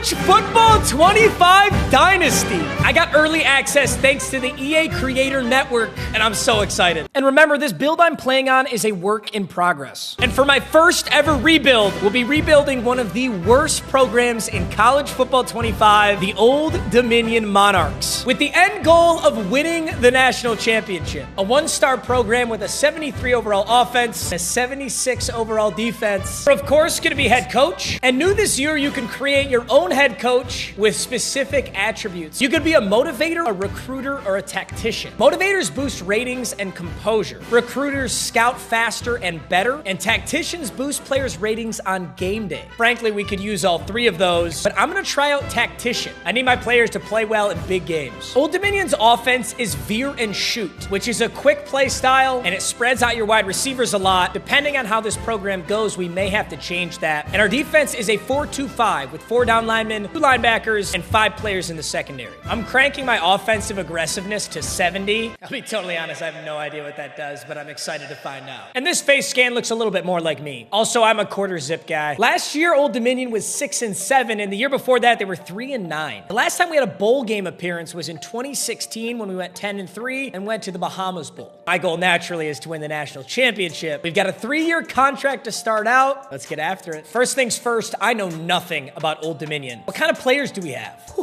College Football 25 Dynasty. I got early access thanks to the EA Creator Network, and I'm so excited. And remember, this build I'm playing on is a work in progress. And for my first ever rebuild, we'll be rebuilding one of the worst programs in College Football 25, the Old Dominion Monarchs, with the end goal of winning the national championship. A one-star program with a 73 overall offense, a 76 overall defense. We're of course going to be head coach, and new this year, you can create your own head coach with specific attributes. You could be a motivator, a recruiter, or a tactician. Motivators boost ratings and composure. Recruiters scout faster and better, and tacticians boost players' ratings on game day. Frankly, we could use all three of those, but I'm gonna try out tactician. I need my players to play well in big games. Old Dominion's offense is veer and shoot, which is a quick play style, and it spreads out your wide receivers a lot. Depending on how this program goes, we may have to change that. And our defense is a 4-2-5 with 4 down linemen, 2 linebackers, and 5 players in the secondary. I'm cranking my offensive aggressiveness to 70. I'll be totally honest, I have no idea what that does, but I'm excited to find out. And this face scan looks a little bit more like me. Also, I'm a quarter zip guy. Last year, Old Dominion was 6-7, and the year before that, they were 3-9. The last time we had a bowl game appearance was in 2016 when we went 10-3 and went to the Bahamas Bowl. My goal naturally is to win the national championship. We've got a 3-year contract to start out. Let's get after it. First things first, I know nothing about Old Dominion. What kind of players do we have?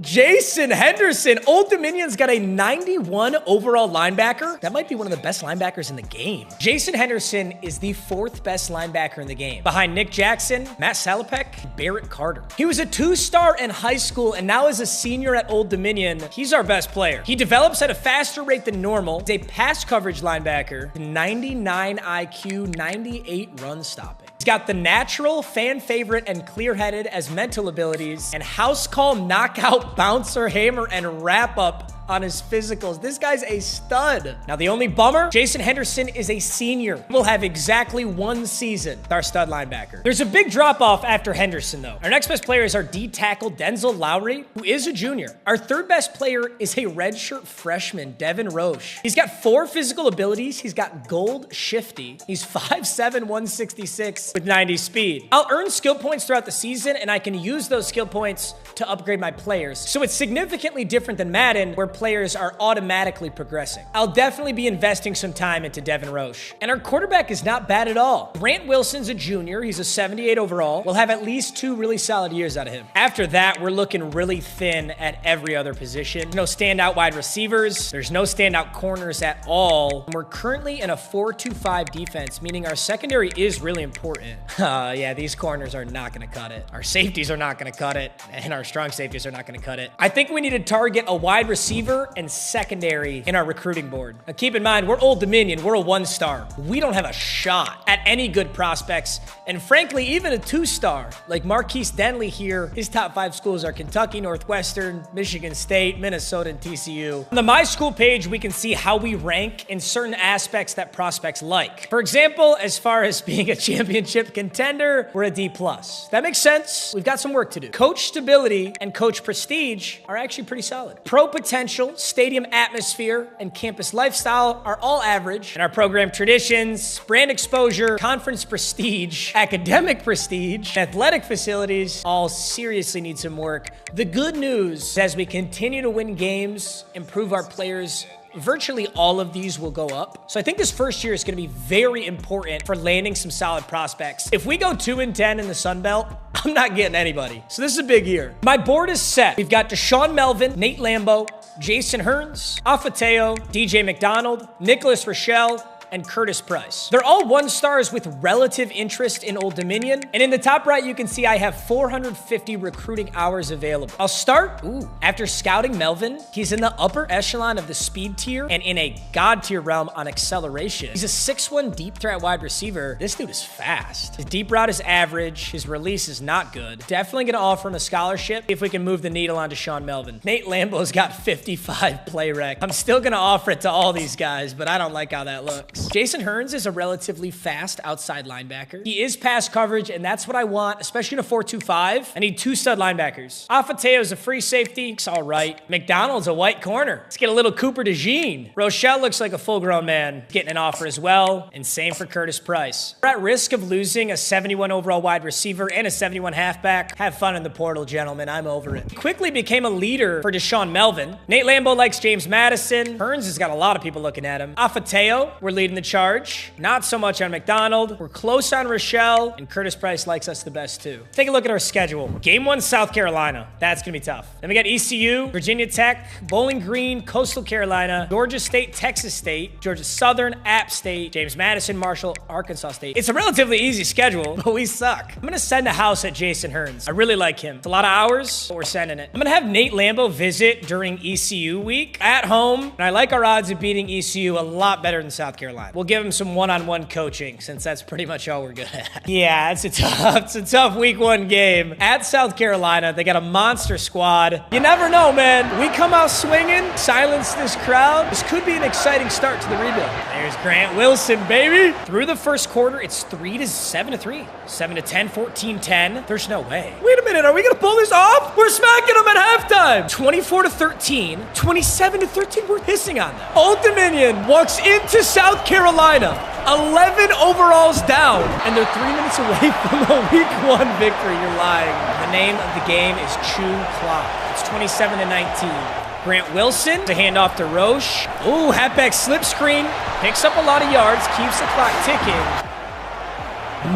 Jason Henderson. Old Dominion's got a 91 overall linebacker. That might be one of the best linebackers in the game. Jason Henderson is the 4th best linebacker in the game, behind Nick Jackson, Matt Salopek, and Barrett Carter. He was a 2-star in high school, and now as a senior at Old Dominion, he's our best player. He develops at a faster rate than normal. He's a pass coverage linebacker, 99 IQ, 98 run stopping. He's got the natural, fan favorite, and clear-headed as mental abilities, and house call, knockout, bouncer, hammer, and wrap-up on his physicals. This guy's a stud. Now, the only bummer, Jason Henderson is a senior. We'll have exactly 1 season with our stud linebacker. There's a big drop-off after Henderson, though. Our next best player is our D-tackle, Denzel Lowry, who is a junior. Our 3rd best player is a redshirt freshman, Devin Roche. He's got 4 physical abilities. He's got gold shifty. He's 5'7", 166 with 90 speed. I'll earn skill points throughout the season, and I can use those skill points to upgrade my players. So it's significantly different than Madden, where players are automatically progressing. I'll definitely be investing some time into Devin Roche. And our quarterback is not bad at all. Grant Wilson's a junior. He's a 78 overall. We'll have at least 2 really solid years out of him. After that, we're looking really thin at every other position. No standout wide receivers. There's no standout corners at all. And we're currently in a 4-2-5 defense, meaning our secondary is really important. Yeah, these corners are not gonna cut it. Our safeties are not gonna cut it. And our strong safeties are not gonna cut it. I think we need to target a wide receiver and secondary in our recruiting board. Now keep in mind, we're Old Dominion, we're a 1-star. We don't have a shot at any good prospects, and frankly, even a 2-star. Like Marquise Denley here, his top 5 schools are Kentucky, Northwestern, Michigan State, Minnesota, and TCU. On the My School page, we can see how we rank in certain aspects that prospects like. For example, as far as being a championship contender, we're a D+. That makes sense. We've got some work to do. Coach stability and coach prestige are actually pretty solid. Pro potential, stadium atmosphere, and campus lifestyle are all average, and our program traditions, brand exposure, conference prestige, academic prestige, athletic facilities all seriously need some work. The good news is as we continue to win games, improve our players, virtually all of these will go up. So I think this first year is going to be very important for landing some solid prospects. If we go 2-10 in the Sun Belt, I'm not getting anybody. So this is a big year. My board is set. We've got Deshaun Melvin, Nate Lambo, Jason Hearns, Afateo, DJ McDonald, Nicholas Rochelle, and Curtis Price. They're all 1-stars with relative interest in Old Dominion. And in the top right, you can see I have 450 recruiting hours available. I'll start, after scouting Melvin, he's in the upper echelon of the speed tier and in a god tier realm on acceleration. He's a 6'1" deep threat wide receiver. This dude is fast. His deep route is average. His release is not good. Definitely gonna offer him a scholarship if we can move the needle on Deshaun Melvin. Nate Lambo's got 55 play rec. I'm still gonna offer it to all these guys, but I don't like how that looks. picks. Jason Hearns is a relatively fast outside linebacker. He is pass coverage, and that's what I want, especially in a 4-2-5. I need 2 stud linebackers. Afateo's a free safety. It's all right. McDonald's a white corner. Let's get a little Cooper DeJean. Rochelle looks like a full-grown man. Getting an offer as well, and same for Curtis Price. We're at risk of losing a 71 overall wide receiver and a 71 halfback. Have fun in the portal, gentlemen. I'm over it. He quickly became a leader for Deshaun Melvin. Nate Lambeau likes James Madison. Hearns has got a lot of people looking at him. Afateo, we're leading the charge. Not so much on McDonald. We're close on Rochelle, and Curtis Price likes us the best too. Take a look at our schedule. Game 1, South Carolina. That's gonna be tough. Then we got ECU, Virginia Tech, Bowling Green, Coastal Carolina, Georgia State, Texas State, Georgia Southern, App State, James Madison, Marshall, Arkansas State. It's a relatively easy schedule, but we suck. I'm gonna send a house at Jason Hearns. I really like him. It's a lot of hours, but we're sending it. I'm gonna have Nate Lambeau visit during ECU week at home, and I like our odds of beating ECU a lot better than South Carolina. We'll give him some one-on-one coaching, since that's pretty much all we're good at. Yeah, it's a tough week 1 game. At South Carolina, they got a monster squad. You never know, man. We come out swinging, silence this crowd. This could be an exciting start to the rebuild. There's Grant Wilson, baby. Through the first quarter, it's 3-7-3. 7-10, 14-10. There's no way. Wait a minute, are we gonna pull this off? We're smacking them at halftime. 24-13, 27-13. We're hissing on them. Old Dominion walks into South Carolina, 11 overalls down, and they're 3 minutes away from a week 1 victory. You're lying. The name of the game is Chew Clock. It's 27-19. Grant Wilson to hand off to Roche. Ooh, halfback slip screen. Picks up a lot of yards, keeps the clock ticking.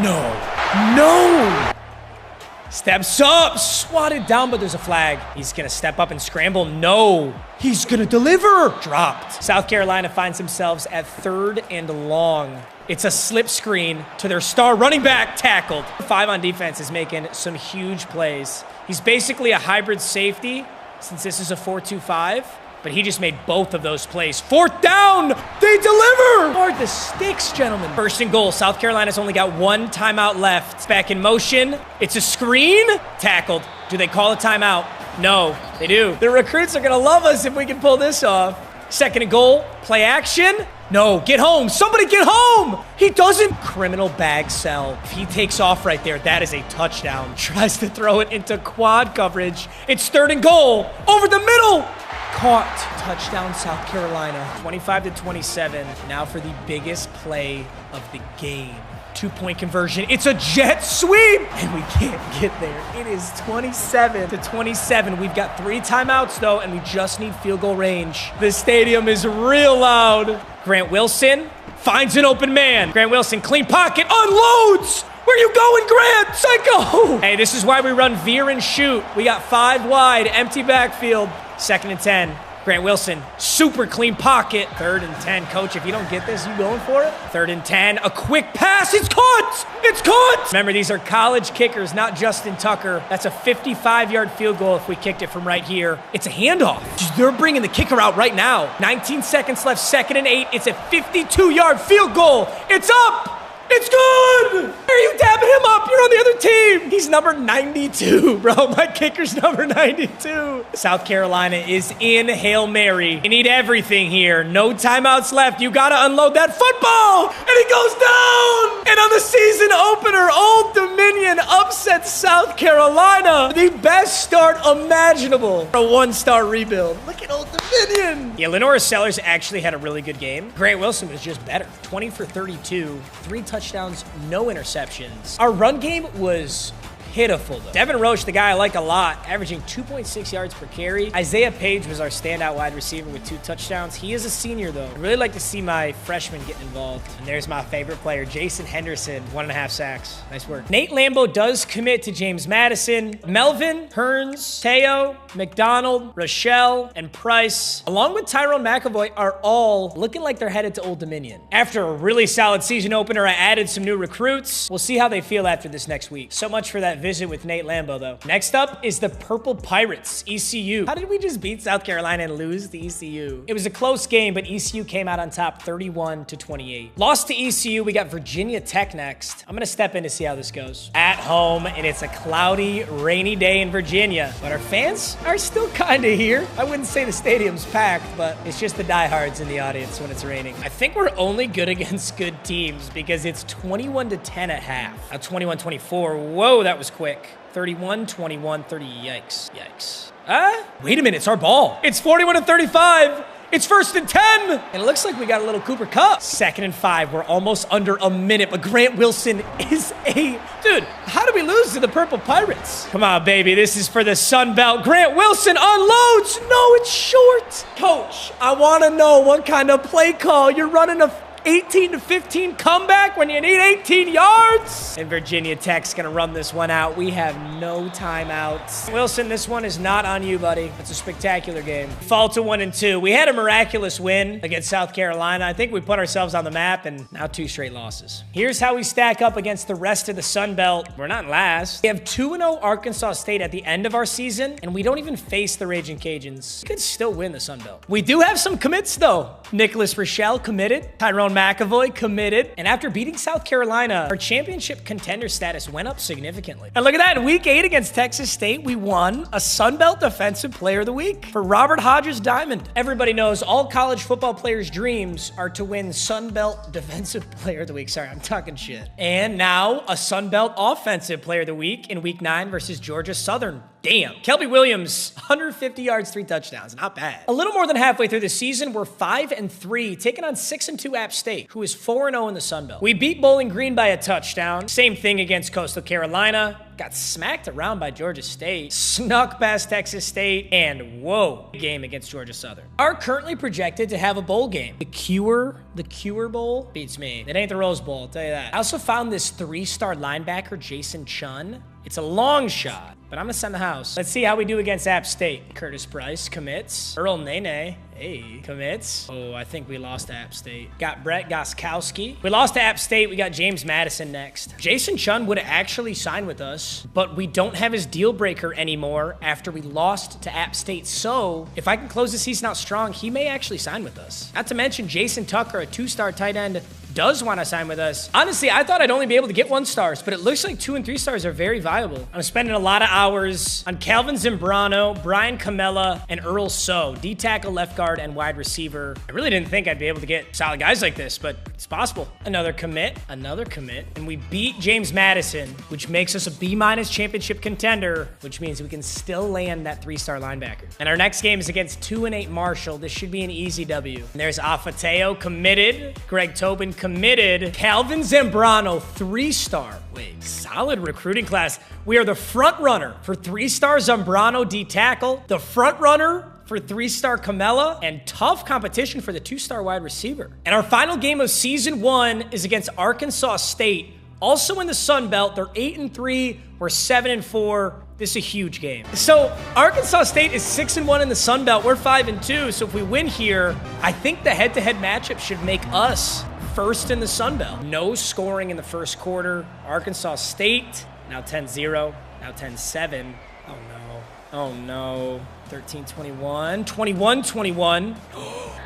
No. Steps up, swatted down, but there's a flag. He's gonna step up and scramble. No, he's gonna deliver. Dropped. South Carolina finds themselves at 3rd and long. It's a slip screen to their star running back, tackled. 5 on defense is making some huge plays. He's basically a hybrid safety since this is a 4-2-5. But he just made both of those plays. 4th down, they deliver! Guard the sticks, gentlemen. 1st and goal, South Carolina's only got 1 timeout left. It's back in motion, it's a screen, tackled. Do they call a timeout? No, they do. The recruits are gonna love us if we can pull this off. 2nd and goal, play action. No, get home, somebody get home! He doesn't. Criminal bag sell. If he takes off right there, that is a touchdown. Tries to throw it into quad coverage. It's 3rd and goal, over the middle. Caught. Touchdown, South Carolina. 25-27. Now for the biggest play of the game. 2-point conversion. It's a jet sweep, and we can't get there. It is 27-27. We've got 3 timeouts, though, and we just need field goal range. The stadium is real loud. Grant Wilson finds an open man. Grant Wilson, clean pocket, unloads. Where you going, Grant? Psycho! Hey, this is why we run veer and shoot. We got 5 wide, empty backfield. 2nd and 10. Grant Wilson, super clean pocket. 3rd and 10. Coach, if you don't get this, you going for it? 3rd and 10. A quick pass. It's caught! It's caught! Remember, these are college kickers, not Justin Tucker. That's a 55-yard field goal if we kicked it from right here. It's a handoff. They're bringing the kicker out right now. 19 seconds left, 2nd and 8. It's a 52-yard field goal. It's up! It's good! Why are you dabbing him up? You're on the other team. He's number 92, bro. My kicker's number 92. South Carolina is in Hail Mary. You need everything here. No timeouts left. You got to unload that football. And he goes down. And on the season opener, Old Dominion upsets South Carolina. The best start imaginable for a 1-star rebuild. Look at Old Dominion. Yeah, Lenora Sellers actually had a really good game. Grant Wilson was just better. 20 for 32, 3 touchdowns, no interceptions. Our run game was pitiful, though. Devin Roche, the guy I like a lot, averaging 2.6 yards per carry. Isaiah Page was our standout wide receiver with 2 touchdowns. He is a senior, though. I'd really like to see my freshman get involved. And there's my favorite player, Jason Henderson, 1.5 sacks. Nice work. Nate Lambeau does commit to James Madison. Melvin, Hearns, Teo, McDonald, Rochelle, and Price, along with Tyrone McAvoy, are all looking like they're headed to Old Dominion. After a really solid season opener, I added some new recruits. We'll see how they feel after this next week. So much for that visit with Nate Lambo, though. Next up is the Purple Pirates, ECU. How did we just beat South Carolina and lose to ECU? It was a close game, but ECU came out on top 31-28. Lost to ECU, we got Virginia Tech next. I'm gonna step in to see how this goes. At home, and it's a cloudy, rainy day in Virginia, but our fans are still kinda here. I wouldn't say the stadium's packed, but it's just the diehards in the audience when it's raining. I think we're only good against good teams because it's 21-10 at half. Now 21-24, whoa, that was quick. 31-21, 30, yikes, yikes. Wait a minute, it's our ball. It's 41-35. It's 1st and 10. And it looks like we got a little Cooper Kupp. 2nd and 5. We're almost under a minute, but Grant Wilson is Dude, how did we lose to the Purple Pirates? Come on, baby. This is for the Sun Belt. Grant Wilson unloads. No, it's short. Coach, I want to know what kind of play call you're running. A 18-15 comeback when you need 18 yards. And Virginia Tech's gonna run this one out. We have no timeouts. Wilson, this one is not on you, buddy. It's a spectacular game. Fall to 1-2. We had a miraculous win against South Carolina. I think we put ourselves on the map, and now 2 straight losses. Here's how we stack up against the rest of the Sun Belt. We're not last. We have 2-0 Arkansas State at the end of our season, and we don't even face the Raging Cajuns. We could still win the Sun Belt. We do have some commits, though. Nicholas Rochelle committed. Tyrone McAvoy committed. And after beating South Carolina, our championship contender status went up significantly. And look at that. In week 8 against Texas State, we won a Sun Belt Defensive Player of the Week for Robert Hodges Diamond. Everybody knows all college football players' dreams are to win Sun Belt Defensive Player of the Week. Sorry, I'm talking shit. And now a Sun Belt Offensive Player of the Week in week 9 versus Georgia Southern. Damn. Kelby Williams, 150 yards, 3 touchdowns. Not bad. A little more than halfway through the season, we're 5-3, taking on 6-2 App State, who is 4-0 in the Sun Belt. We beat Bowling Green by a touchdown. Same thing against Coastal Carolina. Got smacked around by Georgia State, snuck past Texas State, and whoa, game against Georgia Southern. Are currently projected to have a bowl game. The Cure Bowl beats me. It ain't the Rose Bowl, I'll tell you that. I also found this 3-star linebacker, Jason Chun. It's a long shot, but I'm gonna send the house. Let's see how we do against App State. Curtis Bryce commits. Earl Nene, hey, commits. Oh, I think we lost to App State. Got Brett Goskowski. We lost to App State. We got James Madison next. Jason Chun would actually sign with us, but we don't have his deal breaker anymore after we lost to App State. So if I can close the season out strong, he may actually sign with us. Not to mention Jason Tucker, a 2-star tight end, does want to sign with us. Honestly, I thought I'd only be able to get 1 stars, but it looks like 2 and 3 stars are very viable. I'm spending a lot of hours on Calvin Zimbrano, Brian Camella, and Earl So, D-tackle, left guard, and wide receiver. I really didn't think I'd be able to get solid guys like this, but it's possible. Another commit, and we beat James Madison, which makes us a B- championship contender, which means we can still land that 3-star linebacker. And our next game is against 2-8 Marshall. This should be an easy W. And there's Afateo committed, Greg Tobin committed, Calvin Zambrano 3-star. Wait, solid recruiting class. We are the front runner for 3-star Zambrano D-tackle, the front runner for 3-star Camella, and tough competition for the 2-star wide receiver. And our final game of season 1 is against Arkansas State. Also in the Sun Belt, they're 8-3, we're 7-4. This is a huge game. So Arkansas State is 6-1 in the Sun Belt. We're 5-2. So if we win here, I think the head-to-head matchup should make us first in the Sun Belt. No scoring in the first quarter. Arkansas State now 10-0, now 10-7. Oh no. Oh no. 13-21, 21-21.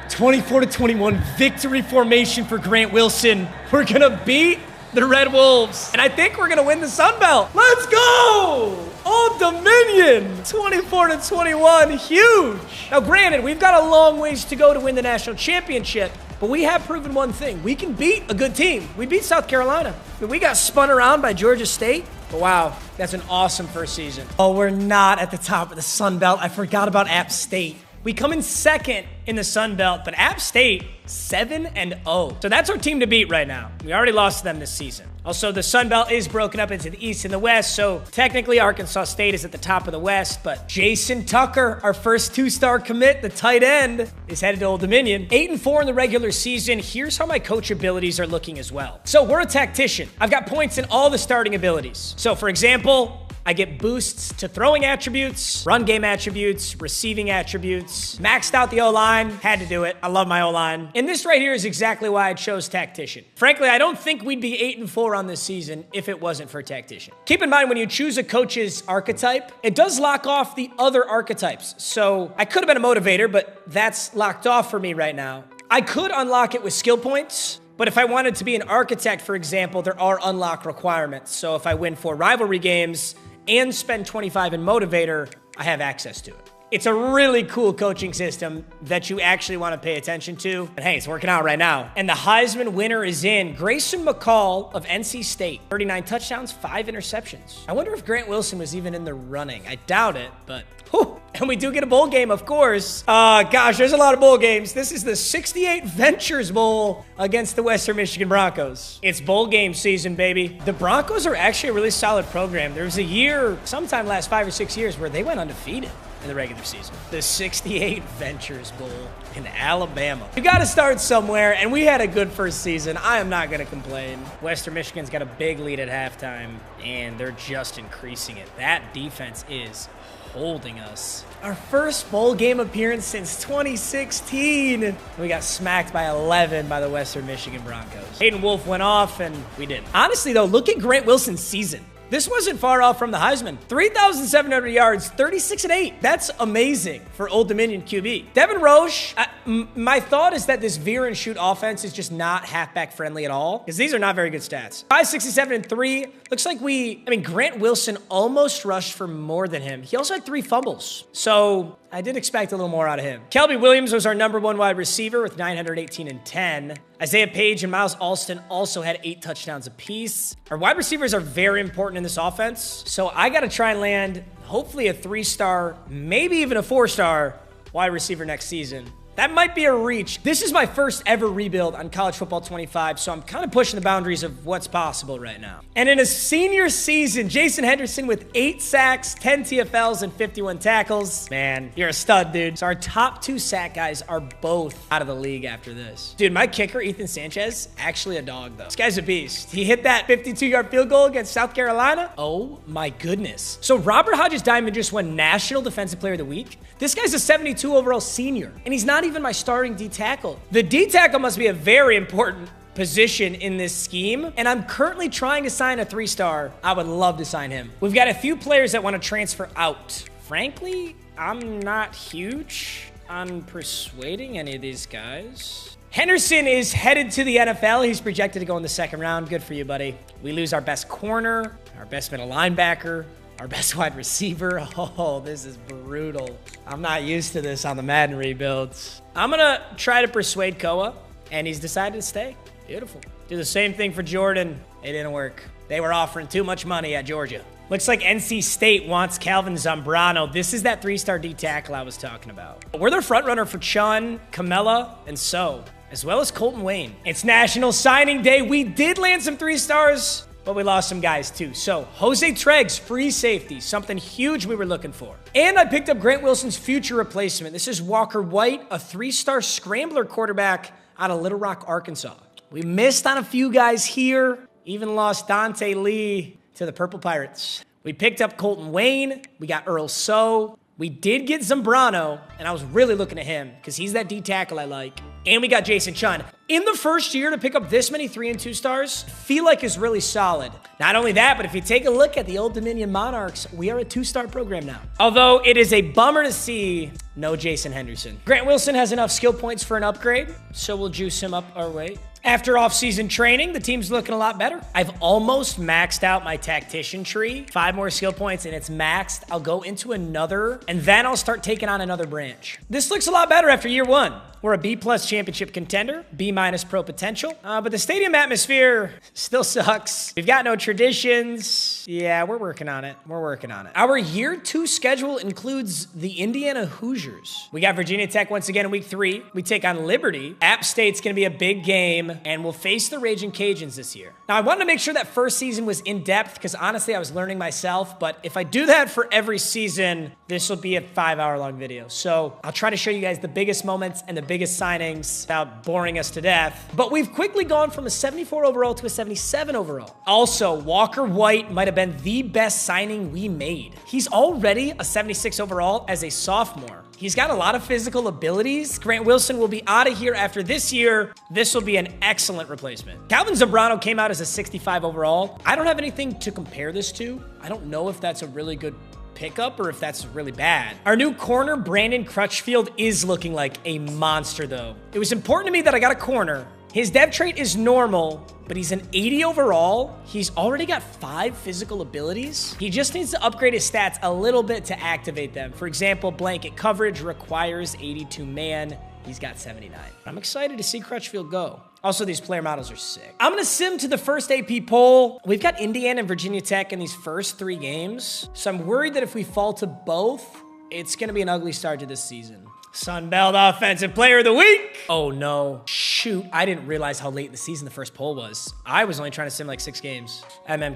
24-21 victory formation for Grant Wilson. We're gonna beat the Red Wolves, and I think we're gonna win the Sun Belt. Let's go! Old Dominion, 24-21, huge. Now granted, we've got a long ways to go to win the national championship, but we have proven one thing. We can beat a good team. We beat South Carolina. I mean, we got spun around by Georgia State, but wow, that's an awesome first season. Oh, we're not at the top of the Sun Belt. I forgot about App State. We come in second in the Sun Belt, but App State, 7-0. So that's our team to beat right now. We already lost to them this season. Also, the Sun Belt is broken up into the East and the West, so technically Arkansas State is at the top of the West, but Jason Tucker, our first 2-star commit, the tight end, is headed to Old Dominion. 8-4 in the regular season. Here's how my coach abilities are looking as well. So we're a tactician. I've got points in all the starting abilities. So for example, I get boosts to throwing attributes, run game attributes, receiving attributes, maxed out the O-line, had to do it. I love my O-line. And this right here is exactly why I chose Tactician. Frankly, I don't think we'd be 8-4 on this season if it wasn't for Tactician. Keep in mind, when you choose a coach's archetype, it does lock off the other archetypes. So I could have been a motivator, but that's locked off for me right now. I could unlock it with skill points, but if I wanted to be an architect, for example, there are unlock requirements. So if I win 4 rivalry games and spend 25 in motivator, I have access to it. It's a really cool coaching system that you actually want to pay attention to. And hey, it's working out right now. And the Heisman winner is in Grayson McCall of NC State. 39 touchdowns, 5 interceptions. I wonder if Grant Wilson was even in the running. I doubt it, but whew. And we do get a bowl game, of course. Gosh, there's a lot of bowl games. This is the 68 Ventures Bowl against the Western Michigan Broncos. It's bowl game season, baby. The Broncos are actually a really solid program. There was a year, sometime last 5 or 6 years, where they went undefeated in the regular season. The 68 Ventures Bowl in Alabama. You got to start somewhere, and we had a good first season. I am not going to complain. Western Michigan's got a big lead at halftime, and they're just increasing it. That defense is holding us. Our first bowl game appearance since 2016. We got smacked by 11 by the Western Michigan Broncos. Hayden Wolf went off, and we didn't. Honestly, though, look at Grant Wilson's season. This wasn't far off from the Heisman. 3,700 yards, 36-8. That's amazing for Old Dominion QB. Devin Roche, my thought is that this veer and shoot offense is just not halfback friendly at all, because these are not very good stats. 567-3. Looks like Grant Wilson almost rushed for more than him. He also had 3 fumbles. So I did expect a little more out of him. Kelby Williams was our #1 wide receiver with 918 and 10. Isaiah Page and Miles Alston also had 8 touchdowns apiece. Our wide receivers are very important in this offense. So I got to try and land hopefully a 3-star, maybe even a 4-star wide receiver next season. That might be a reach. This is my first ever rebuild on College Football 25, so I'm kind of pushing the boundaries of what's possible right now. And in a senior season, Jason Henderson with 8 sacks, 10 TFLs, and 51 tackles. Man, you're a stud, dude. So our top 2 sack guys are both out of the league after this. Dude, my kicker, Ethan Sanchez, actually a dog, though. This guy's a beast. He hit that 52-yard field goal against South Carolina. Oh, my goodness. So Robert Hodges-Diamond just won National Defensive Player of the Week. This guy's a 72 overall senior, and he's not even my starting D tackle. The D tackle must be a very important position in this scheme, and I'm currently trying to sign a 3-star. I would love to sign him. We've got a few players that want to transfer out. Frankly, I'm not huge on persuading any of these guys. Henderson is headed to the NFL. He's projected to go in the 2nd round. Good for you, buddy. We lose our best corner, our best middle linebacker, our best wide receiver. Oh, this is brutal. I'm not used to this on the Madden rebuilds. I'm going to try to persuade Koa, and he's decided to stay. Beautiful. Do the same thing for Jordan. It didn't work. They were offering too much money at Georgia. Looks like NC State wants Calvin Zambrano. This is that 3-star D tackle I was talking about. We're their front runner for Chun, Camella, and So, as well as Colton Wayne. It's National Signing Day. We did land some 3-stars, but we lost some guys too. So Jose Treggs, free safety, something huge we were looking for. And I picked up Grant Wilson's future replacement. This is Walker White, a 3-star scrambler quarterback out of Little Rock, Arkansas. We missed on a few guys here, even lost Dante Lee to the Purple Pirates. We picked up Colton Wayne. We got Earl So. We did get Zambrano, and I was really looking at him because he's that D tackle I like. And we got Jason Chun. In the first year to pick up this many 3- and 2-stars, feel like is really solid. Not only that, but if you take a look at the Old Dominion Monarchs, we are a 2-star program now. Although it is a bummer to see no Jason Henderson. Grant Wilson has enough skill points for an upgrade, so we'll juice him up our way. After off-season training, the team's looking a lot better. I've almost maxed out my tactician tree. 5 more skill points and it's maxed. I'll go into another, and then I'll start taking on another branch. This looks a lot better after year 1. We're a B+ championship contender, B- pro potential, but the stadium atmosphere still sucks. We've got no traditions. Yeah, we're working on it. We're working on it. Our year 2 schedule includes the Indiana Hoosiers. We got Virginia Tech once again in week 3. We take on Liberty. App State's gonna be a big game. and we'll face the Raging Cajuns this year. Now, I wanted to make sure that first season was in depth because honestly, I was learning myself. But if I do that for every season, this will be a 5-hour-long video. So I'll try to show you guys the biggest moments and the biggest signings without boring us to death. But we've quickly gone from a 74 overall to a 77 overall. Also, Walker White might have been the best signing we made. He's already a 76 overall as a sophomore. He's got a lot of physical abilities. Grant Wilson will be out of here after this year. This will be an excellent replacement. Calvin Zambrano came out as a 65 overall. I don't have anything to compare this to. I don't know if that's a really good pickup or if that's really bad. Our new corner, Brandon Crutchfield, is looking like a monster though. It was important to me that I got a corner. His dev trait is normal, but he's an 80 overall. He's already got 5 physical abilities. He just needs to upgrade his stats a little bit to activate them. For example, blanket coverage requires 82 man. He's got 79. I'm excited to see Crutchfield go. Also, these player models are sick. I'm gonna sim to the first AP poll. We've got Indiana and Virginia Tech in these first 3 games. So I'm worried that if we fall to both, it's gonna be an ugly start to this season. Sunbelt Offensive Player of the Week. Oh no, shoot. I didn't realize how late in the season the first poll was. I was only trying to sim like 6 games.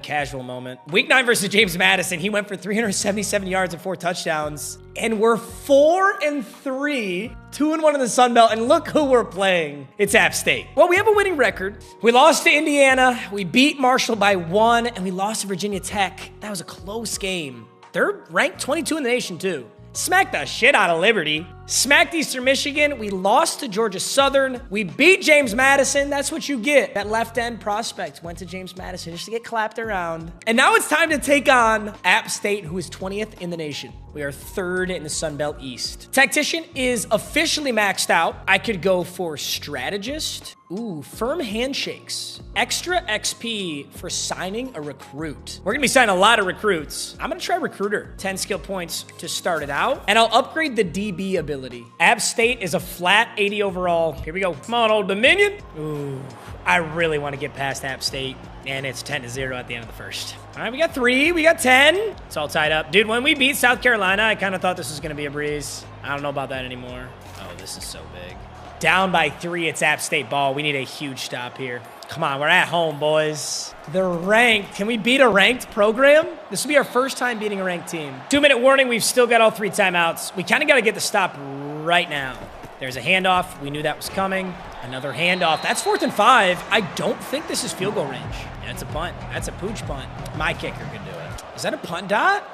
casual moment. Week 9 versus James Madison. He went for 377 yards and 4 touchdowns. And we're 4-3, 2-1 in the Sun Belt. And look who we're playing. It's App State. Well, we have a winning record. We lost to Indiana. We beat Marshall by 1, and we lost to Virginia Tech. That was a close game. They're ranked 22 in the nation too. Smacked the shit out of Liberty. Smacked Eastern Michigan. We lost to Georgia Southern. We beat James Madison. That's what you get. That left end prospect went to James Madison just to get clapped around. And now it's time to take on App State, who is 20th in the nation. We are 3rd in the Sun Belt East. Tactician is officially maxed out. I could go for strategist. Ooh, firm handshakes. Extra XP for signing a recruit. We're gonna be signing a lot of recruits. I'm gonna try recruiter. 10 skill points to start it out. And I'll upgrade the DB ability. App State is a flat 80 overall. Here we go. Come on, Old Dominion. Ooh, I really want to get past App State. And it's 10-0 at the end of the first. All right, we got 3, we got 10. It's all tied up. Dude, when we beat South Carolina, I kind of thought this was gonna be a breeze. I don't know about that anymore. Oh, this is so big. Down by 3, it's App State ball. We need a huge stop here. Come on, we're at home, boys. They're ranked. Can we beat a ranked program? This will be our first time beating a ranked team. 2-minute warning, we've still got all 3 timeouts. We kind of got to get the stop right now. There's a handoff. We knew that was coming. Another handoff. That's 4th and 5. I don't think this is field goal range. That's a punt. That's a pooch punt. My kicker can do it. Is that a punt dot?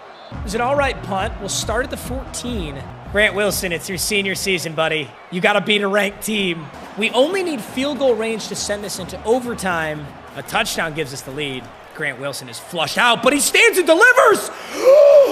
Is it all right, punt? We'll start at the 14. Grant Wilson, it's your senior season, buddy. You got to beat a ranked team. We only need field goal range to send this into overtime. A touchdown gives us the lead. Grant Wilson is flushed out, but he stands and delivers.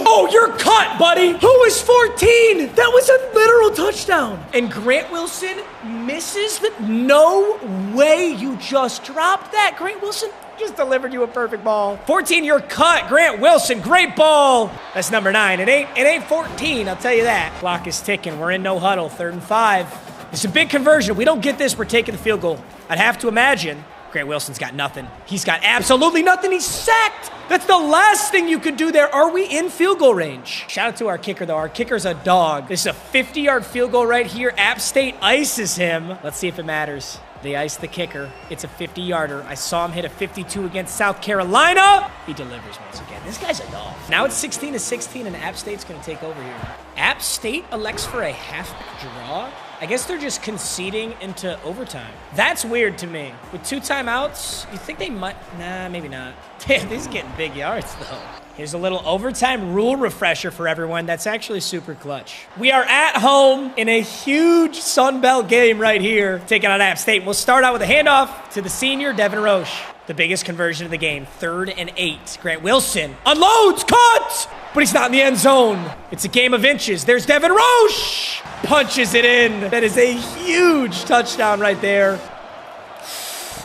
Oh, you're cut, buddy. Who is 14? That was a literal touchdown. And Grant Wilson misses the... No way you just dropped that. Grant Wilson just delivered you a perfect ball. 14, you're cut. Grant Wilson, great ball. That's number 9. It ain't 14, I'll tell you that. Clock is ticking. We're in no huddle. 3rd and 5. It's a big conversion. If we don't get this, we're taking the field goal. I'd have to imagine. Grant Wilson's got nothing. He's got absolutely nothing. He's sacked. That's the last thing you could do there. Are we in field goal range? Shout out to our kicker, though. Our kicker's a dog. This is a 50-yard field goal right here. App State ices him. Let's see if it matters. They ice the kicker. It's a 50-yarder. I saw him hit a 52 against South Carolina. He delivers once again. This guy's a dog. Now it's 16-16, and App State's going to take over here. App State elects for a half draw. I guess they're just conceding into overtime. That's weird to me. With 2 timeouts, you think they might... Nah, maybe not. Damn, these are getting big yards, though. Here's a little overtime rule refresher for everyone. That's actually super clutch. We are at home in a huge Sun Belt game right here, taking on App State. We'll start out with a handoff to the senior, Devin Roche. The biggest conversion of the game, 3rd and 8. Grant Wilson unloads, cut! But he's not in the end zone. It's a game of inches. There's Devin Roche! Punches it in. That is a huge touchdown right there.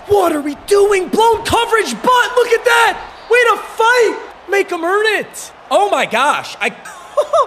What are we doing? Blown coverage, but look at that! Way to fight! Make him earn it. Oh my gosh.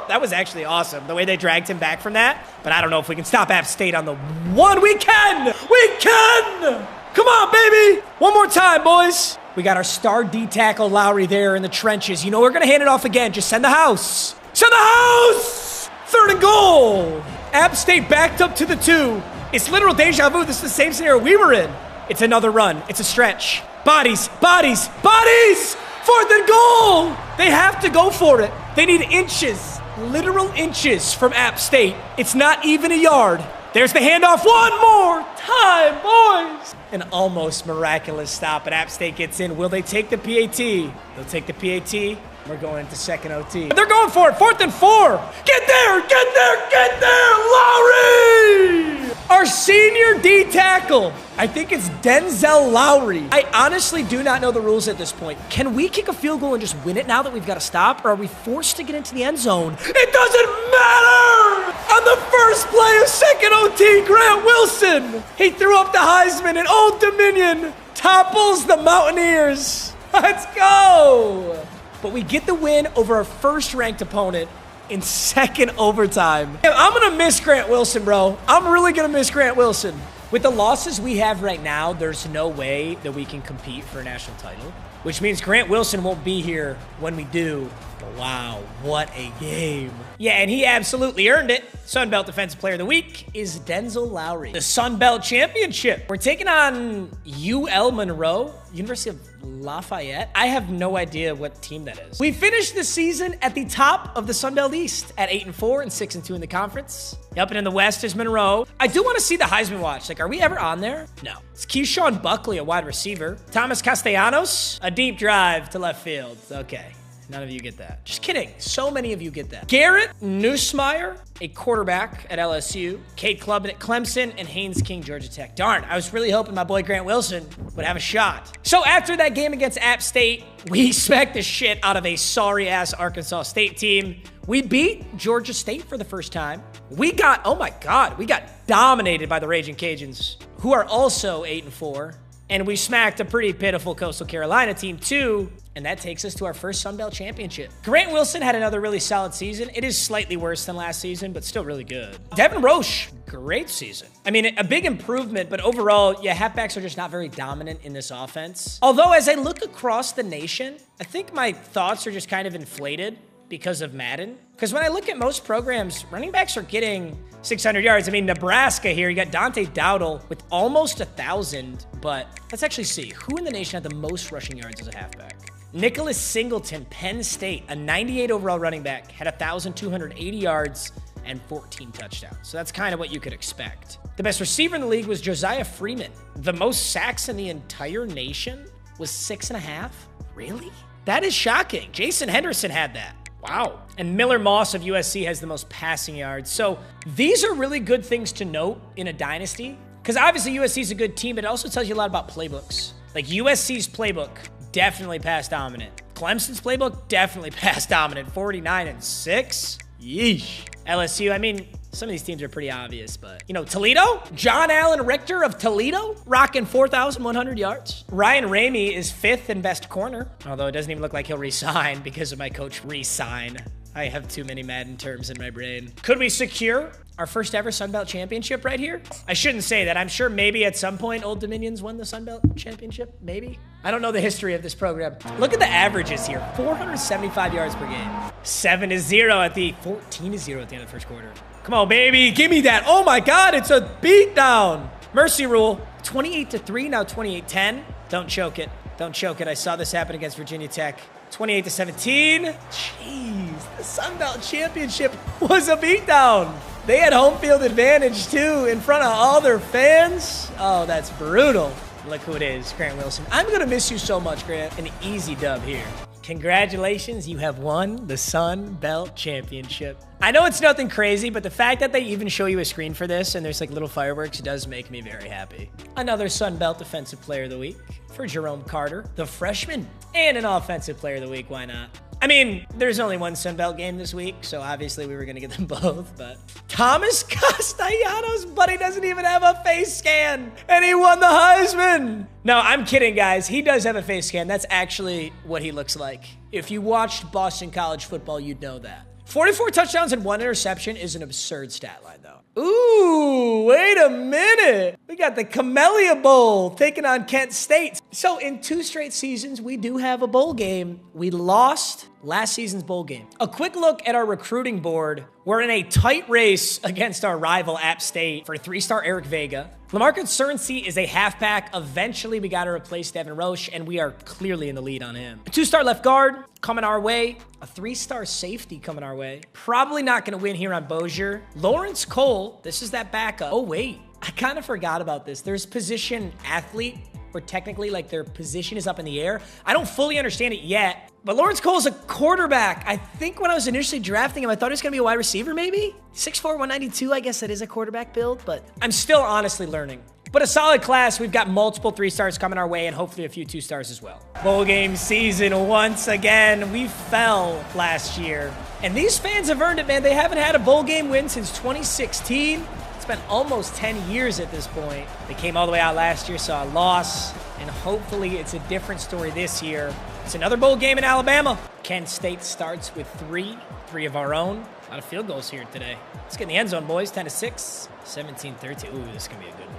That was actually awesome, the way they dragged him back from that. But I don't know if we can stop App State on the 1. We can! We can! Come on, baby! One more time, boys. We got our star D tackle Lowry there in the trenches. You know we're going to hand it off again. Just send the house. Send the house! 3rd and goal. App State backed up to the 2. It's literal deja vu. This is the same scenario we were in. It's another run. It's a stretch. Bodies, bodies, bodies! 4th and goal! They have to go for it. They need inches, literal inches from App State. It's not even a yard. There's the handoff one more time, boys! An almost miraculous stop, and App State gets in. Will they take the PAT? They'll take the PAT. We're going into second OT. They're going for it, 4th and 4. Get there, get there, get there, Lowry! Our senior D tackle. I think it's Denzel Lowry. I honestly do not know the rules at this point. Can we kick a field goal and just win it now that we've got to stop? Or are we forced to get into the end zone? It doesn't matter! On the first play of second OT, Grant Wilson. He threw up the Heisman and Old Dominion topples the Mountaineers. Let's go! But we get the win over our first-ranked opponent in second overtime. I'm gonna miss Grant Wilson, bro. I'm really gonna miss Grant Wilson. With the losses we have right now, there's no way that we can compete for a national title, which means Grant Wilson won't be here when we do. But wow, what a game. Yeah, and he absolutely earned it. Sun Belt Defensive Player of the Week is Denzel Lowry. The Sun Belt Championship. We're taking on UL Monroe, University of Lafayette. I have no idea what team that is. We finished the season at the top of the Sun Belt East at 8-4 and 6-2 in the conference. Up and in the West is Monroe. I do want to see the Heisman Watch. Like, are we ever on there? No. It's Keyshawn Buckley, a wide receiver. Thomas Castellanos, a deep drive to left field. Okay. None of you get that. Just kidding. So many of you get that. Garrett Nussmeier, a quarterback at LSU. Kate Clubbin at Clemson, and Haynes King, Georgia Tech. Darn, I was really hoping my boy Grant Wilson would have a shot. So after that game against App State, we smacked the shit out of a sorry-ass Arkansas State team. We beat Georgia State for the first time. We got, oh my God, we got dominated by the Raging Cajuns, who are also 8-4. And we smacked a pretty pitiful Coastal Carolina team too. And that takes us to our first Sun Belt Championship. Grant Wilson had another really solid season. It is slightly worse than last season, but still really good. Devin Roche, great season. I mean, a big improvement, but overall, yeah, halfbacks are just not very dominant in this offense. Although, as I look across the nation, I think my thoughts are just kind of inflated because of Madden. Because when I look at most programs, running backs are getting 600 yards. I mean, Nebraska here, you got Dante Dowdle with almost 1,000, but let's actually see. Who in the nation had the most rushing yards as a halfback? Nicholas Singleton, Penn State, a 98 overall running back, had 1,280 yards and 14 touchdowns. So that's kind of what you could expect. The best receiver in the league was Josiah Freeman. The most sacks in the entire nation was 6.5. Really? That is shocking. Jason Henderson had that. Wow. And Miller Moss of USC has the most passing yards. So these are really good things to note in a dynasty, because obviously USC is a good team, but it also tells you a lot about playbooks. Like USC's playbook, definitely pass dominant. Clemson's playbook, definitely pass dominant. 49-6. Yeesh. LSU, I mean, some of these teams are pretty obvious, but, you know, Toledo? John Allen Richter of Toledo, rocking 4,100 yards. Ryan Ramey is 5th in best corner, although it doesn't even look like he'll resign because of my coach resign. I have too many Madden terms in my brain. Could we secure our first ever Sun Belt Championship right here? I shouldn't say that. I'm sure maybe at some point Old Dominion's won the Sun Belt Championship, maybe. I don't know the history of this program. Look at the averages here, 475 yards per game. 7-0 at the 14-0 at the end of the first quarter. Come on, baby, give me that. Oh my God, it's a beatdown. Mercy rule, 28-3, now 28-10. Don't choke it. Don't choke it. I saw this happen against Virginia Tech. 28-17. Jeez, the Sun Belt Championship was a beatdown. They had home field advantage too in front of all their fans. Oh, that's brutal. Look who it is, Grant Wilson. I'm gonna miss you so much, Grant. An easy dub here. Congratulations, you have won the Sun Belt Championship. I know it's nothing crazy, but the fact that they even show you a screen for this and there's like little fireworks does make me very happy. Another Sun Belt Defensive Player of the Week for Jerome Carter, the freshman, and an Offensive Player of the Week, why not? I mean, there's only one Sun Belt game this week, so obviously we were going to get them both, but Thomas Castellanos, but he doesn't even have a face scan, and he won the Heisman. No, I'm kidding, guys. He does have a face scan. That's actually what he looks like. If you watched Boston College football, you'd know that. 44 touchdowns and 1 interception is an absurd stat line, though. Ooh, wait a minute. We got the Camellia Bowl taking on Kent State. So in 2 straight seasons, we do have a bowl game. We lost last season's bowl game. A quick look at our recruiting board. We're in a tight race against our rival App State for 3-star Eric Vega, Lamarcus Cernsey is a halfback. Eventually, we got to replace Devin Roche, and we are clearly in the lead on him. A 2-star left guard coming our way. A 3-star safety coming our way. Probably not going to win here on Bozier. Lawrence Cole, this is that backup. Oh, wait. I kind of forgot about this. There's position athlete, where technically, like, their position is up in the air. I don't fully understand it yet, but Lawrence Cole is a quarterback. I think when I was initially drafting him, I thought he was going to be a wide receiver, maybe? 6'4", 192, I guess that is a quarterback build, but I'm still honestly learning. But a solid class. We've got multiple 3-stars coming our way and hopefully a few 2-stars as well. Bowl game season once again. We fell last year. And these fans have earned it, man. They haven't had a bowl game win since 2016. It's been almost 10 years at this point. They came all the way out last year, saw a loss, and hopefully it's a different story this year. It's another bowl game in Alabama. Kent State starts with three of our own. A lot of field goals here today. Let's get in the end zone, boys. 10-6, 17-13. Ooh, this is going to be a good one.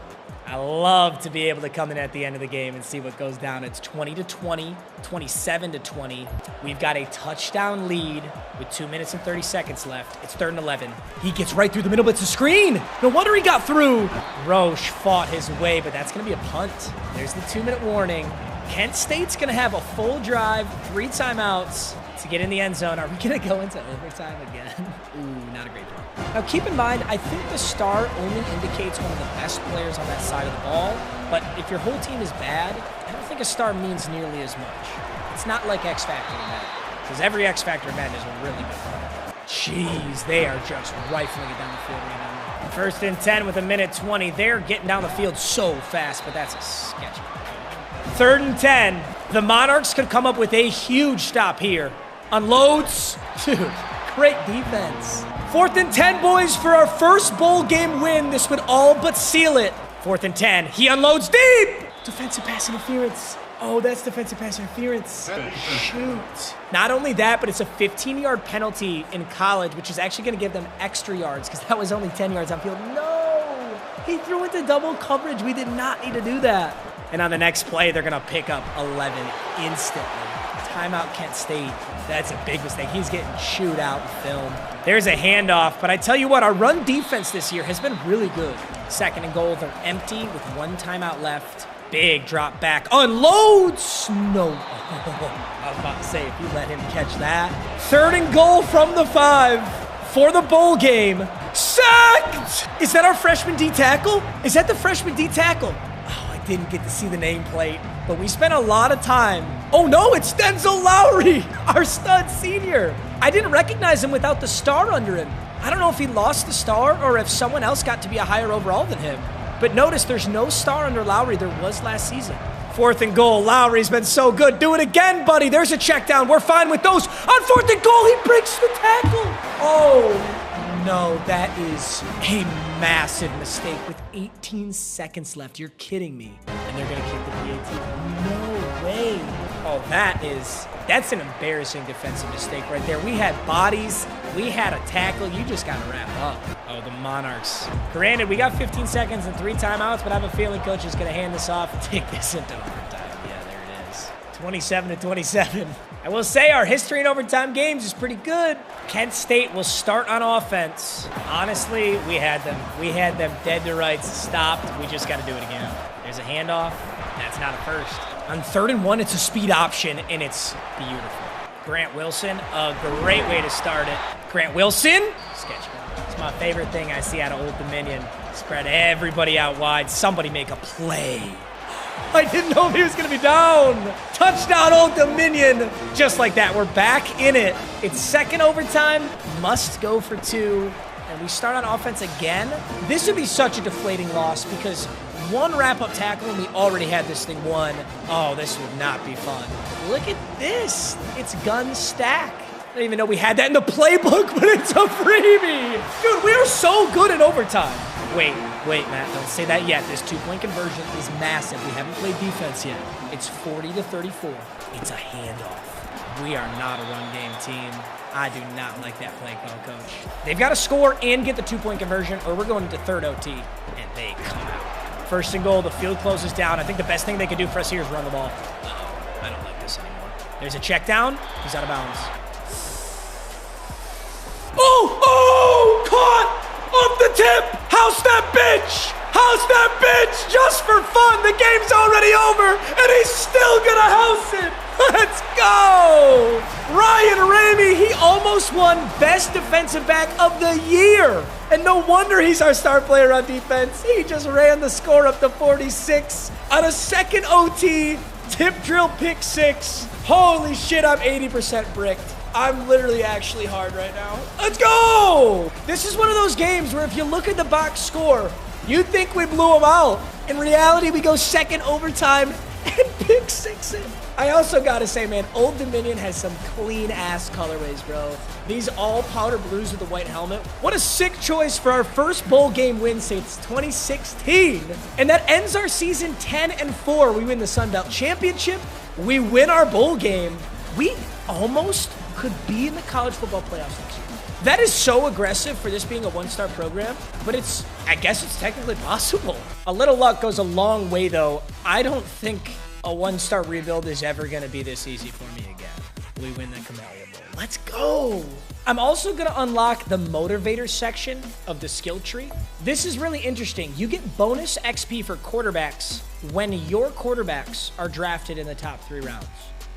I love to be able to come in at the end of the game and see what goes down. It's 20-20, 27-20. We've got a touchdown lead with 2 minutes and 30 seconds left. It's 3rd and 11. He gets right through the middle, but it's a screen. No wonder he got through. Roche fought his way, but that's going to be a punt. There's the 2-minute warning. Kent State's going to have a full drive, 3 timeouts to get in the end zone. Are we going to go into overtime again? Ooh, not a great throw. Now, keep in mind, I think the star only indicates one of the best players on that side of the ball, but if your whole team is bad, I don't think a star means nearly as much. It's not like X Factor in Madden, because every X Factor in Madden is a really good player. Jeez, they are just rifling it down the field right now. 1st and 10 with 1:20. They're getting down the field so fast, but that's a sketch. 3rd and 10. The Monarchs could come up with a huge stop here. Unloads. Dude, great defense. 4th and 10, boys, for our first bowl game win. This would all but seal it. 4th and 10. He unloads deep. Defensive pass interference. Oh, that's defensive pass interference. Shoot. Not only that, but it's a 15-yard penalty in college, which is actually going to give them extra yards because that was only 10 yards on field. No! He threw into double coverage. We did not need to do that. And on the next play, they're going to pick up 11 instantly. Timeout Kent State. That's a big mistake. He's getting chewed out in film. There's a handoff, but I tell you what, our run defense this year has been really good. 2nd and goal, they're empty with 1 timeout left. Big drop back. Unloads! No. I was about to say, if you let him catch that. 3rd and goal from the 5 for the bowl game. Sacked! Is that our freshman D tackle? Is that the freshman D tackle? Oh, I didn't get to see the nameplate, but we spent a lot of time. Oh no, it's Denzel Lowry, our stud senior. I didn't recognize him without the star under him. I don't know if he lost the star or if someone else got to be a higher overall than him. But notice there's no star under Lowry. There was last season. 4th and goal. Lowry's been so good. Do it again, buddy. There's a check down. We're fine with those. On 4th and goal, he breaks the tackle. Oh, no. That is a massive mistake with 18 seconds left. You're kidding me. And they're going to kick the PAT. No way. Oh, that's an embarrassing defensive mistake right there. We had bodies. We had a tackle. You just got to wrap up. Oh, the Monarchs. Granted, we got 15 seconds and 3 timeouts, but I have a feeling Coach is going to hand this off and take this into overtime. Yeah, there it is. 27-27. I will say our history in overtime games is pretty good. Kent State will start on offense. Honestly, we had them. We had them dead to rights, stopped. We just got to do it again. There's a handoff. That's not a first. On 3rd and 1, it's a speed option, and it's beautiful. Grant Wilson, a great way to start it. Grant Wilson, sketch. It's my favorite thing I see out of Old Dominion. Spread everybody out wide. Somebody make a play. I didn't know if he was going to be down. Touchdown, Old Dominion. Just like that, we're back in it. It's 2nd overtime, must go for 2. And we start on offense again. This would be such a deflating loss because 1 wrap-up tackle and we already had this thing won. Oh, this would not be fun. Look at this. It's gun stack. I didn't even know we had that in the playbook, but it's a freebie. Dude, we are so good in overtime. Wait, Matt, don't say that yet. This 2-point conversion is massive. We haven't played defense yet. It's 40-34. It's a handoff. We are not a run game team. I do not like that play call, Coach. They've got to score and get the 2-point conversion, or we're going into 3rd OT, and they come out. 1st and goal, the field closes down. I think the best thing they could do for us here is run the ball. Uh-oh, I don't like this anymore. There's a check down. He's out of bounds. Oh, caught off the tip. House that bitch. House that the game's already over, and he's still gonna house it. Let's go! Ryan Ramey, he almost won Best Defensive Back of the Year. And no wonder he's our star player on defense. He just ran the score up to 46 on a second OT, tip drill pick 6. Holy shit, I'm 80% bricked. I'm literally actually hard right now. Let's go! This is one of those games where if you look at the box score, you'd think we blew them out. In reality, we go second overtime and pick 6 it. I also gotta say, man, Old Dominion has some clean-ass colorways, bro. These all powder blues with the white helmet. What a sick choice for our first bowl game win since 2016. And that ends our season 10-4. We win the Sun Belt Championship. We win our bowl game. We almost could be in the college football playoffs next year. That is so aggressive for this being a one-star program, but I guess it's technically possible. A little luck goes a long way, though. I don't think a one-star rebuild is ever going to be this easy for me again. We win the Camellia Bowl. Let's go. I'm also going to unlock the motivator section of the skill tree. This is really interesting. You get bonus XP for quarterbacks when your quarterbacks are drafted in the top 3 rounds.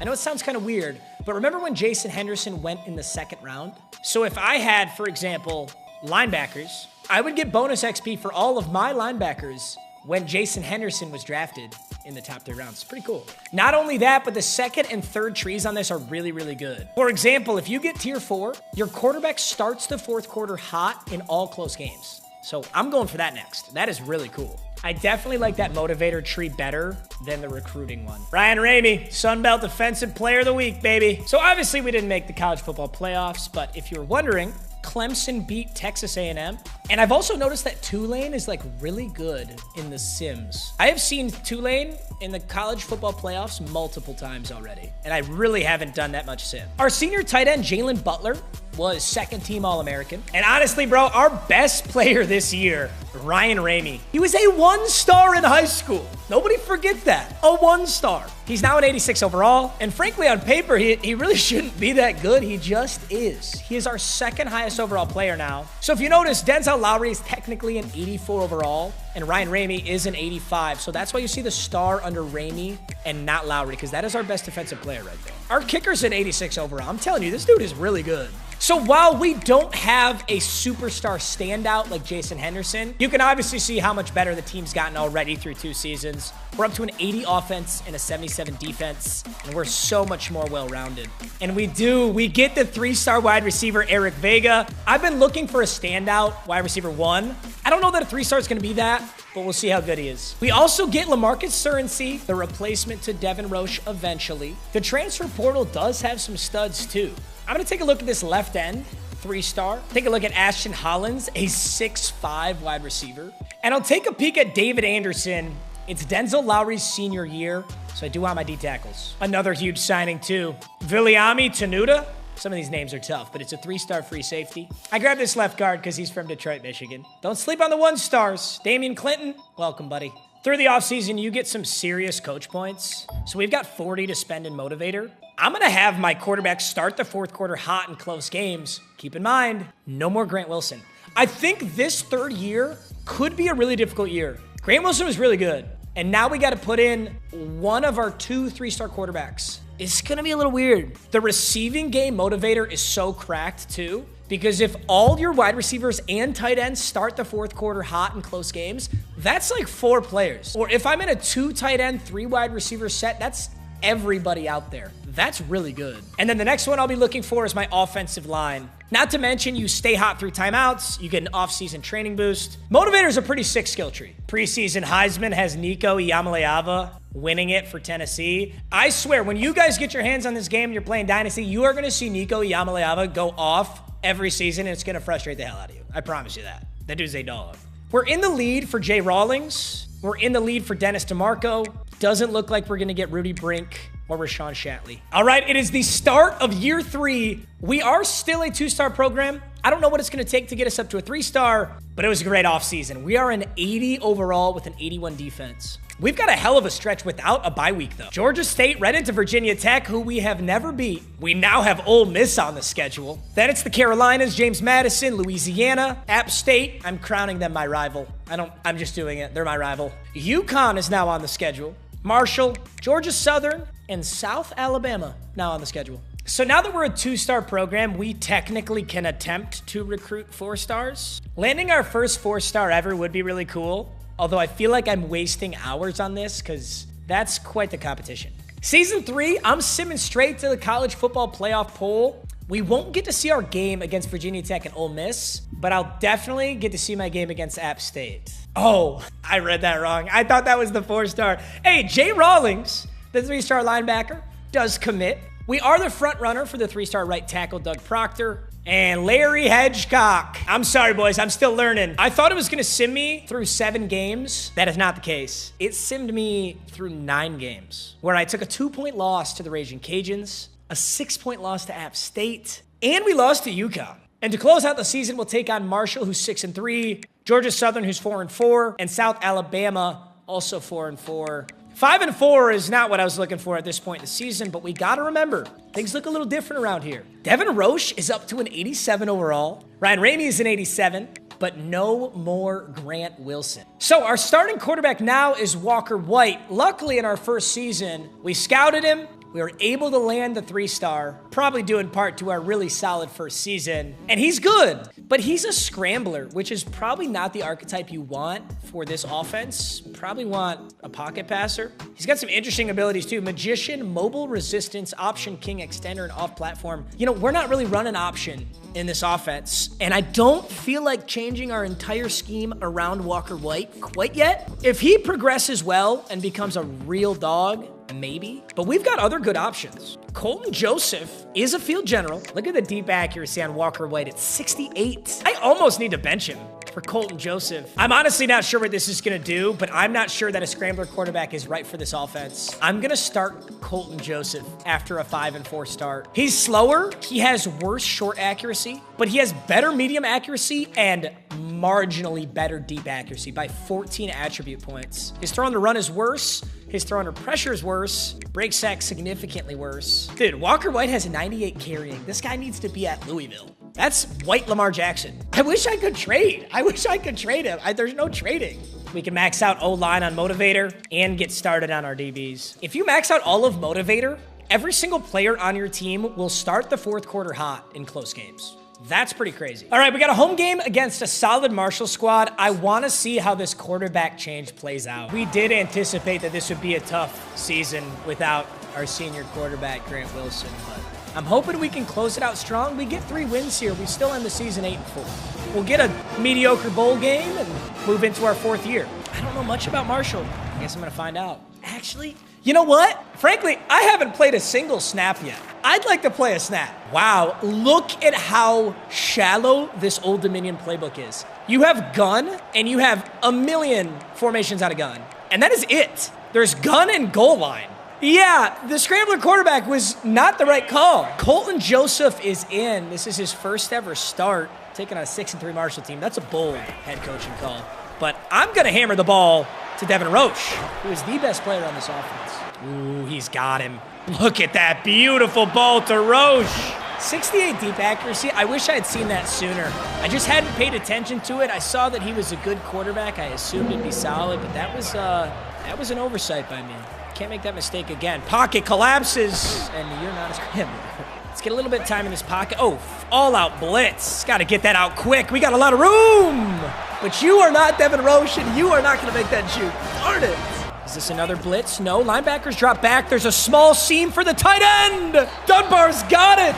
I know it sounds kind of weird, but remember when Jason Henderson went in the 2nd round? So if I had, for example, linebackers, I would get bonus XP for all of my linebackers when Jason Henderson was drafted in the top 3 rounds. It's pretty cool. Not only that, but the 2nd and 3rd trees on this are really, really good. For example, if you get tier 4, your quarterback starts the 4th quarter hot in all close games. So I'm going for that next. That is really cool. I definitely like that motivator tree better than the recruiting one. Ryan Ramey, Sun Belt Defensive Player of the Week, baby. So obviously we didn't make the college football playoffs, but if you were wondering, Clemson beat Texas A&M. And I've also noticed that Tulane is like really good in the Sims. I have seen Tulane in the college football playoffs multiple times already, and I really haven't done that much Sim. Our senior tight end, Jalen Butler, was 2nd team All-American. And honestly, bro, our best player this year, Ryan Ramey, he was a 1-star in high school. Nobody forget that, a 1-star. He's now an 86 overall, and frankly, on paper, he really shouldn't be that good. He just is. He is our 2nd highest overall player now. So if you notice, Denzel Lowry is technically an 84 overall, and Ryan Ramey is an 85. So that's why you see the star under Ramey and not Lowry, because that is our best defensive player right there. Our kicker's an 86 overall. I'm telling you, this dude is really good. So while we don't have a superstar standout like Jason Henderson, you can obviously see how much better the team's gotten already through 2 seasons. We're up to an 80 offense and a 77 defense, and we're so much more well-rounded. And we get the 3-star wide receiver, Eric Vega. I've been looking for a standout wide receiver 1. I don't know that a 3-star is going to be that, but we'll see how good he is. We also get LaMarcus Surency, the replacement to Devin Roche eventually. The transfer portal does have some studs too. I'm going to take a look at this left end, 3-star. Take a look at Ashton Hollins, a 6'5" wide receiver. And I'll take a peek at David Anderson. It's Denzel Lowry's senior year, so I do want my D tackles. Another huge signing too. Viliami Tenuta. Some of these names are tough, but it's a 3-star free safety. I grabbed this left guard because he's from Detroit, Michigan. Don't sleep on the 1-stars. Damian Clinton, welcome, buddy. Through the offseason, you get some serious coach points. So we've got 40 to spend in Motivator. I'm going to have my quarterback start the 4th quarter hot in close games. Keep in mind, no more Grant Wilson. I think this 3rd year could be a really difficult year. Grant Wilson was really good. And now we got to put in one of our 2 3-star quarterbacks. It's going to be a little weird. The receiving game motivator is so cracked too, because if all your wide receivers and tight ends start the 4th quarter hot in close games, that's like 4 players. Or if I'm in a 2 tight end, 3 wide receiver set, that's everybody out there. That's really good. And then the next one I'll be looking for is my offensive line. Not to mention you stay hot through timeouts, you get an off-season training boost. Motivator's a pretty sick skill tree. Preseason Heisman has Nico Iamaleava winning it for Tennessee. I swear, when you guys get your hands on this game and you're playing Dynasty, you are gonna see Nico Iamaleava go off every season, and it's gonna frustrate the hell out of you. I promise you that. That dude's a dog. We're in the lead for Jay Rawlings. We're in the lead for Dennis DeMarco. Doesn't look like we're gonna get Rudy Brink or Rashawn Shatley. All right, it is the start of year 3. We are still a 2-star program. I don't know what it's gonna take to get us up to a 3-star, but it was a great offseason. We are an 80 overall with an 81 defense. We've got a hell of a stretch without a bye week, though. Georgia State right into Virginia Tech, who we have never beat. We now have Ole Miss on the schedule. Then it's the Carolinas, James Madison, Louisiana, App State. I'm crowning them my rival. I'm just doing it. They're my rival. UConn is now on the schedule. Marshall, Georgia Southern, and South Alabama now on the schedule. So now that we're a 2-star program, we technically can attempt to recruit 4 stars. Landing our first 4-star ever would be really cool, although I feel like I'm wasting hours on this because that's quite the competition. Season 3, I'm simming straight to the college football playoff poll. We won't get to see our game against Virginia Tech and Ole Miss, but I'll definitely get to see my game against App State. Oh, I read that wrong. I thought that was the 4-star. Hey, Jay Rawlings, the 3-star linebacker, does commit. We are the front runner for the 3-star right tackle, Doug Proctor, and Larry Hedgecock. I'm sorry, boys. I'm still learning. I thought it was going to sim me through 7 games. That is not the case. It simmed me through 9 games, where I took a 2-point loss to the Raging Cajuns, a 6-point loss to App State, and we lost to UConn. And to close out the season, we'll take on Marshall, who's 6-3, Georgia Southern, who's 4-4, and South Alabama, also 4-4. 5-4 is not what I was looking for at this point in the season, but we got to remember, things look a little different around here. Devin Roche is up to an 87 overall. Ryan Ramey is an 87, but no more Grant Wilson. So our starting quarterback now is Walker White. Luckily, in our first season, we scouted him. We were able to land the 3-star, probably due in part to our really solid first season. And he's good, but he's a scrambler, which is probably not the archetype you want for this offense. Probably want a pocket passer. He's got some interesting abilities too. Magician, mobile resistance, option king, extender, and off platform. You know, we're not really running option in this offense, and I don't feel like changing our entire scheme around Walker White quite yet. If he progresses well and becomes a real dog, maybe. But we've got other good options. Colton Joseph is a field general. Look at the deep accuracy on Walker White at 68. I almost need to bench him for Colton Joseph. I'm honestly not sure what this is going to do, but I'm not sure that a scrambler quarterback is right for this offense. I'm going to start Colton Joseph after a 5-4 start. He's slower. He has worse short accuracy, but he has better medium accuracy and marginally better deep accuracy by 14 attribute points. His throw on the run is worse. His throw under pressure is worse. Break sack significantly worse. Dude, Walker White has 98 carrying. This guy needs to be at Louisville. That's white Lamar Jackson. I wish I could trade. I wish I could trade him. There's no trading. We can max out O-line on Motivator and get started on our DBs. If you max out all of Motivator, every single player on your team will start the 4th quarter hot in close games. That's pretty crazy. All right, we got a home game against a solid Marshall squad. I want to see how this quarterback change plays out. We did anticipate that this would be a tough season without our senior quarterback, Grant Wilson, but I'm hoping we can close it out strong. We get 3 wins here. We still end the season 8-4. We'll get a mediocre bowl game and move into our 4th year. I don't know much about Marshall. I guess I'm going to find out. Actually, you know what? Frankly, I haven't played a single snap yet. I'd like to play a snap. Wow, look at how shallow this Old Dominion playbook is. You have gun, and you have a million formations out of gun. And that is it. There's gun and goal line. Yeah, the scrambler quarterback was not the right call. Colton Joseph is in. This is his first ever start, taking on a 6-3 Marshall team. That's a bold head coaching call. But I'm going to hammer the ball to Devin Roche, who is the best player on this offense. Ooh, he's got him. Look at that beautiful ball to Roche. 68 deep accuracy. I wish I had seen that sooner. I just hadn't paid attention to it. I saw that he was a good quarterback. I assumed it'd be solid, but that was an oversight by me. Can't make that mistake again. Pocket collapses, and you're not a scrambler. Let's get a little bit of time in this pocket. Oh, all-out blitz. Got to get that out quick. We got a lot of room. But you are not Devin Roche, and you are not going to make that shoot. Darn it. Is this another blitz? No. Linebackers drop back. There's a small seam for the tight end. Dunbar's got it.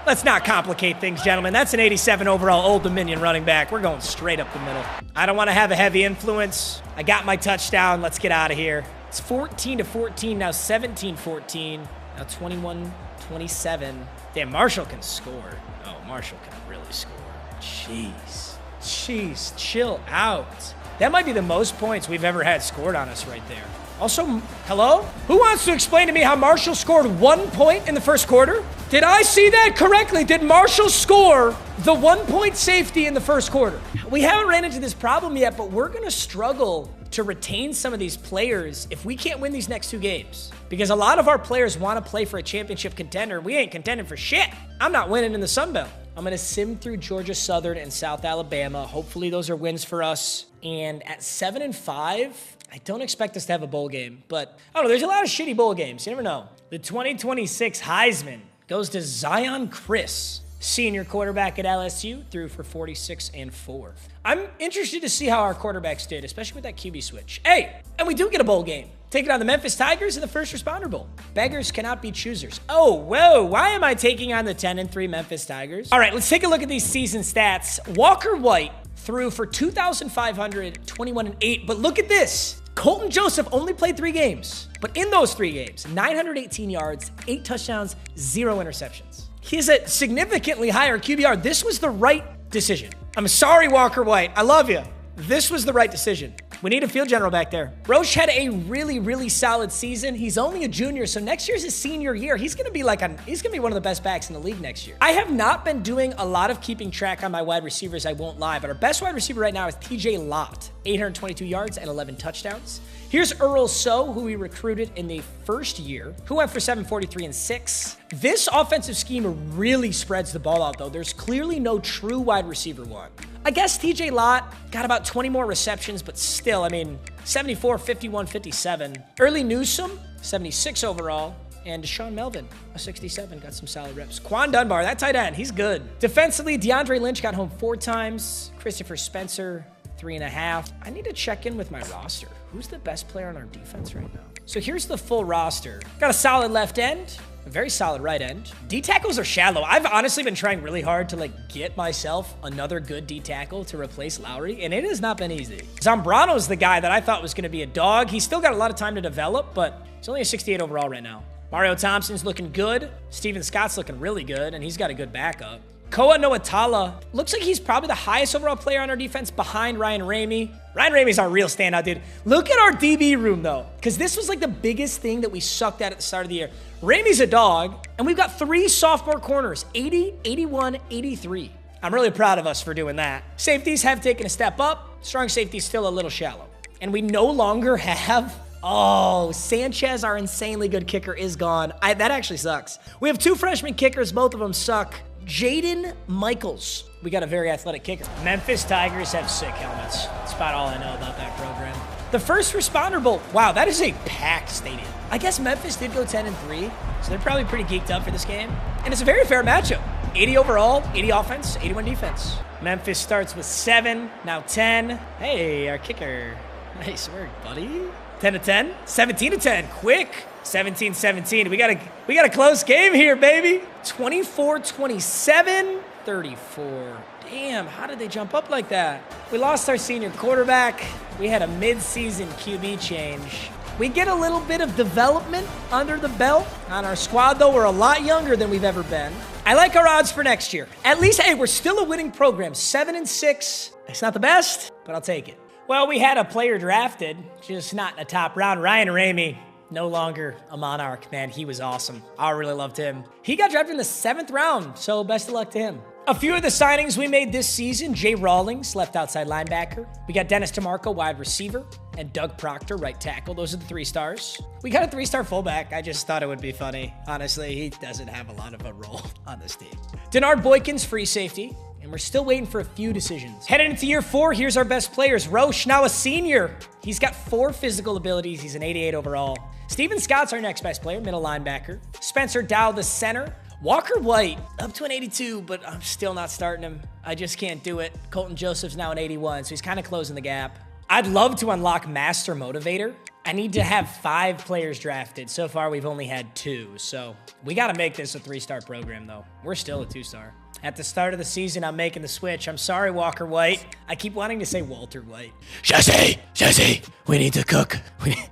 Let's not complicate things, gentlemen. That's an 87 overall Old Dominion running back. We're going straight up the middle. I don't want to have a heavy influence. I got my touchdown. Let's get out of here. It's 14-14, now 17-14, now 21-27. Damn, Marshall can score. Oh, Marshall can really score. Jeez, chill out. That might be the most points we've ever had scored on us right there. Also, hello? Who wants to explain to me how Marshall scored 1 point in the first quarter? Did I see that correctly? Did Marshall score the 1-point safety in the first quarter? We haven't ran into this problem yet, but we're going to struggle to retain some of these players if we can't win these next 2 games. Because a lot of our players want to play for a championship contender. We ain't contending for shit. I'm not winning in the Sun Belt. I'm going to sim through Georgia Southern and South Alabama. Hopefully those are wins for us. And at 7-5, I don't expect us to have a bowl game. But I don't know, there's a lot of shitty bowl games. You never know. The 2026 Heisman goes to Zion Chris, senior quarterback at LSU, threw for 46 and 4. I'm interested to see how our quarterbacks did, especially with that QB switch. Hey, and we do get a bowl game. Taking on the Memphis Tigers in the First Responder Bowl. Beggars cannot be choosers. Oh, whoa, why am I taking on the 10-3 Memphis Tigers? All right, let's take a look at these season stats. Walker White threw for 2,521 and 8, but look at this. Colton Joseph only played 3 games, but in those 3 games, 918 yards, 8 touchdowns, 0 interceptions. He has a significantly higher QBR. This was the right decision. I'm sorry, Walker White. I love you. This was the right decision. We need a field general back there. Roche had a really, really solid season. He's only a junior, so next year's his senior year. He's gonna be one of the best backs in the league next year. I have not been doing a lot of keeping track on my wide receivers, I won't lie, but our best wide receiver right now is TJ Lott, 822 yards and 11 touchdowns. Here's Earl So, who we recruited in the first year, who went for 743 and 6. This offensive scheme really spreads the ball out, though. There's clearly no true wide receiver one. I guess TJ Lott got about 20 more receptions, but still, I mean, 74, 51, 57. Early Newsome, 76 overall. And Deshaun Melvin, a 67, got some solid reps. Quan Dunbar, that tight end, he's good. Defensively, DeAndre Lynch got home 4 times. Christopher Spencer, 3.5. I need to check in with my roster. Who's the best player on our defense right now? So here's the full roster. Got a solid left end, a very solid right end. D tackles are shallow. I've honestly been trying really hard to get myself another good D tackle to replace Lowry, and it has not been easy. Zambrano's the guy that I thought was going to be a dog. He's still got a lot of time to develop, but he's only a 68 overall right now. Mario Thompson's looking good. Steven Scott's looking really good, and he's got a good backup. Koa Noatala looks like he's probably the highest overall player on our defense behind Ryan Ramey. Ryan Ramey's our real standout, dude. Look at our DB room, though, because this was the biggest thing that we sucked at the start of the year. Ramey's a dog, and we've got 3 sophomore corners, 80, 81, 83. I'm really proud of us for doing that. Safeties have taken a step up. Strong safety's still a little shallow. And we no longer have... Oh, Sanchez, our insanely good kicker, is gone. That actually sucks. We have 2 freshman kickers. Both of them suck. Jaden Michaels. We got a very athletic kicker. Memphis Tigers have sick helmets. That's about all I know about that program. The First Responder Bowl. Wow, that is a packed stadium. I guess Memphis did go 10-3, so they're probably pretty geeked up for this game. And it's a very fair matchup. 80 overall, 80 offense, 81 defense. Memphis starts with 7, now 10. Hey, our kicker. Nice work, buddy. 10-10, 17-10, quick. 17-17. We got a close game here, baby. 24-27, 34. Damn, how did they jump up like that? We lost our senior quarterback. We had a mid-season QB change. We get a little bit of development under the belt on our squad, though. We're a lot younger than we've ever been. I like our odds for next year. At least, hey, we're still a winning program. 7-6. It's not the best, but I'll take it. Well, we had a player drafted, just not in the top round. Ryan Ramey, no longer a Monarch. Man, he was awesome. I really loved him. He got drafted in the 7th round, so best of luck to him. A few of the signings we made this season: Jay Rawlings, left outside linebacker. We got Dennis DeMarco, wide receiver, and Doug Proctor, right tackle. Those are the 3 stars. We got a 3-star fullback. I just thought it would be funny. Honestly, he doesn't have a lot of a role on this team. Denard Boykins, free safety. And we're still waiting for a few decisions. Heading into year 4, here's our best players. Roche, now a senior. He's got 4 physical abilities. He's an 88 overall. Steven Scott's our next best player, middle linebacker. Spencer Dow, the center. Walker White, up to an 82, but I'm still not starting him. I just can't do it. Colton Joseph's now an 81, so he's kind of closing the gap. I'd love to unlock Master Motivator. I need to have 5 players drafted. So far, we've only had 2, so we got to make this a 3-star program, though. We're still a 2-star. At the start of the season, I'm making the switch. I'm sorry, Walker White. I keep wanting to say Walter White. Jesse, we need to cook.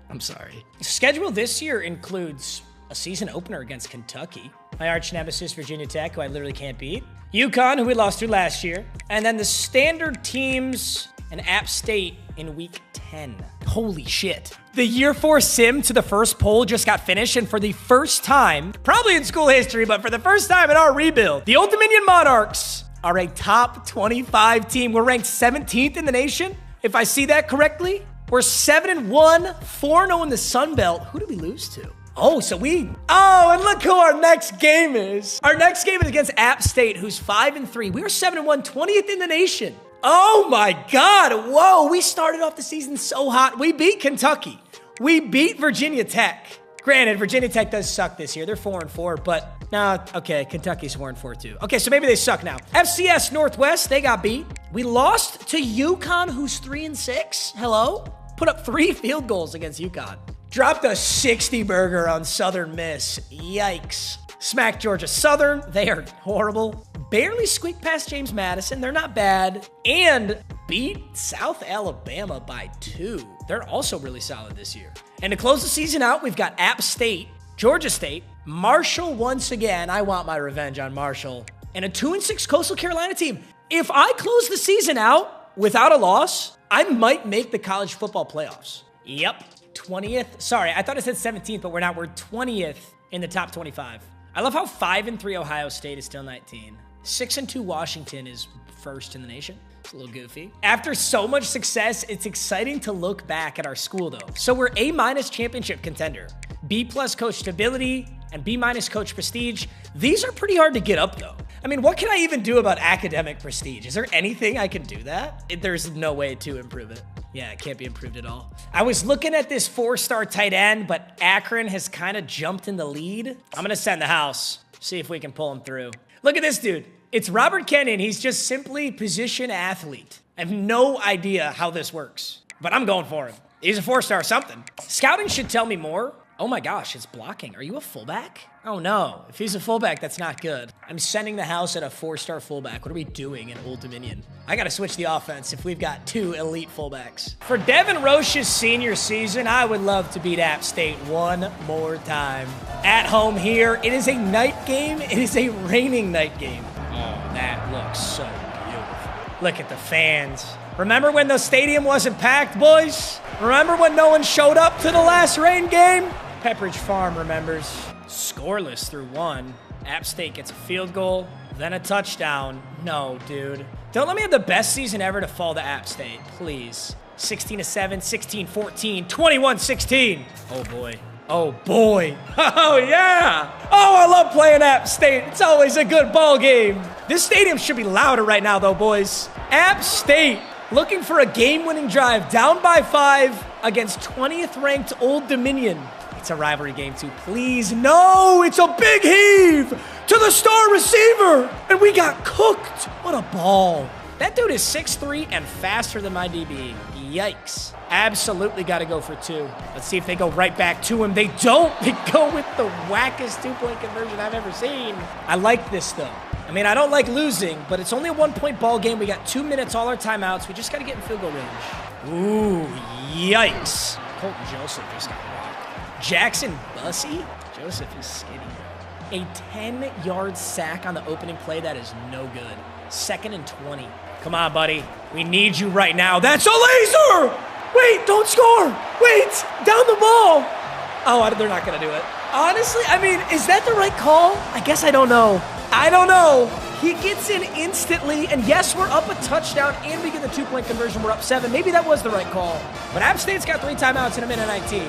I'm sorry. Schedule this year includes a season opener against Kentucky, my arch nemesis, Virginia Tech, who I literally can't beat, UConn, who we lost to last year, and then the standard teams and App State in week 10. Holy shit. The year 4 sim to the first poll just got finished, and for the first time, probably in school history, but for the first time in our rebuild, the Old Dominion Monarchs are a top 25 team. We're ranked 17th in the nation, if I see that correctly. We're 7-1, 4-0 in the Sun Belt. Who did we lose to? Oh, and look who our next game is. Our next game is against App State, who's 5-3. We were 7-1, 20th in the nation. Oh my God, whoa, we started off the season so hot. We beat Kentucky. We beat Virginia Tech. Granted, Virginia Tech does suck this year. They're 4-4, but okay, Kentucky's 4-4 too. Okay, so maybe they suck now. FCS Northwest, they got beat. We lost to UConn, who's 3-6. Hello? Put up 3 field goals against UConn. Dropped a 60 burger on Southern Miss. Yikes. Smacked Georgia Southern. They are horrible. Barely squeaked past James Madison. They're not bad. And beat South Alabama by 2. They're also really solid this year. And to close the season out, we've got App State, Georgia State, Marshall once again. I want my revenge on Marshall. And a 2-6 Coastal Carolina team. If I close the season out without a loss, I might make the college football playoffs. Yep. 20th. Sorry, I thought it said 17th, but we're not. We're 20th in the top 25. I love how 5-3 Ohio State is still 19. 6-2 Washington is first in the nation. It's a little goofy. After so much success, it's exciting to look back at our school, though. So we're A- championship contender, B+ coach stability, and B- coach prestige. These are pretty hard to get up, though. I mean, what can I even do about academic prestige? Is there anything I can do that? There's no way to improve it. Yeah, it can't be improved at all. I was looking at this 4-star tight end, but Akron has kind of jumped in the lead. I'm going to send the house, see if we can pull him through. Look at this dude. It's Robert Kenyon. He's just simply position athlete. I have no idea how this works, but I'm going for him. He's a 4-star something. Scouting should tell me more. Oh my gosh, it's blocking. Are you a fullback? Oh no, if he's a fullback, that's not good. I'm sending the house at a 4-star fullback. What are we doing in Old Dominion? I gotta switch the offense if we've got 2 elite fullbacks. For Devin Roche's senior season, I would love to beat App State one more time. At home here, it is a night game. It is a raining night game. Oh, that looks so beautiful. Look at the fans. Remember when the stadium wasn't packed, boys? Remember when no one showed up to the last rain game? Pepperidge Farm remembers. Scoreless through 1. App State gets a field goal, then a touchdown. No, dude. Don't let me have the best season ever to fall to App State, please. 16-7, 16-14, 21-16. Oh boy. Oh boy. Oh yeah. Oh, I love playing App State. It's always a good ball game. This stadium should be louder right now though, boys. App State looking for a game-winning drive, down by 5 against 20th ranked Old Dominion. It's a rivalry game too. Please, no, it's a big heave to the star receiver. And we got cooked. What a ball. That dude is 6'3" and faster than my DB. Yikes. Absolutely got to go for 2. Let's see if they go right back to him. They don't. They go with the wackest 2-point conversion I've ever seen. I like this though. I mean, I don't like losing, but it's only a 1-point ball game. We got 2 minutes, all our timeouts. We just got to get in field goal range. Ooh, yikes. Colton Joseph just got rocked. Jackson Bussey? Joseph is skinny. A 10-yard sack on the opening play. That is no good. 2nd and 20. Come on, buddy. We need you right now. That's a laser! Wait, don't score. Wait, down the ball. Oh, they're not going to do it. Honestly, I mean, is that the right call? I guess I don't know. I don't know. He gets in instantly, and yes, we're up a touchdown, and we get the 2-point conversion. We're up 7. Maybe that was the right call. But App State's got 3 timeouts in a minute 19.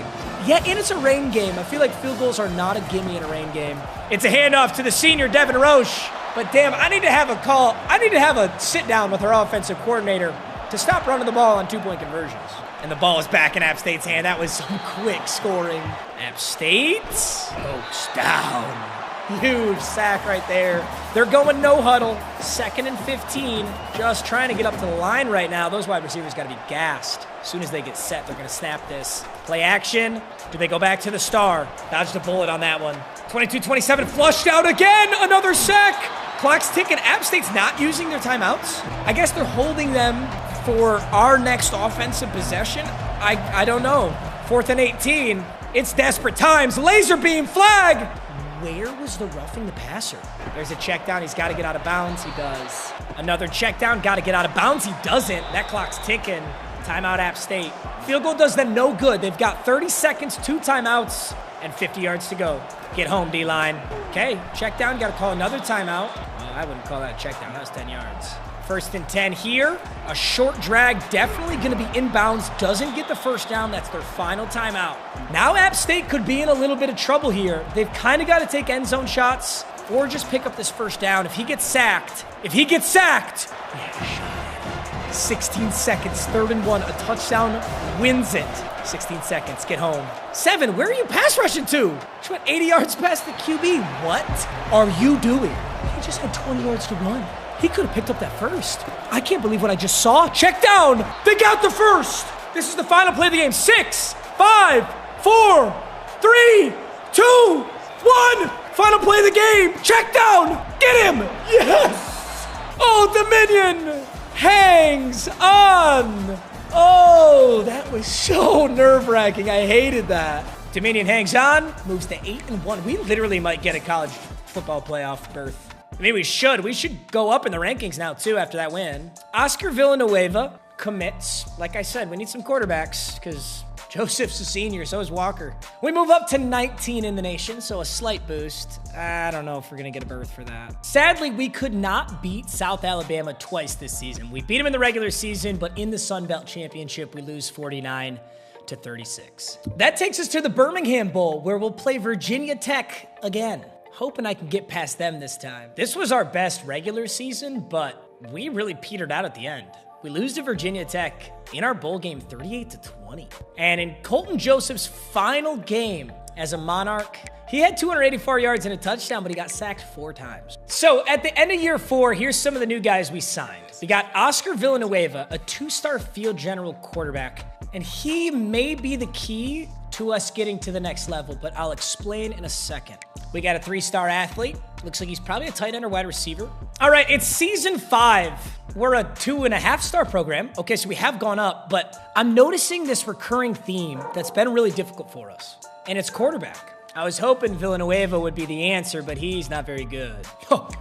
Yeah, and it's a rain game. I feel like field goals are not a gimme in a rain game. It's a handoff to the senior, Devin Roche. But damn, I need to have a call. I need to have a sit-down with our offensive coordinator to stop running the ball on 2-point conversions. And the ball is back in App State's hand. That was some quick scoring. App State goes down. Huge sack right there. They're going no huddle. 2nd and 15. Just trying to get up to the line right now. Those wide receivers got to be gassed. As soon as they get set, they're going to snap this. Play action. Do they go back to the star? Dodged a bullet on that one. 22-27, flushed out again. Another sack. Clock's ticking. App State's not using their timeouts. I guess they're holding them for our next offensive possession. I don't know. 4th and 18. It's desperate times. Laser beam flag. where was the roughing the passer? There's a check down. He's got to get out of bounds. He does. Another check down. Got to get out of bounds. He doesn't. That clock's ticking. Timeout App State. Field goal does them no good. They've got 30 seconds, 2 timeouts, and 50 yards to go. Get home, D-line. Okay, check down. Got to call another timeout. Well, I wouldn't call that a check down. That was 10 yards. 1st and 10 here. A short drag, definitely going to be inbounds. Doesn't get the first down. That's their final timeout. Now App State could be in a little bit of trouble here. They've kind of got to take end zone shots or just pick up this first down. If he gets sacked, yeah, 16 seconds, 3rd and 1. A touchdown wins it. 16 seconds, get home. 7, where are you pass rushing to? Just went 80 yards past the QB. What are you doing? He just had 20 yards to run. He could have picked up that first. I can't believe what I just saw. Check down. They got the first. This is the final play of the game. 6, 5, 4, 3, 2, 1. Final play of the game. Check down. Get him. Yes. Oh, Dominion hangs on. Oh, that was so nerve-wracking. I hated that. Dominion hangs on, moves to 8-1. We literally might get a college football playoff berth. I mean, we should. We should go up in the rankings now, too, after that win. Oscar Villanueva commits. Like I said, we need some quarterbacks because Joseph's a senior, so is Walker. We move up to 19 in the nation, so a slight boost. I don't know if we're going to get a berth for that. Sadly, we could not beat South Alabama twice this season. We beat them in the regular season, but in the Sun Belt Championship, we lose 49-36. That takes us to the Birmingham Bowl, where we'll play Virginia Tech again. Hoping I can get past them this time. This was our best regular season, but we really petered out at the end. We lose to Virginia Tech in our bowl game 38-20. And in Colton Joseph's final game as a Monarch, he had 284 yards and a touchdown, but he got sacked 4 times. So at the end of year 4, here's some of the new guys we signed. We got Oscar Villanueva, a 2-star field general quarterback, and he may be the key to us getting to the next level, but I'll explain in a second. We got a 3-star athlete. Looks like he's probably a tight end or wide receiver. All right, it's season 5. We're a 2.5-star program. Okay, so we have gone up, but I'm noticing this recurring theme that's been really difficult for us, and it's quarterback. I was hoping Villanueva would be the answer, but he's not very good.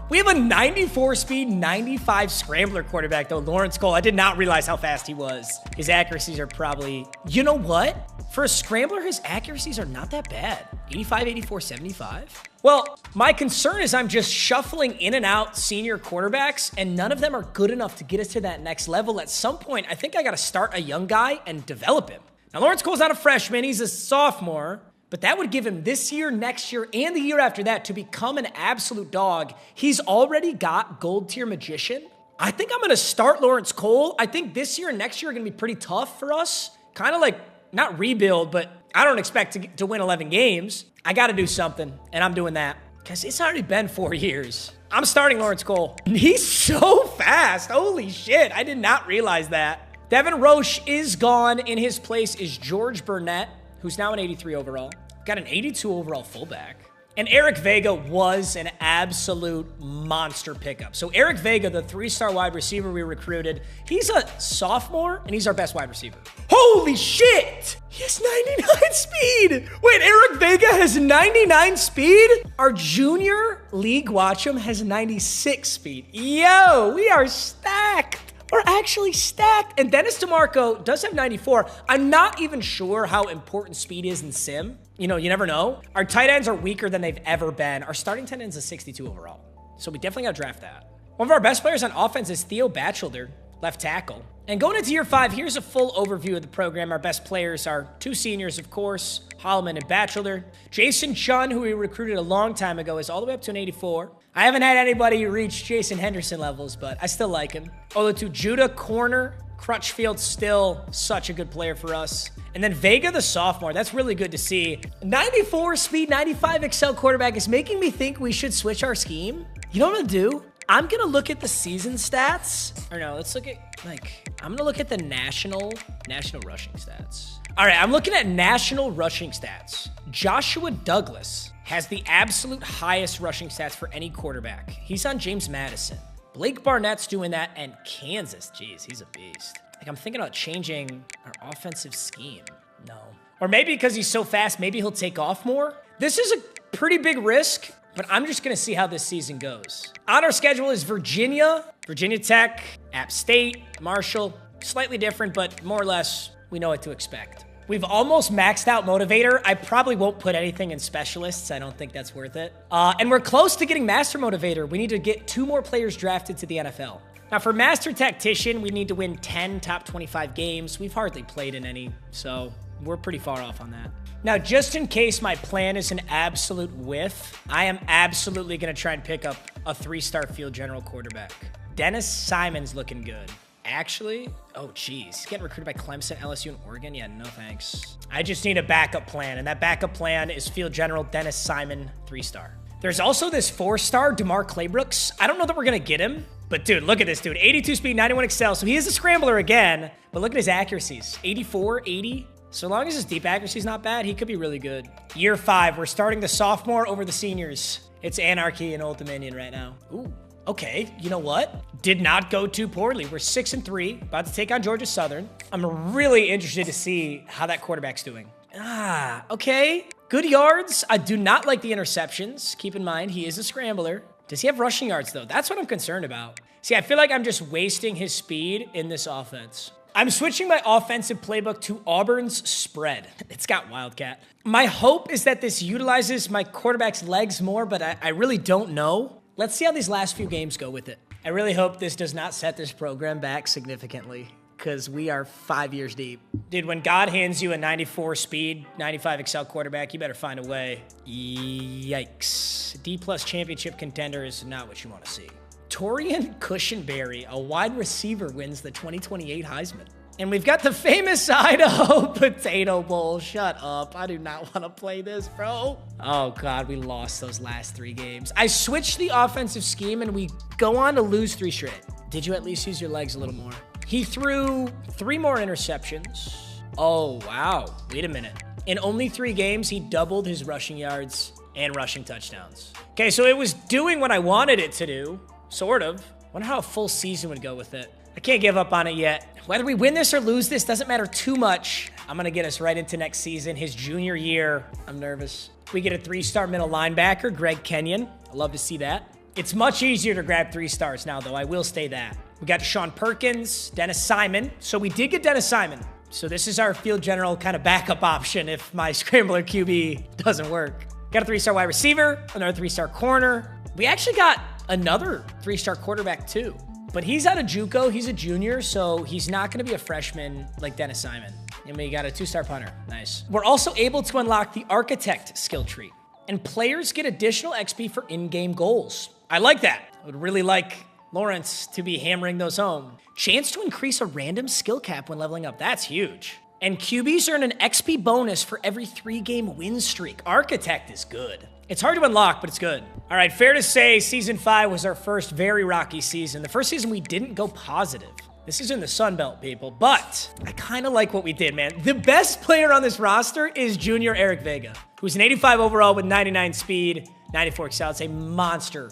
We have a 94-speed, 95 scrambler quarterback, though, Lawrence Cole. I did not realize how fast he was. His accuracies are probably... You know what? For a scrambler, his accuracies are not that bad. 85, 84, 75. Well, my concern is I'm just shuffling in and out senior quarterbacks, and none of them are good enough to get us to that next level. At some point, I think I got to start a young guy and develop him. Now, Lawrence Cole's not a freshman. He's a sophomore. But that would give him this year, next year, and the year after that to become an absolute dog. He's already got gold tier magician. I think I'm going to start Lawrence Cole. I think this year and next year are going to be pretty tough for us. Kind of like, not rebuild, but I don't expect to win 11 games. I got to do something, and I'm doing that. Because it's already been 4 years. I'm starting Lawrence Cole. He's so fast. Holy shit. I did not realize that. Devin Roche is gone. In his place is George Burnett, who's now an 83 overall. Got an 82 overall fullback. And Eric Vega was an absolute monster pickup. So Eric Vega, the 3-star wide receiver we recruited, he's a sophomore, and he's our best wide receiver. Holy shit! He has 99 speed! Wait, Eric Vega has 99 speed? Our junior, League Watcham, has 96 speed. Yo, we are stacked! We're actually stacked. And Dennis DeMarco does have 94. I'm not even sure how important speed is in sim. You know, you never know. Our tight ends are weaker than they've ever been. Our starting tight end's a 62 overall. So we definitely got to draft that. One of our best players on offense is Theo Batchelder, left tackle. And going into year 5, here's a full overview of the program. Our best players are 2 seniors, of course, Holloman and Batchelder. Jason Chun, who we recruited a long time ago, is all the way up to an 84. I haven't had anybody reach Jason Henderson levels, but I still like him. Olatu Judah, corner. Crutchfield, still such a good player for us. And then Vega, the sophomore. That's really good to see. 94 speed, 95 Excel quarterback is making me think we should switch our scheme. You know what I'm gonna do? I'm gonna look at the season stats. Or no, let's look at, I'm gonna look at the national rushing stats. All right, I'm looking at national rushing stats. Joshua Douglas has the absolute highest rushing stats for any quarterback. He's on James Madison. Blake Barnett's doing that, and Kansas, geez, he's a beast. I'm thinking about changing our offensive scheme. No. Or maybe because he's so fast, maybe he'll take off more. This is a pretty big risk, but I'm just going to see how this season goes. On our schedule is Virginia, Virginia Tech, App State, Marshall. Slightly different, but more or less, we know what to expect. We've almost maxed out Motivator. I probably won't put anything in Specialists. I don't think that's worth it. And we're close to getting Master Motivator. We need to get 2 more players drafted to the NFL. Now, for Master Tactician, we need to win 10 top 25 games. We've hardly played in any, so we're pretty far off on that. Now, just in case my plan is an absolute whiff, I am absolutely going to try and pick up a 3-star field general quarterback. Dennis Simon's looking good. Actually, oh geez, he's getting recruited by Clemson, LSU, and Oregon. Yeah, no thanks. I just need a backup plan, and that backup plan is field general Dennis Simon, 3-star. There's also this 4-star DeMar Claybrooks. I don't know that we're going to get him, but dude, look at this dude. 82 speed, 91 excel, so he is a scrambler again, but look at his accuracies. 84, 80. So long as his deep accuracy is not bad, he could be really good. Year 5, we're starting the sophomore over the seniors. It's anarchy in Old Dominion right now. Ooh. Okay, you know what? Did not go too poorly. We're 6-3, about to take on Georgia Southern. I'm really interested to see how that quarterback's doing. Okay. Good yards. I do not like the interceptions. Keep in mind, he is a scrambler. Does he have rushing yards, though? That's what I'm concerned about. See, I feel like I'm just wasting his speed in this offense. I'm switching my offensive playbook to Auburn's spread. It's got Wildcat. My hope is that this utilizes my quarterback's legs more, but I really don't know. Let's see how these last few games go with it. I really hope this does not set this program back significantly, because we are 5 years deep. Dude, when God hands you a 94 speed, 95 excel quarterback, you better find a way. Yikes. D+ championship contender is not what you want to see. Torian Cushenberry, a wide receiver, wins the 2028 Heisman. And we've got the famous Idaho Potato Bowl. Shut up. I do not want to play this, bro. Oh, God, we lost those last 3 games. I switched the offensive scheme, and we go on to lose 3 straight. Did you at least use your legs a little more? He threw 3 more interceptions. Oh, wow. Wait a minute. In only 3 games, he doubled his rushing yards and rushing touchdowns. Okay, so it was doing what I wanted it to do, sort of. Wonder how a full season would go with it. I can't give up on it yet. Whether we win this or lose this doesn't matter too much. I'm going to get us right into next season, his junior year. I'm nervous. We get a 3-star middle linebacker, Greg Kenyon. I love to see that. It's much easier to grab 3 stars now, though. I will say that. We got Sean Perkins, Dennis Simon. So we did get Dennis Simon. So this is our field general kind of backup option if my scrambler QB doesn't work. Got a 3-star wide receiver, another 3-star corner. We actually got another 3-star quarterback, too. But he's out of JUCO. He's a junior, so he's not going to be a freshman like Dennis Simon. And we got a 2-star punter. Nice. We're also able to unlock the Architect skill tree. And players get additional XP for in-game goals. I like that. I would really like Lawrence to be hammering those home. Chance to increase a random skill cap when leveling up. That's huge. And QBs earn an XP bonus for every 3-game win streak. Architect is good. It's hard to unlock, but it's good. All right, fair to say Season 5 was our first very rocky season. The first season we didn't go positive. This is in the Sun Belt, people, but I kind of like what we did, man. The best player on this roster is junior Eric Vega, who's an 85 overall with 99 speed, 94 excel. It's a monster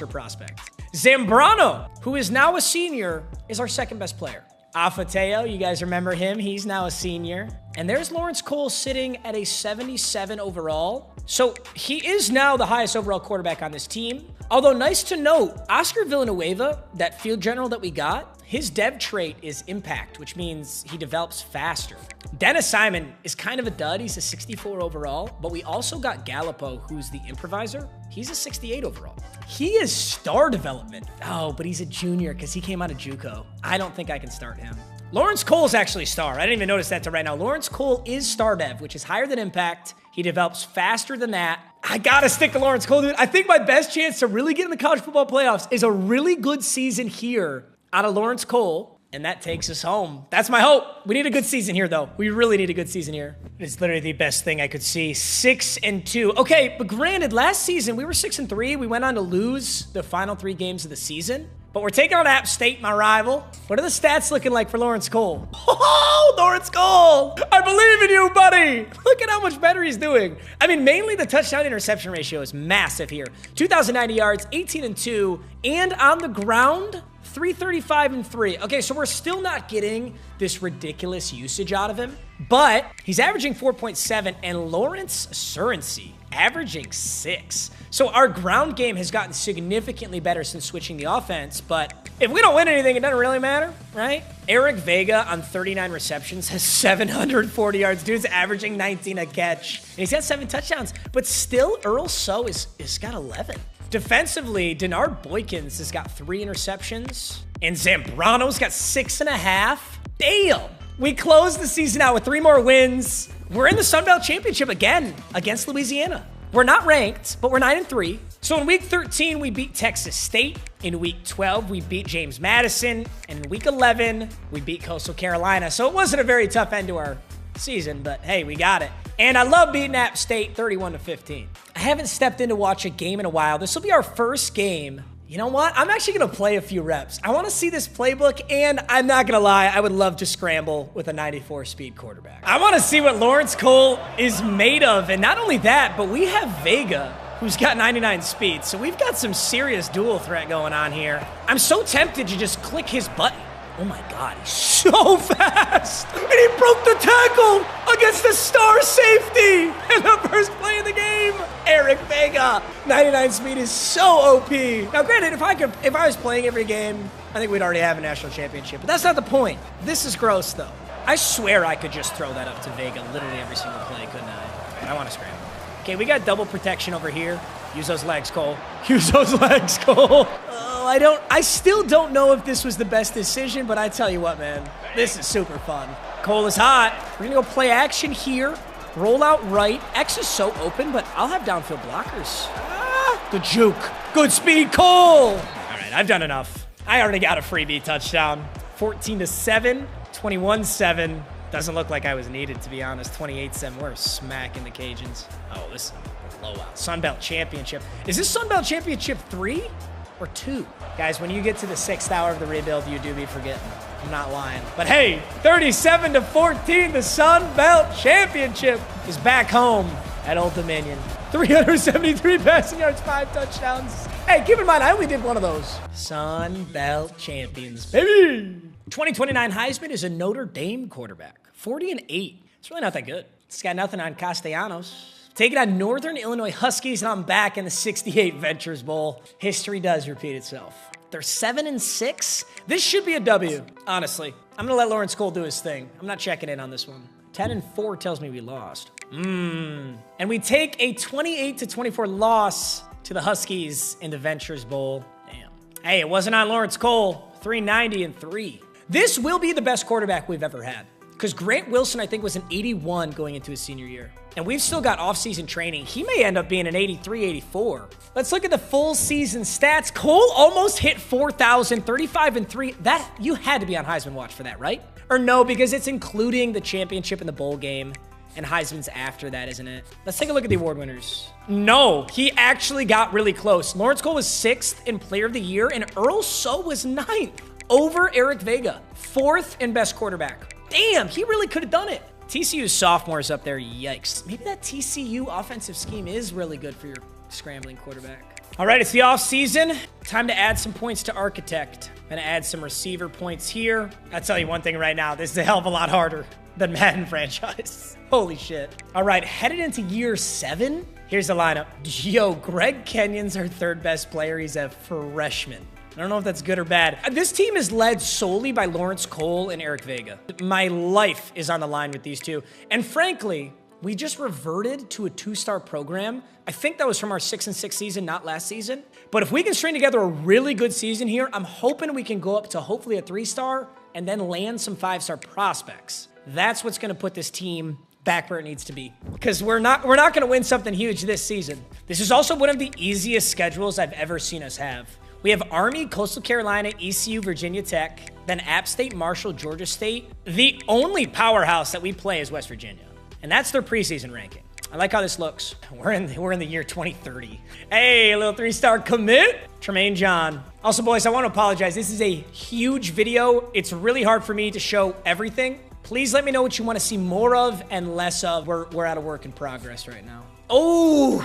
prospect. Zambrano, who is now a senior, is our second best player. Afateo, you guys remember him. He's now a senior. And there's Lawrence Cole sitting at a 77 overall. So he is now the highest overall quarterback on this team. Although nice to note, Oscar Villanueva, that field general that we got, his dev trait is impact, which means he develops faster. Dennis Simon is kind of a dud. He's a 64 overall, but we also got Gallipo, who's the improviser. He's a 68 overall. He is star development. Oh, but he's a junior because he came out of JUCO. I don't think I can start him. Lawrence Cole is actually star. I didn't even notice that till right now. Lawrence Cole is star dev, which is higher than impact. He develops faster than that. I gotta stick to Lawrence Cole, dude. I think my best chance to really get in the college football playoffs is a really good season here out of Lawrence Cole, and that takes us home. That's my hope. We need a good season here, though. We really need a good season here. It's literally the best thing I could see. 6-2. Okay, but granted, last season we were 6-3. We went on to lose the final 3 games of the season. But we're taking on App State, my rival. What are the stats looking like for Lawrence Cole? Oh, Lawrence Cole! I believe in you, buddy! Look at how much better he's doing. I mean, mainly the touchdown-interception ratio is massive here. 2,090 yards, 18-2, and on the ground, 335 and 3. Okay, so we're still not getting this ridiculous usage out of him, but he's averaging 4.7, and Lawrence Surency averaging 6. So our ground game has gotten significantly better since switching the offense, but if we don't win anything, it doesn't really matter, right? Eric Vega on 39 receptions has 740 yards. Dude's averaging 19 a catch, and he's got 7 touchdowns, but still Earl So is got 11. Defensively, Denard Boykins has got 3 interceptions, and Zambrano's got 6.5. Damn! We closed the season out with 3 more wins. We're in the Sun Belt Championship again against Louisiana. We're not ranked, but we're 9-3. So in week 13, we beat Texas State. In week 12, we beat James Madison. And in week 11, we beat Coastal Carolina. So it wasn't a very tough end to our season, but hey, we got it. And I love beating App State 31-15. I haven't stepped in to watch a game in a while. This will be our first game. You know what? I'm actually going to play a few reps. I want to see this playbook, and I'm not going to lie, I would love to scramble with a 94-speed quarterback. I want to see what Lawrence Cole is made of, and not only that, but we have Vega, who's got 99 speed, so we've got some serious dual threat going on here. I'm so tempted to just click his button. Oh my God, he's so fast! And he broke the tackle against the star safety in the first play of the game. Eric Vega, 99 speed is so OP. Now granted, if I was playing every game, I think we'd already have a national championship, but that's not the point. This is gross though. I swear I could just throw that up to Vega literally every single play, couldn't I? All right, I want to scramble. Okay, we got double protection over here. Use those legs, Cole. Use those legs, Cole. I still don't know if this was the best decision, but I tell you what, man, this is super fun. Cole is hot. We're gonna go play action here. Roll out right. X is so open, but I'll have downfield blockers. Good juke. Good speed, Cole. All right, I've done enough. I already got a freebie touchdown. 14-7, 21-7. Doesn't look like I was needed, to be honest. 28-7, we're smacking the Cajuns. Oh, this is a blowout. Sun Belt Championship. Is this Sun Belt Championship 3 or 2? Guys, when you get to the 6th hour of the rebuild, you do be forgetting. I'm not lying. But hey, 37-14, the Sun Belt Championship is back home at Old Dominion. 373 passing yards, 5 touchdowns. Hey, keep in mind, I only did one of those. Sun Belt champions, baby. 2029 Heisman is a Notre Dame quarterback. 40-8. It's really not that good. It's got nothing on Castellanos. Taking on Northern Illinois Huskies, and I'm back in the 68 Ventures Bowl. History does repeat itself. They're 7-6. This should be a W, honestly. I'm going to let Lawrence Cole do his thing. I'm not checking in on this one. 10-4 tells me we lost. And we take a 28-24 loss to the Huskies in the Ventures Bowl. Damn. Hey, it wasn't on Lawrence Cole. 390-3. This will be the best quarterback we've ever had. Because Grant Wilson, I think, was an 81 going into his senior year. And we've still got off-season training. He may end up being an 83, 84. Let's look at the full season stats. Cole almost hit 4,000, 35-3. That, you had to be on Heisman watch for that, right? Or no, because it's including the championship and the bowl game. And Heisman's after that, isn't it? Let's take a look at the award winners. No, he actually got really close. Lawrence Cole was 6th in Player of the Year, and Earl So was 9th over Eric Vega. 4th in Best Quarterback. Damn, he really could have done it. TCU's sophomores up there, yikes. Maybe that TCU offensive scheme is really good for your scrambling quarterback. All right, it's the off season. Time to add some points to Architect. I'm gonna add some receiver points here. I'll tell you one thing right now, this is a hell of a lot harder than Madden franchise. Holy shit. All right, headed into year 7. Here's the lineup. Yo, Greg Kenyon's our 3rd best player. He's a freshman. I don't know if that's good or bad. This team is led solely by Lawrence Cole and Eric Vega. My life is on the line with these two. And frankly, we just reverted to a 2-star program. I think that was from our 6-6 season, not last season. But if we can string together a really good season here, I'm hoping we can go up to hopefully a 3-star and then land some 5-star prospects. That's what's going to put this team back where it needs to be. Because we're not going to win something huge this season. This is also one of the easiest schedules I've ever seen us have. We have Army, Coastal Carolina, ECU, Virginia Tech, then App State, Marshall, Georgia State. The only powerhouse that we play is West Virginia, and that's their preseason ranking. I like how this looks. We're in the year 2030. Hey, a little 3-star commit. Tremaine John. Also, boys, I want to apologize. This is a huge video. It's really hard for me to show everything. Please let me know what you want to see more of and less of. We're at a work in progress right now. Oh,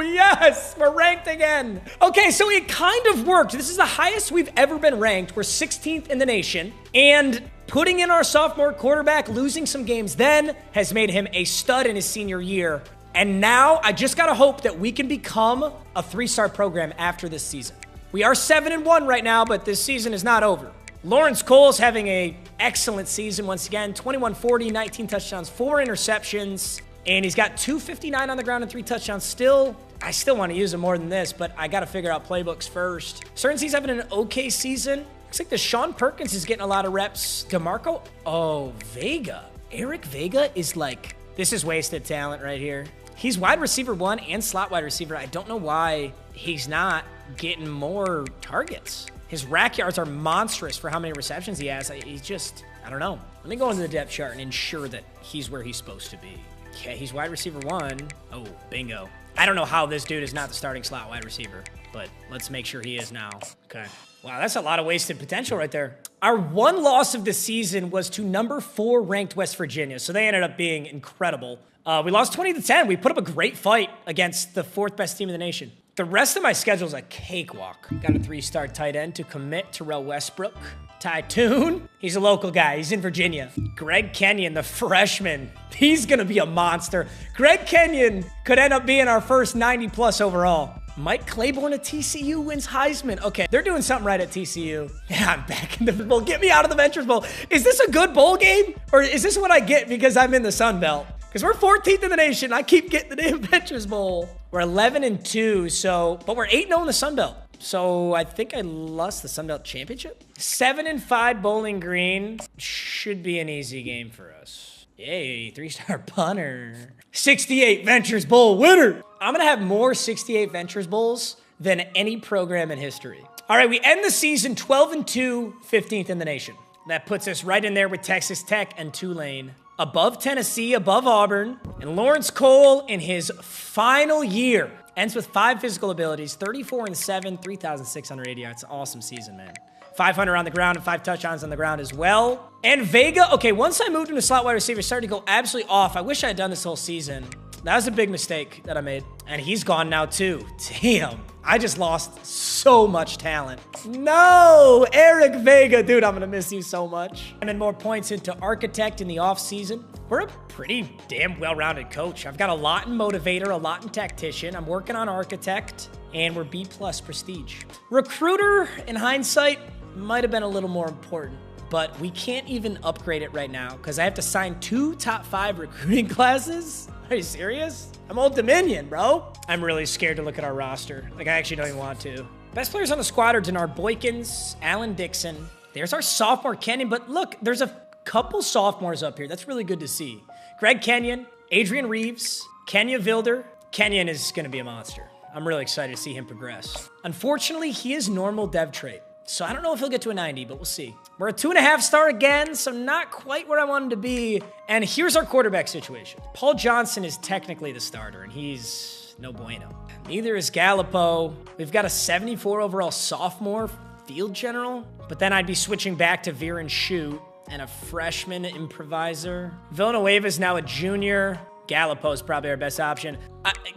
yes, we're ranked again. Okay, so it kind of worked. This is the highest we've ever been ranked. We're 16th in the nation. And putting in our sophomore quarterback, losing some games then, has made him a stud in his senior year. And now I just got to hope that we can become a 3-star program after this season. We are 7-1 right now, but this season is not over. Lawrence Cole's having an excellent season once again. 21-40, 19 touchdowns, 4 interceptions. And he's got 259 on the ground and 3 touchdowns still. I still want to use him more than this, but I got to figure out playbooks first. Certainty's having an okay season. Looks like the Sean Perkins is getting a lot of reps. DeMarco. Oh, Vega. Eric Vega is like, this is wasted talent right here. He's wide receiver 1 and slot wide receiver. I don't know why he's not getting more targets. His rack yards are monstrous for how many receptions he has. He's just, I don't know. Let me go into the depth chart and ensure that he's where he's supposed to be. Okay, he's wide receiver 1. Oh, bingo. I don't know how this dude is not the starting slot wide receiver, but let's make sure he is now. Okay. Wow, that's a lot of wasted potential right there. Our one loss of the season was to number 4 ranked West Virginia, so they ended up being incredible. We lost 20-10. We put up a great fight against the 4th best team in the nation. The rest of my schedule is a cakewalk. Got a 3-star tight end to commit, Terrell Westbrook. Ty Toon, he's a local guy. He's in Virginia. Greg Kenyon, the freshman. He's going to be a monster. Greg Kenyon could end up being our first 90-plus overall. Mike Claiborne at TCU wins Heisman. Okay, they're doing something right at TCU. Yeah, I'm back in the bowl. Get me out of the Ventures Bowl. Is this a good bowl game? Or is this what I get because I'm in the Sun Belt? Because we're 14th in the nation. I keep getting the damn Ventures Bowl. We're 11-2, but we're 8-0 in the Sun Belt. So I think I lost the Sun Belt Championship. 7-5 Bowling Green. Should be an easy game for us. Yay, 3-star punter. 68 Ventures Bowl winner. I'm going to have more 68 Ventures Bowls than any program in history. All right, we end the season 12-2, 15th in the nation. That puts us right in there with Texas Tech and Tulane. Above Tennessee, above Auburn. And Lawrence Cole in his final year ends with 5 physical abilities, 34-7, 3,680 yards. It's an awesome season, man. 500 on the ground and 5 touchdowns on the ground as well. And Vega, okay, once I moved him to slot wide receiver, started to go absolutely off. I wish I had done this whole season. That was a big mistake that I made. And he's gone now too. Damn. I just lost so much talent. No, Eric Vega. Dude, I'm going to miss you so much. I'm in more points into Architect in the offseason. We're a pretty damn well-rounded coach. I've got a lot in Motivator, a lot in Tactician. I'm working on Architect, and we're B+ Prestige. Recruiter, in hindsight, might have been a little more important, but we can't even upgrade it right now because I have to sign 2 top 5 recruiting classes. Are you serious? I'm Old Dominion, bro. I'm really scared to look at our roster. Like, I actually don't even want to. Best players on the squad are Denard Boykins, Alan Dixon. There's our sophomore Kenyon, but look, there's a couple sophomores up here. That's really good to see. Greg Kenyon, Adrian Reeves, Kenya Vilder. Kenyon is going to be a monster. I'm really excited to see him progress. Unfortunately, he is normal dev trait. So I don't know if he'll get to a 90, but we'll see. We're a 2.5-star again, so not quite where I wanted to be. And here's our quarterback situation. Paul Johnson is technically the starter, and he's no bueno. Neither is Gallipo. We've got a 74 overall sophomore field general, but then I'd be switching back to Viren Shoot and a freshman improviser. Villanueva is now a junior. Gallipo's probably our best option.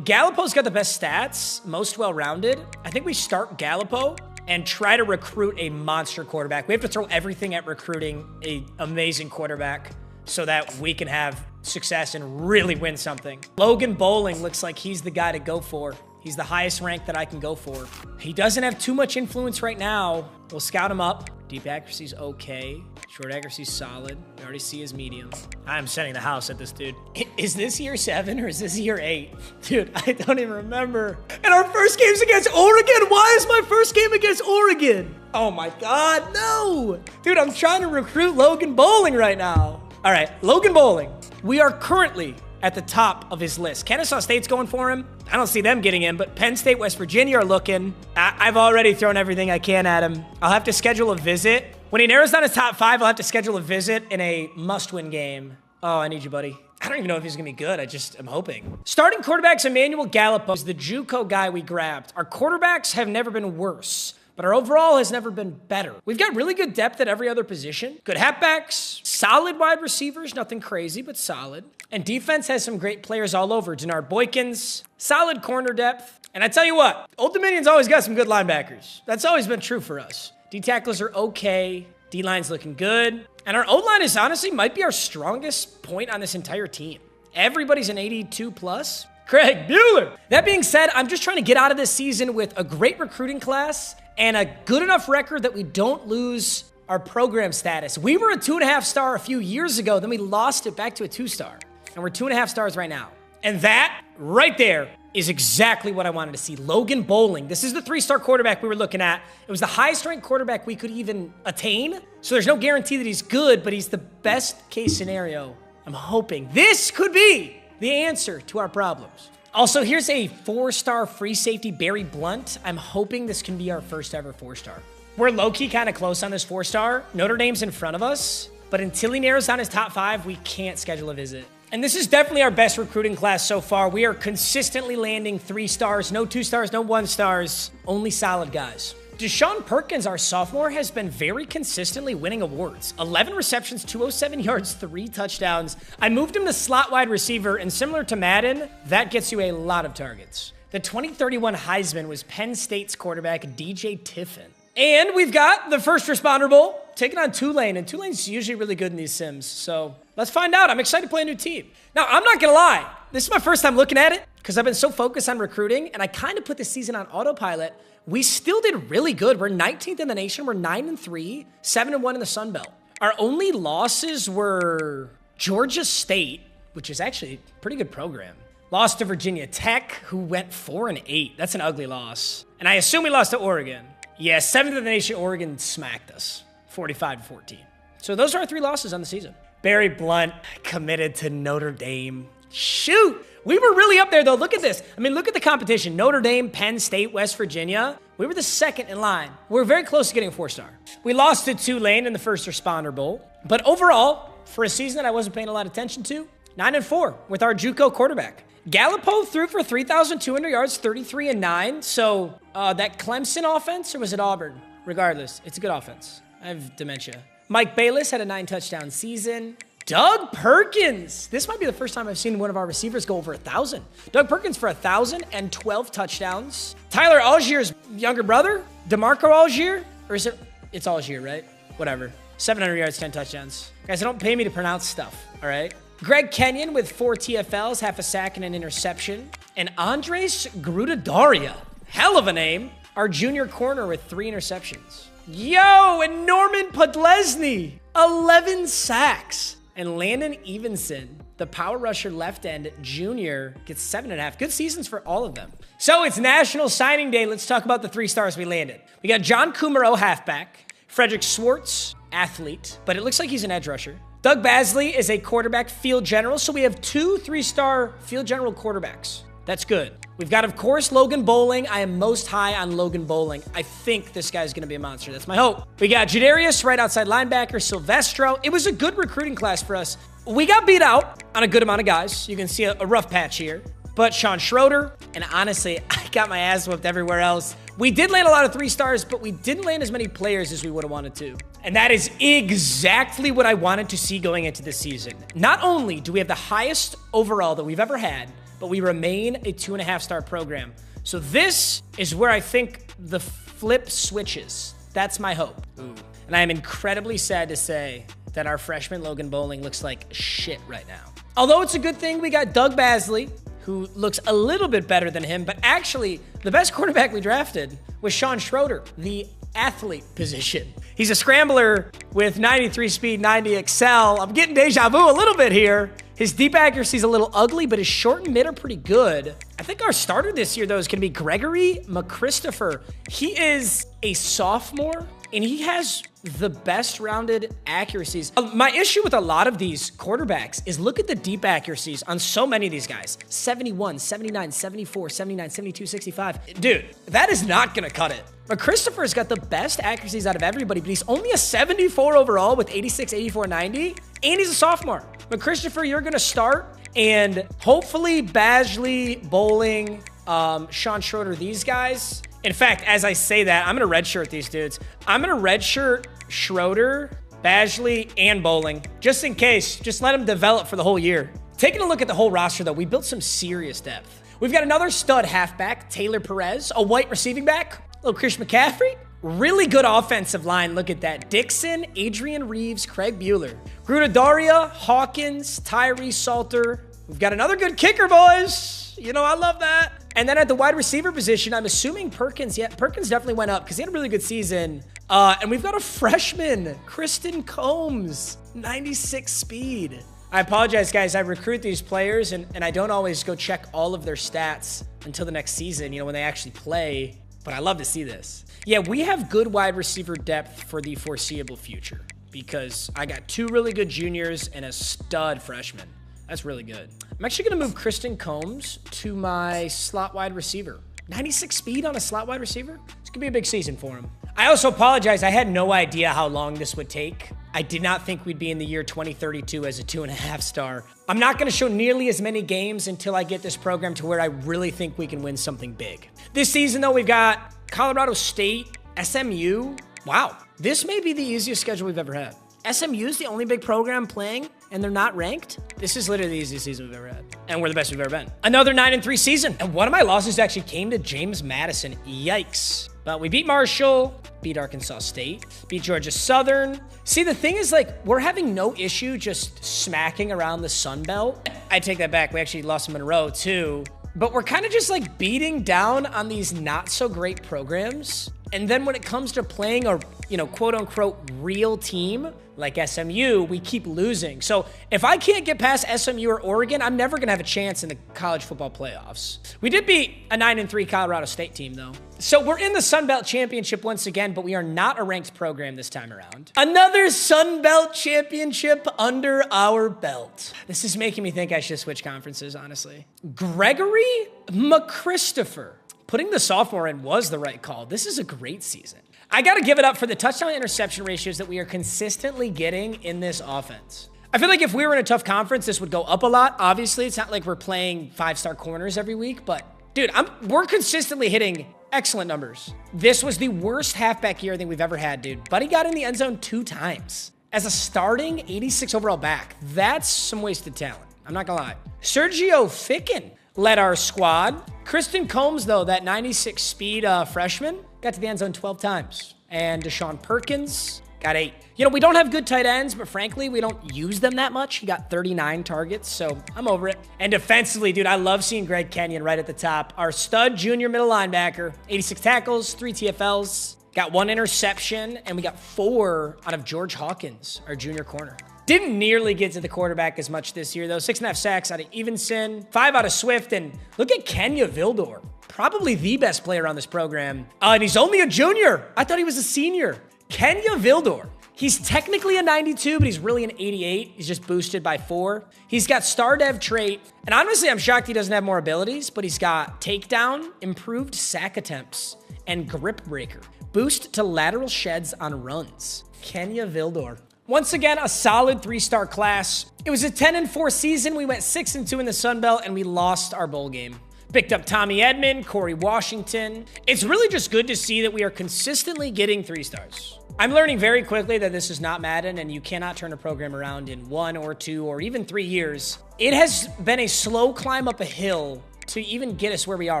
Gallipo's got the best stats, most well-rounded. I think we start Gallipo and try to recruit a monster quarterback. We have to throw everything at recruiting an amazing quarterback so that we can have success and really win something. Logan Bowling looks like he's the guy to go for. He's the highest rank that I can go for. He doesn't have too much influence right now. We'll scout him up. Deep accuracy's okay. Short accuracy's solid. We already see his medium. I'm setting the house at this dude. Is this year 7 or is this year 8? Dude, I don't even remember. And our first game's against Oregon. Why is my first game against Oregon? Oh my God, no. Dude, I'm trying to recruit Logan Bowling right now. All right, Logan Bowling. We are currently at the top of his list. Kennesaw State's going for him. I don't see them getting him, but Penn State, West Virginia are looking. I've already thrown everything I can at him. I'll have to schedule a visit. When he narrows down his top 5, I'll have to schedule a visit in a must-win game. Oh, I need you, buddy. I don't even know if he's going to be good. I'm hoping. Starting quarterback's Emmanuel Gallipo is the JUCO guy we grabbed. Our quarterbacks have never been worse. but our overall has never been better. We've got really good depth at every other position. Good halfbacks, solid wide receivers, nothing crazy, but solid. And defense has some great players all over. Denard Boykins, solid corner depth. And I tell you what, Old Dominion's always got some good linebackers. That's always been true for us. D-tackles are okay. D-line's looking good. And our O-line is honestly might be our strongest point on this entire team. Everybody's an 82 plus. Craig Bueller. That being said, I'm just trying to get out of this season with a great recruiting class and a good enough record that we don't lose our program status. We were a 2.5 star a few years ago, then we lost it back to a 2-star. And we're 2.5 stars right now. And that right there is exactly what I wanted to see. Logan Bowling. This is the 3-star quarterback we were looking at. It was the highest ranked quarterback we could even attain. So there's no guarantee that he's good, but he's the best case scenario. I'm hoping this could be the answer to our problems. Also, here's a 4-star free safety, Barry Blunt. I'm hoping this can be our first ever 4-star. We're low-key kind of close on this 4-star. Notre Dame's in front of us, but until he narrows down his top 5, we can't schedule a visit. And this is definitely our best recruiting class so far. We are consistently landing 3 stars, no 2 stars, no 1 stars, only solid guys. Deshaun Perkins, our sophomore, has been very consistently winning awards. 11 receptions, 207 yards, 3 touchdowns. I moved him to slot wide receiver, and similar to Madden, that gets you a lot of targets. The 2031 Heisman was Penn State's quarterback, DJ Tiffin. And we've got the First Responder Bowl taking on Tulane, and Tulane's usually really good in these sims, so let's find out. I'm excited to play a new team. Now, I'm not gonna lie, this is my first time looking at it because I've been so focused on recruiting, and I kind of put the season on autopilot. We still did really good. We're 19th in the nation. We're 9-3, 7-1 in the Sun Belt. Our only losses were Georgia State, which is actually a pretty good program. Lost to Virginia Tech, who went 4-8. That's an ugly loss. And I assume we lost to Oregon. Yeah, 7th in the nation, Oregon smacked us, 45-14. So those are our 3 losses on the season. Barry Blunt committed to Notre Dame. Shoot! We were really up there, though. Look at this. I mean, look at the competition. Notre Dame, Penn State, West Virginia. We were the 2nd in line. We were very close to getting a 4-star. We lost to Tulane in the First Responder Bowl. But overall, for a season that I wasn't paying a lot of attention to, 9-4 with our JUCO quarterback. Gallipo threw for 3,200 yards, 33-9. So that Clemson offense, or was it Auburn? Regardless, it's a good offense. I have dementia. Mike Bayless had a 9-touchdown season. Doug Perkins. This might be the first time I've seen one of our receivers go over 1,000. Doug Perkins for 1,012 touchdowns. Tyler Allgeier's younger brother, DeMarco Allgeier, or is it? It's Allgeier, right? Whatever. 700 yards, 10 touchdowns. Guys, don't pay me to pronounce stuff, all right? Greg Kenyon with 4 TFLs, half a sack and an interception. And Andres Grudadaria, hell of a name, our junior corner with 3 interceptions. Yo, and Norman Podlesny, 11 sacks. And Landon Evenson, the power rusher left end junior, gets 7.5. Good seasons for all of them. So it's National Signing Day. Let's talk about the 3 stars we landed. We got John Kumaro, halfback. Frederick Swartz, athlete, but it looks like he's an edge rusher. Doug Basley is a quarterback field general, so we have 2 3-star field general quarterbacks. That's good. We've got, of course, Logan Bowling. I am most high on Logan Bowling. I think this guy's going to be a monster. That's my hope. We got Jadarius, right outside linebacker, Silvestro. It was a good recruiting class for us. We got beat out on a good amount of guys. You can see a rough patch here. But Sean Schroeder, and honestly, I got my ass whooped everywhere else. We did land a lot of 3 stars, but we didn't land as many players as we would have wanted to. And that is exactly what I wanted to see going into this season. Not only do we have the highest overall that we've ever had, but we remain a 2.5-star program. So this is where I think the flip switches. That's my hope. Ooh. And I am incredibly sad to say that our freshman Logan Bowling looks like shit right now. Although it's a good thing we got Doug Basley, who looks a little bit better than him, but actually the best quarterback we drafted was Sean Schroeder, the athlete position. He's a scrambler with 93 speed, 90 excel. I'm getting deja vu a little bit here. His deep accuracy is a little ugly, but his short and mid are pretty good. I think our starter this year, though, is going to be Gregory McChristopher. He is a sophomore, and he has the best rounded accuracies. My issue with a lot of these quarterbacks is look at the deep accuracies on so many of these guys. 71, 79, 74, 79, 72, 65. Dude, that is not going to cut it. But Christopher's got the best accuracies out of everybody, but he's only a 74 overall with 86, 84, 90, and he's a sophomore. But Christopher, you're going to start, and hopefully Basley, Bowling, Sean Schroeder, these guys In fact, as I say that, I'm going to redshirt these dudes. I'm going to redshirt Schroeder, Badgley, and Bowling, just in case. Just let them develop for the whole year. Taking a look at the whole roster, though, we built some serious depth. We've got another stud halfback, Taylor Perez, a white receiving back, little Chris McCaffrey. Really good offensive line. Look at that. Dixon, Adrian Reeves, Craig Bueller. Gruda-Daria, Hawkins, Tyree Salter. We've got another good kicker, boys. You know, I love that. And then at the wide receiver position, I'm assuming Perkins. Yeah, Perkins definitely went up because he had a really good season. And we've got a freshman, Kristen Combs, 96 speed. I apologize, guys. I recruit these players, and I don't always go check all of their stats until the next season, you know, when they actually play. But I love to see this. Yeah, we have good wide receiver depth for the foreseeable future because I got 2 really good juniors and a stud freshman. That's really good. I'm actually going to move Kristen Combs to my slot wide receiver. 96 speed on a slot wide receiver? It's going to be a big season for him. I also apologize. I had no idea how long this would take. I did not think we'd be in the year 2032 as a 2.5 star. I'm not going to show nearly as many games until I get this program to where I really think we can win something big. This season, though, we've got Colorado State, SMU. Wow, this may be the easiest schedule we've ever had. SMU is the only big program playing, and they're not ranked. This is literally the easiest season we've ever had, and we're the best we've ever been. Another 9-3 season, and one of my losses actually came to James Madison. Yikes. But we beat Marshall, beat Arkansas State, beat Georgia Southern. See, the thing is, like, we're having no issue just smacking around the Sun Belt. I take that back. We actually lost them in a row, too. But we're kind of just, like, beating down on these not-so-great programs. And then when it comes to playing a, you know, quote-unquote real team like SMU, we keep losing. So if I can't get past SMU or Oregon, I'm never going to have a chance in the college football playoffs. We did beat a 9-3 Colorado State team, though. So we're in the Sun Belt Championship once again, but we are not a ranked program this time around. Another Sun Belt Championship under our belt. This is making me think I should switch conferences, honestly. Gregory McChristopher. Putting the sophomore in was the right call. This is a great season. I got to give it up for the touchdown-interception ratios that we are consistently getting in this offense. I feel like if we were in a tough conference, this would go up a lot. Obviously, it's not like we're playing 5-star corners every week, but dude, we're consistently hitting excellent numbers. This was the worst halfback year I think we've ever had, dude. Buddy got in the end zone 2 times. As a starting 86 overall back, that's some wasted talent. I'm not gonna lie. Sergio Ficken led our squad. Kristen Combs, though, that 96 speed freshman, got to the end zone 12 times. And Deshaun Perkins got 8. You know, we don't have good tight ends, but frankly, we don't use them that much. He got 39 targets, so I'm over it. And defensively, dude, I love seeing Greg Kenyon right at the top. Our stud junior middle linebacker, 86 tackles, 3 TFLs, got 1 interception, and we got 4 out of George Hawkins, our junior corner. Didn't nearly get to the quarterback as much this year, though. 6.5 sacks out of Evenson, 5 out of Swift, and look at Kenya Vildor. Probably the best player on this program. And he's only a junior. I thought he was a senior. Kenya Vildor. He's technically a 92, but he's really an 88. He's just boosted by 4. He's got star dev trait. And honestly, I'm shocked he doesn't have more abilities, but he's got takedown, improved sack attempts, and grip breaker. Boost to lateral sheds on runs. Kenya Vildor. Once again, a solid 3-star class. It was a 10-4 season. We went 6-2 in the Sun Belt, and we lost our bowl game. Picked up Tommy Edmond, Corey Washington. It's really just good to see that we are consistently getting 3 stars. I'm learning very quickly that this is not Madden, and you cannot turn a program around in 1 or 2 or even 3 years. It has been a slow climb up a hill to even get us where we are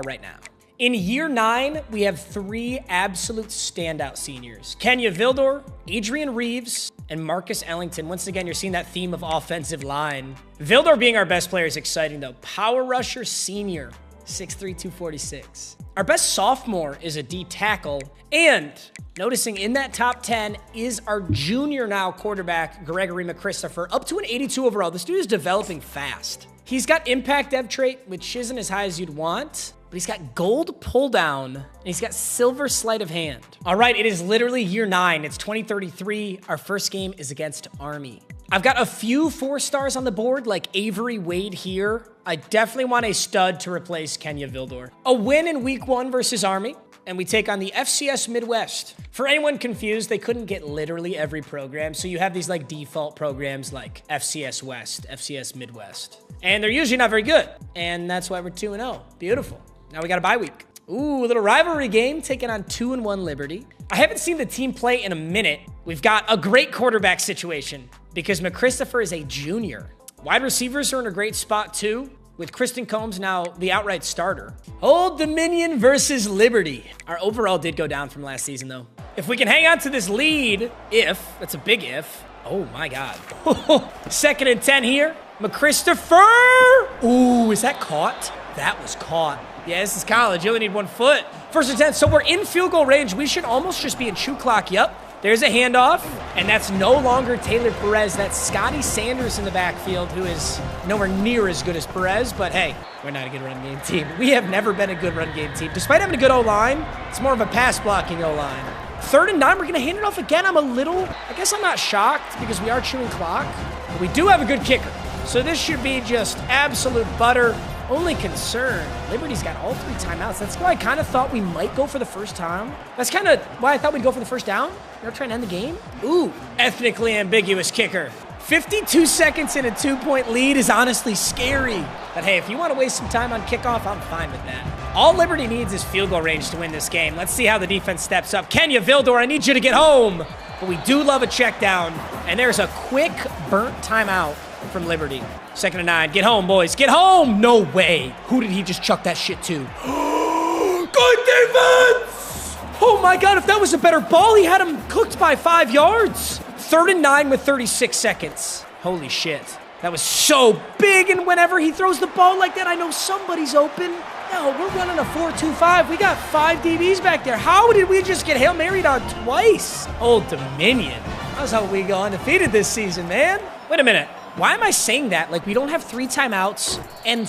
right now. In year 9, we have 3 absolute standout seniors. Kenya Vildor, Adrian Reeves, and Marcus Ellington. Once again, you're seeing that theme of offensive line. Vildor being our best player is exciting, though. Power rusher senior, 6'3", 246. Our best sophomore is a D tackle. And noticing in that top 10 is our junior now quarterback, Gregory McChristopher, up to an 82 overall. This dude is developing fast. He's got impact dev trait, which isn't as high as you'd want, but he's got gold pull down, and he's got silver sleight of hand. All right, it is literally year 9. It's 2033. Our first game is against Army. I've got a few 4 stars on the board, like Avery Wade here. I definitely want a stud to replace Kenya Vildor. A win in week 1 versus Army, and we take on the FCS Midwest. For anyone confused, they couldn't get literally every program, so you have these like default programs like FCS West, FCS Midwest. And they're usually not very good, and that's why we're 2-0. Beautiful. Now we got a bye week. Ooh, a little rivalry game taking on 2-1 Liberty. I haven't seen the team play in a minute. We've got a great quarterback situation because McChristopher is a junior. Wide receivers are in a great spot too, with Kristen Combs now the outright starter. Old Dominion versus Liberty. Our overall did go down from last season though. If we can hang on to this lead, that's a big if. Oh my God. 2nd and 10 here. McChristopher. Ooh, is that caught? That was caught. Yeah, this is college. You only need 1 foot. 1st and 10. So we're in field goal range. We should almost just be in shoe clock. Yep. There's a handoff. And that's no longer Taylor Perez. That's Scotty Sanders in the backfield, who is nowhere near as good as Perez. But hey, we're not a good run game team. We have never been a good run game team. Despite having a good O-line, it's more of a pass blocking O-line. 3rd and 9. We're going to hand it off again. I guess I'm not shocked because we are chewing clock. But we do have a good kicker. So this should be just absolute butter. Only concern, Liberty's got all 3 timeouts. That's why I kind of thought we might go for the first time. That's kind of why I thought we'd go for the first down. They're trying to end the game. Ooh, ethnically ambiguous kicker. 52 seconds in a 2-point lead is honestly scary. But hey, if you want to waste some time on kickoff, I'm fine with that. All Liberty needs is field goal range to win this game. Let's see how the defense steps up. Kenya Vildor, I need you to get home. But we do love a check down. And there's a quick burnt timeout from Liberty. 2nd and 9. Get home, boys. Get home. No way. Who did he just chuck that shit to? Good defense. Oh my God. If that was a better ball, he had him cooked by 5 yards. 3rd and 9 with 36 seconds. Holy shit. That was so big. And whenever he throws the ball like that, I know somebody's open. No, we're running a 4-2-5. We got 5 DBs back there. How did we just get Hail Married on twice? Old Dominion. That's how we go undefeated this season, man. Wait a minute. Why am I saying that? Like, we don't have 3 timeouts and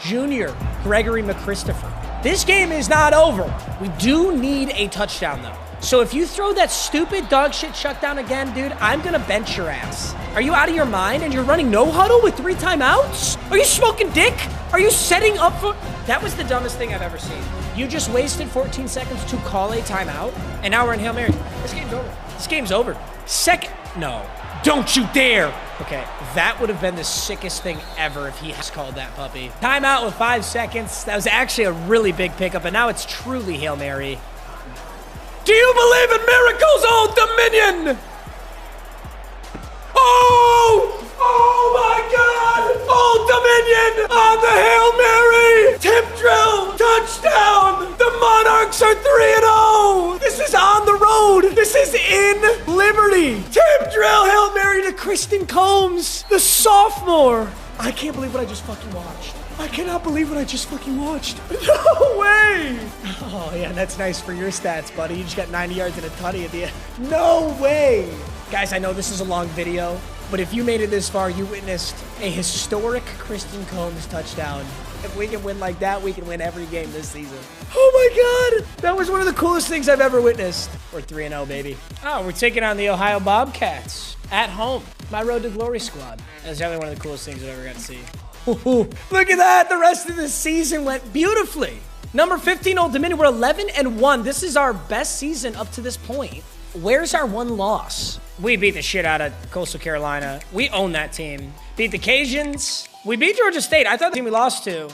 junior Gregory McChristopher. This game is not over. We do need a touchdown, though. So if you throw that stupid dog shit shutdown again, dude, I'm going to bench your ass. Are you out of your mind and you're running no huddle with 3 timeouts? Are you smoking dick? Are you setting up for... That was the dumbest thing I've ever seen. You just wasted 14 seconds to call a timeout, and now we're in Hail Mary. This game's over. This game's over. No. Don't you dare. Okay, that would have been the sickest thing ever if he has called that puppy. Timeout with 5 seconds. That was actually a really big pickup, and now it's truly Hail Mary. Do you believe in miracles, Old Dominion? Oh! Oh my God! Old Dominion on the Hail Mary! Tip drill! Touchdown! The Monarchs are 3-0! This is on the road! This is in Liberty! Tip drill! Hail Mary to Kristen Combs, the sophomore! I can't believe what I just fucking watched. I cannot believe what I just fucking watched. No way! Oh yeah, that's nice for your stats, buddy. You just got 90 yards and a tutty at the end. No way! Guys, I know this is a long video, but if you made it this far, you witnessed a historic Kristen Combs touchdown. If we can win like that, we can win every game this season. Oh my God! That was one of the coolest things I've ever witnessed. We're 3-0, baby. Oh, we're taking on the Ohio Bobcats at home. My Road to Glory squad. That's definitely one of the coolest things I've ever got to see. Ooh, look at that. The rest of the season went beautifully. Number 15, Old Dominion. We're 11-1. This is our best season up to this point. Where's our one loss? We beat the shit out of Coastal Carolina. We own that team. Beat the Cajuns. We beat Georgia State. I thought the team we lost to.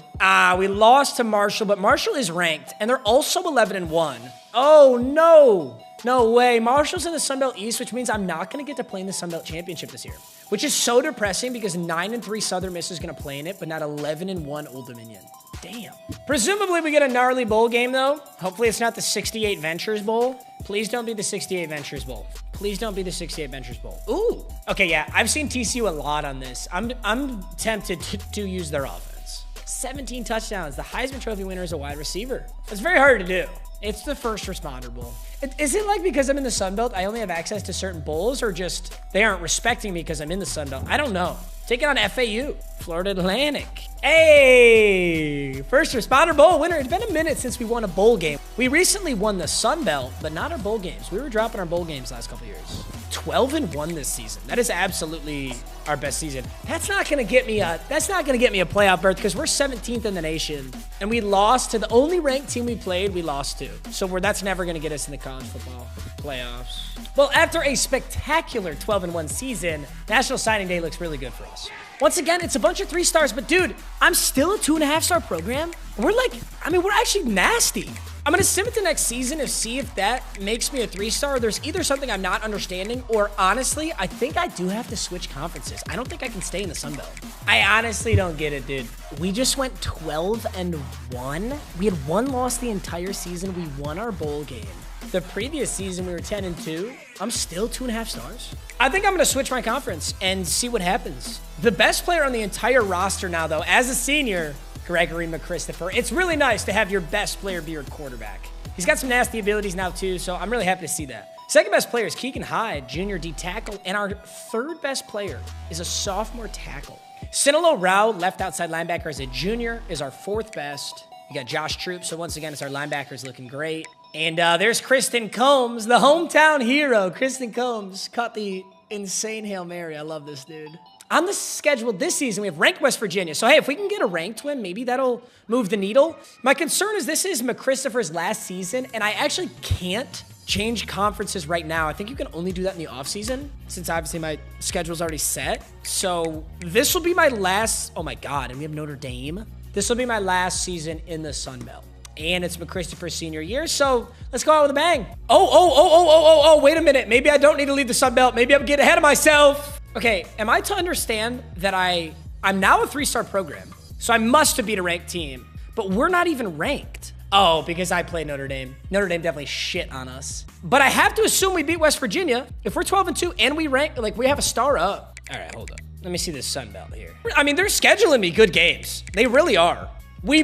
We lost to Marshall, but Marshall is ranked, and they're also 11-1. Oh, no. No way. Marshall's in the Sun Belt East, which means I'm not going to get to play in the Sun Belt Championship this year, which is so depressing because 9-3 Southern Miss is going to play in it, but not 11-1 Old Dominion. Damn. Presumably we get a gnarly bowl game, though. Hopefully it's not the 68 Ventures Bowl. Please don't be the 68 Ventures Bowl. Please don't be the 68 Ventures Bowl. Ooh. Okay, yeah, I've seen TCU a lot on this. I'm tempted to use their offense. 17 touchdowns. The Heisman Trophy winner is a wide receiver. It's very hard to do. It's the First Responder Bowl. Is it like because I'm in the Sun Belt, I only have access to certain bowls, or just they aren't respecting me because I'm in the Sun Belt? I don't know. Taking on FAU, Florida Atlantic. Hey, First Responder Bowl winner. It's been a minute since we won a bowl game. We recently won the Sun Belt, but not our bowl games. We were dropping our bowl games last couple years. 12-1 this season. That is absolutely our best season. That's not gonna get me a playoff berth because we're 17th in the nation, and we lost to the only ranked team we played. We lost to, so that's never gonna get us into college football. playoffs. Well, after a spectacular 12-1 season, National Signing Day looks really good for us. Once again, it's a bunch of 3 stars, but dude, I'm still a 2.5-star program. We're like, we're actually nasty. I'm going to sim it the next season and see if that makes me a 3-star. There's either something I'm not understanding, or honestly, I think I do have to switch conferences. I don't think I can stay in the Sun Belt. I honestly don't get it, dude. We just went 12-1. We had 1 loss the entire season. We won our bowl game. The previous season, we were 10-2. I'm still 2.5 stars. I think I'm going to switch my conference and see what happens. The best player on the entire roster now, though, as a senior, Gregory McChristopher. It's really nice to have your best player be your quarterback. He's got some nasty abilities now, too, so I'm really happy to see that. Second best player is Keegan Hyde, junior D tackle, and our third best player is a sophomore tackle. Sinalo Rao, left outside linebacker as a junior, is our 4th best. We got Josh Troop, so once again, it's our linebackers looking great. And there's Kristen Combs, the hometown hero. Kristen Combs caught the insane Hail Mary. I love this dude. On the schedule this season, we have ranked West Virginia. So, hey, if we can get a ranked win, maybe that'll move the needle. My concern is this is McChristopher's last season, and I actually can't change conferences right now. I think you can only do that in the offseason, since obviously my schedule's already set. So this will be my last, oh my God, and we have Notre Dame. This will be my last season in the Sun Belt. And it's McChristopher's senior year, so let's go out with a bang. Oh, wait a minute. Maybe I don't need to leave the Sun Belt. Maybe I'm getting ahead of myself. Okay, am I to understand that I'm now a 3-star program, so I must have beat a ranked team, but we're not even ranked. Oh, because I played Notre Dame. Notre Dame definitely shit on us. But I have to assume we beat West Virginia. If we're 12-2 and we rank, like we have a star up. All right, hold up. Let me see this Sun Belt here. I mean, they're scheduling me good games. They really are. We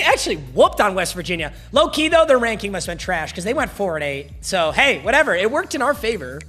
actually whooped on West Virginia. Low key though, their ranking must have been trash because they went 4-8. So hey, whatever, it worked in our favor.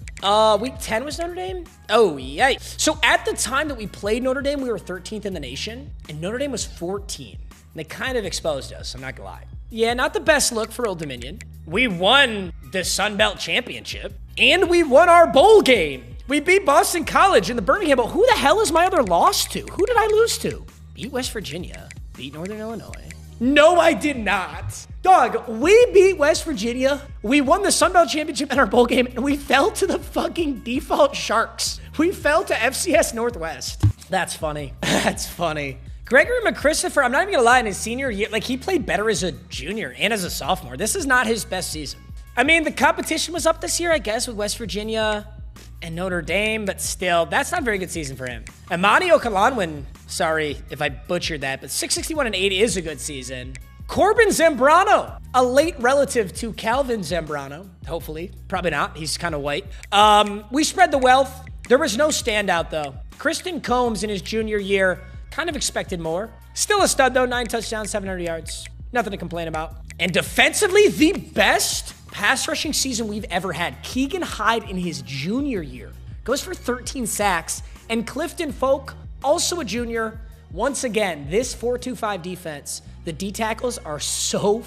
Week 10 was Notre Dame? Oh, yay. So at the time that we played Notre Dame, we were 13th in the nation, and Notre Dame was 14. And they kind of exposed us, I'm not gonna lie. Yeah, not the best look for Old Dominion. We won the Sun Belt Championship, and we won our bowl game. We beat Boston College in the Birmingham Bowl. Who the hell is my other loss to? Who did I lose to? Beat West Virginia, beat Northern Illinois. No, I did not. Dog, we beat West Virginia. We won the Sun Belt Championship in our bowl game, and we fell to the fucking default Sharks. We fell to FCS Northwest. That's funny. That's funny. Gregory McChristopher, I'm not even gonna lie, in his senior year, like he played better as a junior and as a sophomore. This is not his best season. I mean, the competition was up this year, I guess, with West Virginia and Notre Dame, but still, that's not a very good season for him. Amani Okalonwin, sorry if I butchered that, but 661-8 is a good season. Corbin Zambrano, a late relative to Calvin Zambrano, hopefully. Probably not, he's kind of white. We spread the wealth. There was no standout, though. Kristen Combs in his junior year, kind of expected more. Still a stud, though, 9 touchdowns, 700 yards. Nothing to complain about. And defensively, the best pass rushing season we've ever had. Keegan Hyde in his junior year goes for 13 sacks. And Clifton Folk, also a junior. Once again, this 4-2-5 defense, the D tackles are so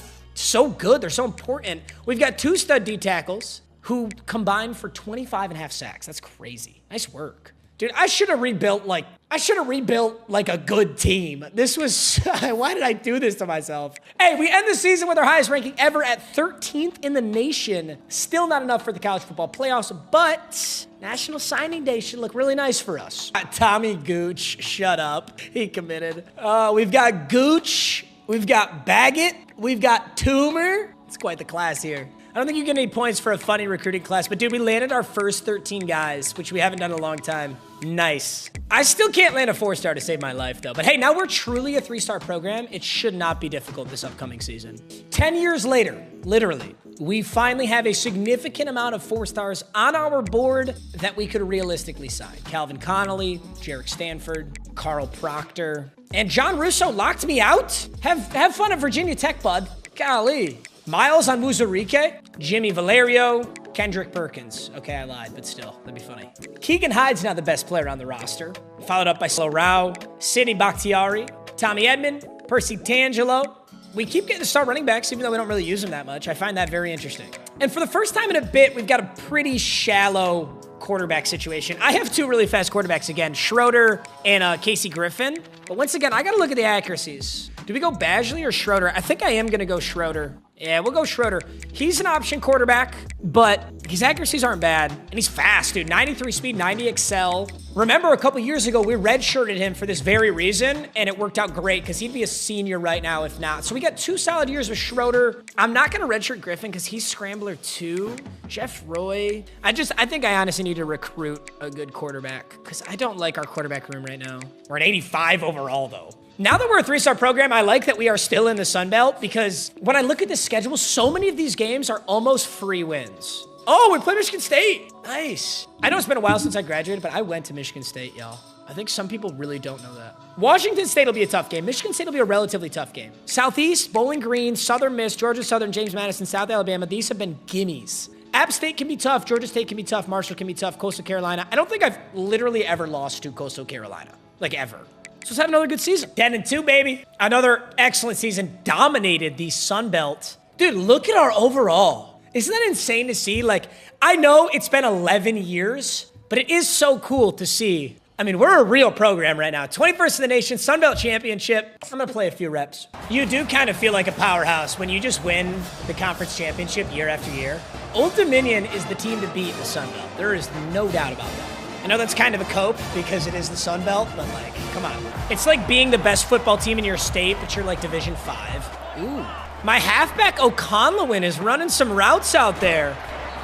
good. They're so important. We've got 2 stud D tackles who combined for 25.5 sacks. That's crazy. Nice work. Dude, I should have rebuilt like a good team. This was, why did I do this to myself? Hey, we end the season with our highest ranking ever at 13th in the nation. Still not enough for the college football playoffs, but National Signing Day should look really nice for us. Tommy Gooch, shut up. He committed. We've got Gooch, we've got Baggett, we've got Toomer. It's quite the class here. I don't think you get any points for a funny recruiting class, but dude, we landed our first 13 guys, which we haven't done in a long time. Nice. I still can't land a 4-star to save my life, though. But hey, now we're truly a 3-star program. It should not be difficult this upcoming season. 10 years later, literally, we finally have a significant amount of 4-stars on our board that we could realistically sign. Calvin Connolly, Jarek Stanford, Carl Proctor, and John Russo locked me out? Have fun at Virginia Tech, bud. Golly. Miles on Muzurike, Jimmy Valerio, Kendrick Perkins. Okay, I lied, but still, that'd be funny. Keegan Hyde's now the best player on the roster, followed up by Slow Rao, Sidney Bakhtiari, Tommy Edmond, Percy Tangelo. We keep getting to start running backs, even though we don't really use them that much. I find that very interesting. And for the first time in a bit, we've got a pretty shallow quarterback situation. I have 2 really fast quarterbacks again, Schroeder and Casey Griffin. But once again, I gotta look at the accuracies. Do we go Badgley or Schroeder? I think I am gonna go Schroeder Yeah, we'll go Schroeder. He's an option quarterback, but his accuracies aren't bad. And he's fast, dude. 93 speed, 90 excel. Remember, a couple years ago, we redshirted him for this very reason, and it worked out great because he'd be a senior right now if not. So we got 2 solid years with Schroeder. I'm not going to redshirt Griffin because he's scrambler too. Jeff Roy. I think I honestly need to recruit a good quarterback because I don't like our quarterback room right now. We're an 85 overall, though. Now that we're a 3-star program, I like that we are still in the Sun Belt because when I look at the schedule, so many of these games are almost free wins. Oh, we play Michigan State. Nice. I know it's been a while since I graduated, but I went to Michigan State, y'all. I think some people really don't know that. Washington State will be a tough game. Michigan State will be a relatively tough game. Southeast, Bowling Green, Southern Miss, Georgia Southern, James Madison, South Alabama. These have been gimmies. App State can be tough. Georgia State can be tough. Marshall can be tough. Coastal Carolina. I don't think I've literally ever lost to Coastal Carolina. Like, ever. So let's have another good season. 10-2, baby. Another excellent season. Dominated the Sun Belt. Dude, look at our overall. Isn't that insane to see? Like, I know it's been 11 years, but it is so cool to see. I mean, we're a real program right now. 21st in the nation, Sun Belt Championship. I'm going to play a few reps. You do kind of feel like a powerhouse when you just win the conference championship year after year. Old Dominion is the team to beat in the Sun Belt. There is no doubt about that. I know that's kind of a cope because it is the Sun Belt, but like, come on. It's like being the best football team in your state, but you're like Division 5. Ooh. My halfback O'Conlewin is running some routes out there.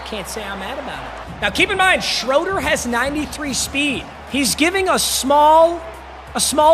Can't say I'm mad about it. Now keep in mind, Schroeder has 93 speed. He's giving a small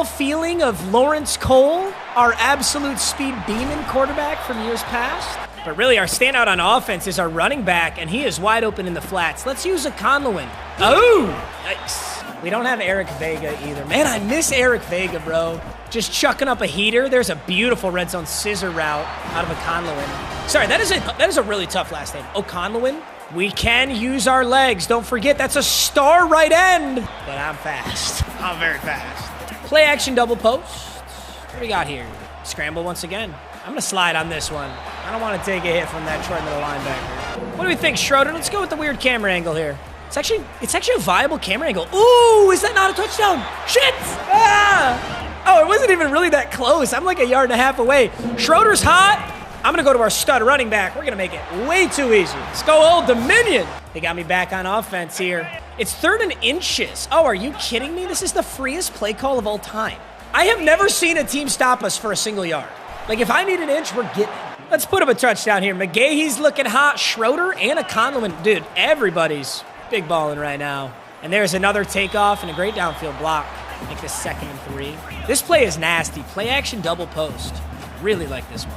feeling of Lawrence Cole, our absolute speed demon quarterback from years past. But really, our standout on offense is our running back, and he is wide open in the flats. Let's use O'Conlewin. Oh, nice. We don't have Eric Vega either. Man, I miss Eric Vega, bro. Just chucking up a heater. There's a beautiful red zone scissor route out of O'Conlewin. Sorry, that is a really tough last name. O'Conlewin. We can use our legs. Don't forget, that's a star right end. But I'm fast. I'm very fast. Play action double post. What do we got here? Scramble once again. I'm going to slide on this one. I don't want to take a hit from that short middle linebacker. What do we think, Schroeder? Let's go with the weird camera angle here. It's actually a viable camera angle. Ooh, is that not a touchdown? Shit! Ah! Oh, it wasn't even really that close. I'm like a yard and a half away. Schroeder's hot. I'm going to go to our stud running back. We're going to make it way too easy. Let's go Old Dominion. They got me back on offense here. It's 3rd and inches. Oh, are you kidding me? This is the freest play call of all time. I have never seen a team stop us for a single yard. Like, if I need an inch, we're getting it. Let's put up a touchdown here. McGahee's looking hot. Schroeder and O'Conlewin. Dude, everybody's big balling right now. And there's another takeoff and a great downfield block. Make this 2nd and 3. This play is nasty. Play action double post. Really like this one.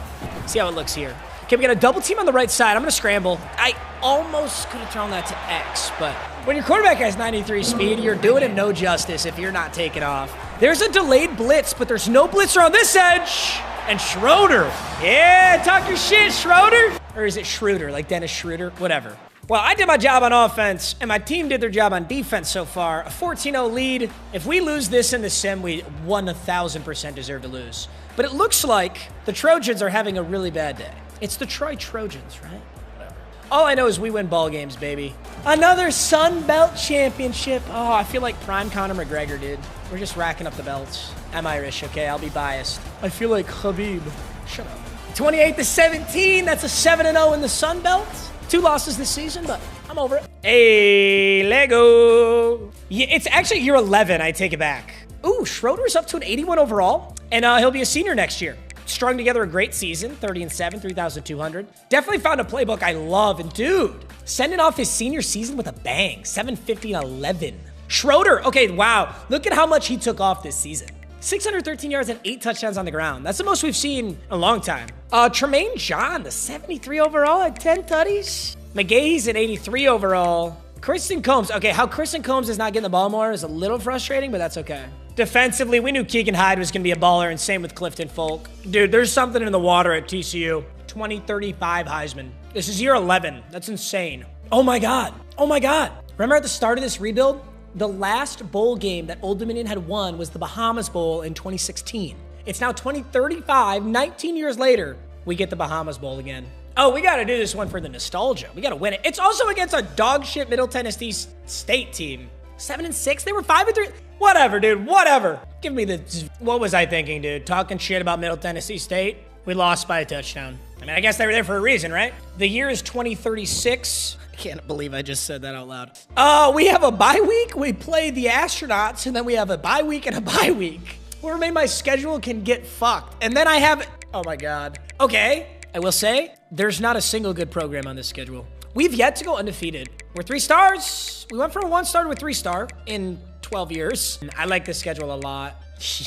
See how it looks here. Okay, we got a double team on the right side. I'm going to scramble. I almost could have thrown that to X, but when your quarterback has 93 speed, you're doing him no justice if you're not taking off. There's a delayed blitz, but there's no blitzer on this edge. And Schroeder. Yeah, talk your shit, Schroeder. Or is it Schroeder, like Dennis Schroeder? Whatever. Well, I did my job on offense, and my team did their job on defense so far. A 14-0 lead. If we lose this in the sim, we 1,000% deserve to lose. But it looks like the Trojans are having a really bad day. It's the Troy Trojans, right? Whatever. All I know is we win ball games, baby. Another Sun Belt Championship. Oh, I feel like prime Conor McGregor, dude. We're just racking up the belts. I'm Irish, okay? I'll be biased. I feel like Khabib. Shut up. 28-17. That's a 7-0 in the Sun Belt. 2 losses this season, but I'm over it. Hey, Lego. Yeah, it's actually year 11. I take it back. Ooh, Schroeder's up to an 81 overall, and he'll be a senior next year. Strung together a great season, 30-7, 3,200. Definitely found a playbook I love, and dude, sending off his senior season with a bang, 750-11. Schroeder, okay, wow. Look at how much he took off this season. 613 yards and 8 touchdowns on the ground. That's the most we've seen in a long time. Tremaine John, the 73 overall at 10 tutties. McGahee's an 83 overall. Kristen Combs, okay, how Kristen Combs is not getting the ball more is a little frustrating, but that's okay. Defensively, we knew Keegan Hyde was going to be a baller, and same with Clifton Folk. Dude, there's something in the water at TCU. 2035 Heisman. This is year 11. That's insane. Oh my God. Oh my God. Remember at the start of this rebuild? The last bowl game that Old Dominion had won was the Bahamas Bowl in 2016. It's now 2035, 19 years later, we get the Bahamas Bowl again. Oh, we got to do this one for the nostalgia. We got to win it. It's also against a dog shit Middle Tennessee State team. 7-6, they were 5-3. Whatever, dude, whatever. Give me the, what was I thinking, dude? Talking shit about Middle Tennessee State? We lost by a touchdown. I mean, I guess they were there for a reason, right? The year is 2036. I can't believe I just said that out loud. We have a bye week. We play the astronauts, and then we have a bye week and a bye week. Whoever made my schedule can get fucked. And then I have, oh my God. Okay, I will say, there's not a single good program on this schedule. We've yet to go undefeated. We're 3 stars. We went from a 1-star to a 3-star in 12 years. I like this schedule a lot.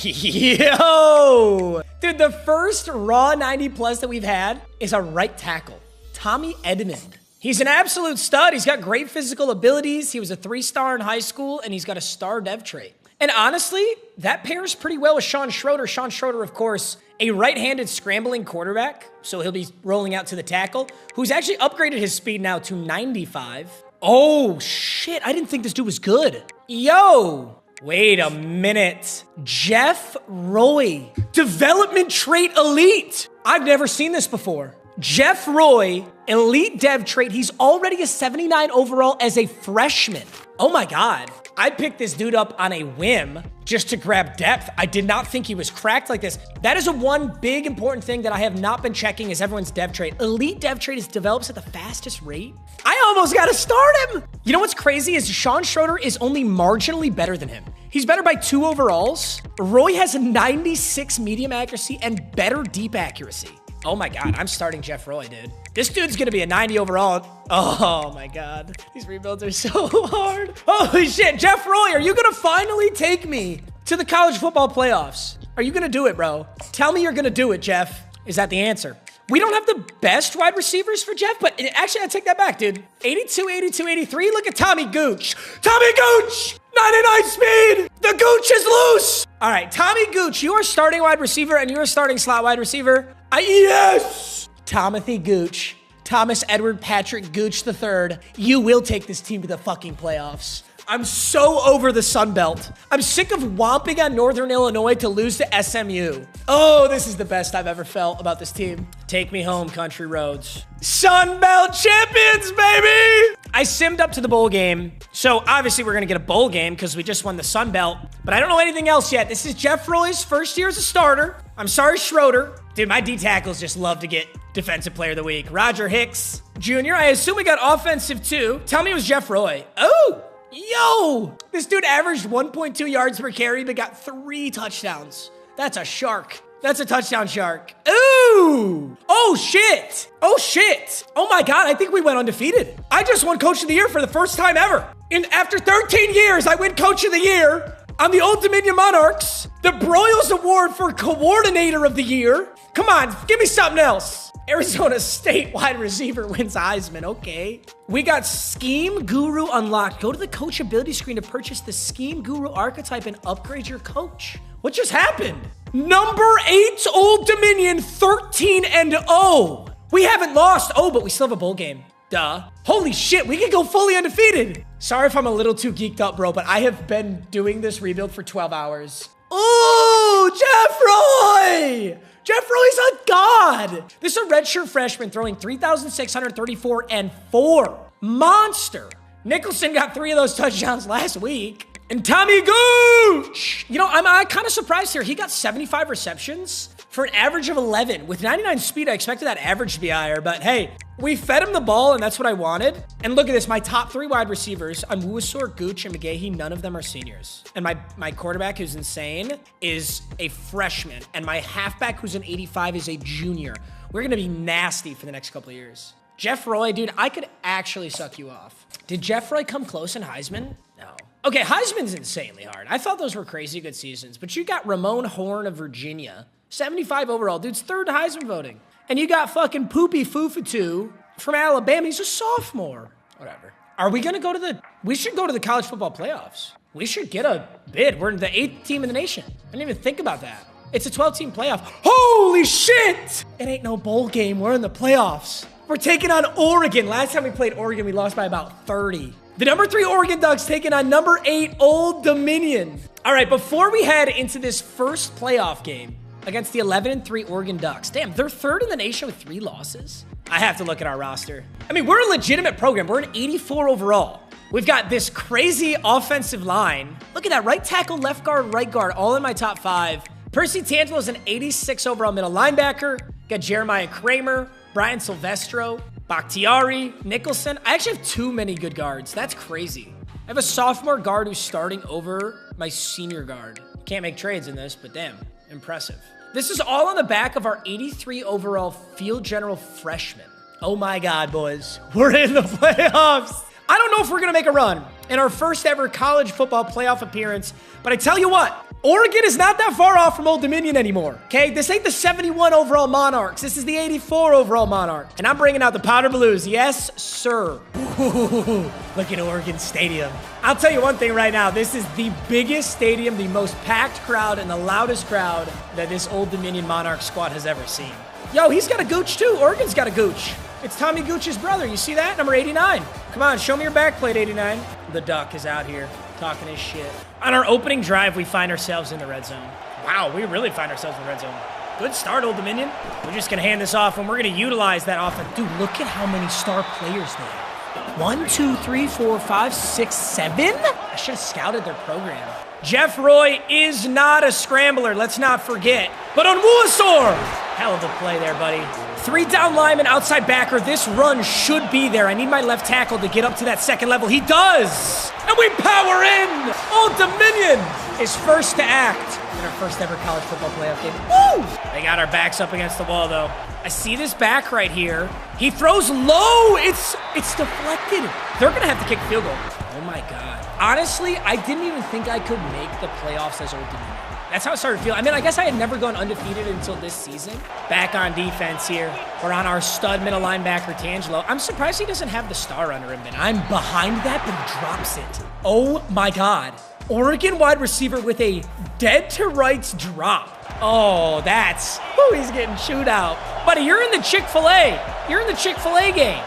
Yo! Dude, the first raw 90 plus that we've had is a right tackle, Tommy Edmond. He's an absolute stud. He's got great physical abilities. He was a 3-star in high school, and he's got a star dev trait. And honestly, that pairs pretty well with Sean Schroeder. Sean Schroeder, of course, a right-handed scrambling quarterback, so he'll be rolling out to the tackle, who's actually upgraded his speed now to 95. Oh, shit, I didn't think this dude was good. Yo! Wait a minute. Jeff Roy, development trait elite. I've never seen this before. Jeff Roy, elite dev trait. He's already a 79 overall as a freshman. Oh my God. I picked this dude up on a whim just to grab depth. I did not think he was cracked like this. That is one big important thing that I have not been checking is everyone's dev trait. Elite dev trait develops at the fastest rate. I almost got to start him. You know what's crazy is Sean Schroeder is only marginally better than him. He's better by 2 overalls. Roy has a 96 medium accuracy and better deep accuracy. Oh my God, I'm starting Jeff Roy, dude. This dude's gonna be a 90 overall. Oh my God, these rebuilds are so hard. Holy shit, Jeff Roy, are you gonna finally take me to the college football playoffs? Are you gonna do it, bro? Tell me you're gonna do it, Jeff. Is that the answer? We don't have the best wide receivers for Jeff, but actually I take that back, dude. 82, 82, 83, look at Tommy Gooch. Tommy Gooch, 99 speed. The Gooch is loose. All right, Tommy Gooch, you are starting wide receiver and you are starting slot wide receiver. Yes! Timothy Gooch, Thomas Edward Patrick Gooch III, you will take this team to the fucking playoffs. I'm so over the Sun Belt. I'm sick of whomping on Northern Illinois to lose to SMU. Oh, this is the best I've ever felt about this team. Take me home, country roads. Sun Belt champions, baby! I simmed up to the bowl game. So obviously we're gonna get a bowl game because we just won the Sun Belt, but I don't know anything else yet. This is Jeff Roy's first year as a starter. I'm sorry, Schroeder. Dude, my D-tackles just love to get Defensive Player of the Week. Roger Hicks Jr., I assume we got offensive too. Tell me it was Jeff Roy. Oh! Yo, this dude averaged 1.2 yards per carry, but got 3 touchdowns. That's a shark. That's a touchdown shark. Ooh. Oh, shit. Oh, shit. Oh, my God. I think we went undefeated. I just won Coach of the Year for the first time ever. After 13 years, I win Coach of the Year. I'm the Old Dominion Monarchs. The Broyles Award for Coordinator of the Year. Come on, give me something else. Arizona State wide receiver wins Heisman. Okay. We got Scheme Guru unlocked. Go to the coach ability screen to purchase the Scheme Guru archetype and upgrade your coach. What just happened? Number 8 Old Dominion, 13-0. We haven't lost. Oh, but we still have a bowl game. Duh. Holy shit, we can go fully undefeated. Sorry if I'm a little too geeked up, bro, but I have been doing this rebuild for 12 hours. Ooh, Jeff Roy! Jeff Roy's a god! This is a redshirt freshman throwing 3,634 and 4. Monster! Nicholson got 3 of those touchdowns last week. And Tommy Gooch! You know, I'm kind of surprised here. He got 75 receptions for an average of 11. With 99 speed, I expected that average to be higher, but hey, we fed him the ball, and that's what I wanted. And look at this, my top 3 wide receivers, Onwuasor, Gooch, and McGahee, none of them are seniors. And my quarterback, who's insane, is a freshman. And my halfback, who's an 85, is a junior. We're gonna be nasty for the next couple of years. Jeff Roy, dude, I could actually suck you off. Did Jeff Roy come close in Heisman? No. Okay, Heisman's insanely hard. I thought those were crazy good seasons, but you got Ramon Horn of Virginia, 75 overall. Dude's 3rd Heisman voting. And you got fucking Poopy Fufatu from Alabama. He's a sophomore. Whatever. Are we gonna go to we should go to the college football playoffs. We should get a bid. We're the 8th team in the nation. I didn't even think about that. It's a 12-team playoff. Holy shit! It ain't no bowl game. We're in the playoffs. We're taking on Oregon. Last time we played Oregon, we lost by about 30. The number 3 Oregon Ducks taking on number 8 Old Dominion. All right, before we head into this first playoff game against the 11-3 Oregon Ducks, damn, they're 3rd in the nation with 3 losses. I have to look at our roster. I mean, we're a legitimate program. We're an 84 overall. We've got this crazy offensive line. Look at that, right tackle, left guard, right guard, all in my top 5. Percy Tangelo is an 86 overall middle linebacker. Got Jeremiah Kramer, Brian Silvestro, Bakhtiari, Nicholson. I actually have too many good guards. That's crazy. I have a sophomore guard who's starting over my senior guard. Can't make trades in this, but damn, impressive. This is all on the back of our 83 overall field general freshman. Oh my God, boys. We're in the playoffs. I don't know if we're going to make a run in our first ever college football playoff appearance, but I tell you what, Oregon is not that far off from Old Dominion anymore, okay? This ain't the 71 overall Monarchs. This is the 84 overall Monarchs. And I'm bringing out the Powder Blues. Yes, sir. Ooh, look at Oregon Stadium. I'll tell you one thing right now. This is the biggest stadium, the most packed crowd, and the loudest crowd that this Old Dominion Monarch squad has ever seen. Yo, he's got a gooch too. Oregon's got a gooch. It's Tommy Gooch's brother. You see that? Number 89. Come on, show me your backplate, 89. The Duck is out here talking his shit. On our opening drive, we find ourselves in the red zone. Wow, we really find ourselves in the red zone. Good start, Old Dominion. We're just going to hand this off, and we're going to utilize that offense. Dude, look at how many star players they have. 1, 2, 3, 4, 5, 6, 7? I should have scouted their program. Jeff Roy is not a scrambler, let's not forget. But on Wuasor! Hell of a play there, buddy. 3 down lineman, outside backer. This run should be there. I need my left tackle to get up to that second level. He does! And we power in! Old Dominion is first to act in our first ever college football playoff game. Woo! They got our backs up against the wall, though. I see this back right here. He throws low. It's deflected. They're going to have to kick a field goal. Oh, my God. Honestly, I didn't even think I could make the playoffs as Old Dominion. That's how it started to feel. I mean, I guess I had never gone undefeated until this season. Back on defense here. We're on our stud middle linebacker, Tangelo. I'm surprised he doesn't have the star under him, but I'm behind that, but he drops it. Oh, my God. Oregon wide receiver with a dead to rights drop. Oh, that's... Woo, he's getting chewed out. Buddy, you're in the Chick-fil-A. You're in the Chick-fil-A game.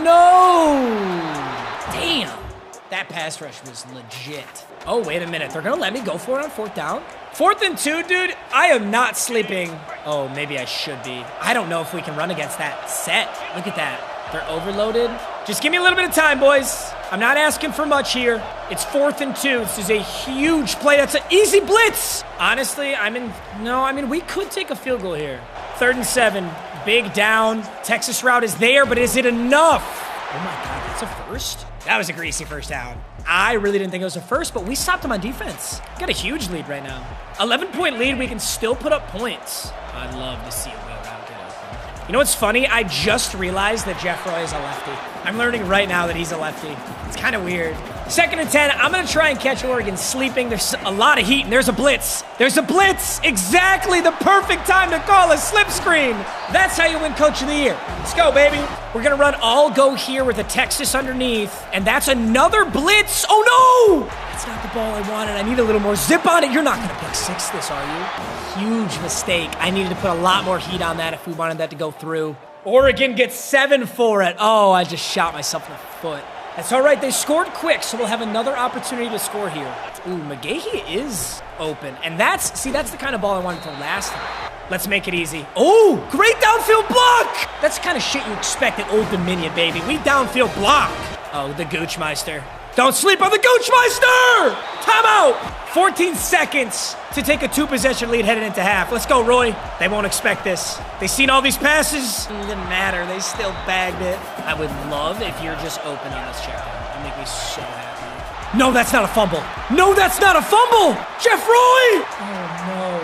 No. Damn. That pass rush was legit. Oh, wait a minute. They're going to let me go for it on 4th down? 4th and 2, dude. I am not sleeping. Oh, maybe I should be. I don't know if we can run against that set. Look at that. They're overloaded. Just give me a little bit of time, boys. I'm not asking for much here. It's 4th and 2. This is a huge play. That's an easy blitz. Honestly, we could take a field goal here. 3rd and 7. Big down. Texas route is there, but is it enough? Oh, my God. That's a first? That was a greasy first down. I really didn't think it was a first, but we stopped him on defense. Got a huge lead right now. 11-point lead. We can still put up points. I'd love to see a wheel route get open. You know what's funny? I just realized that Jeff Roy is a lefty. I'm learning right now that he's a lefty. It's kind of weird. 2nd and 10. I'm going to try and catch Oregon sleeping. There's a lot of heat, and there's a blitz. There's a blitz. Exactly the perfect time to call a slip screen. That's how you win Coach of the Year. Let's go, baby. We're going to run all go here with a Texas underneath, and that's another blitz. Oh, no! That's not the ball I wanted. I need a little more zip on it. You're not going to pick 6 this, are you? Huge mistake. I needed to put a lot more heat on that if we wanted that to go through. Oregon gets 7 for it. Oh, I just shot myself in the foot. That's all right. They scored quick, so we'll have another opportunity to score here. Ooh, McGahee is open. And that's the kind of ball I wanted to last time. Let's make it easy. Oh, great downfield block. That's the kind of shit you expect at Old Dominion, baby. We downfield block. Oh, the Goochmeister. Don't sleep on the Goochmeister! Timeout! 14 seconds to take a 2-possession lead headed into half. Let's go, Roy. They won't expect this. They've seen all these passes. It didn't matter. They still bagged it. I would love if you're just open on this check down. It'd make me so happy. No, that's not a fumble. No, that's not a fumble! Jeff Roy! Oh, no.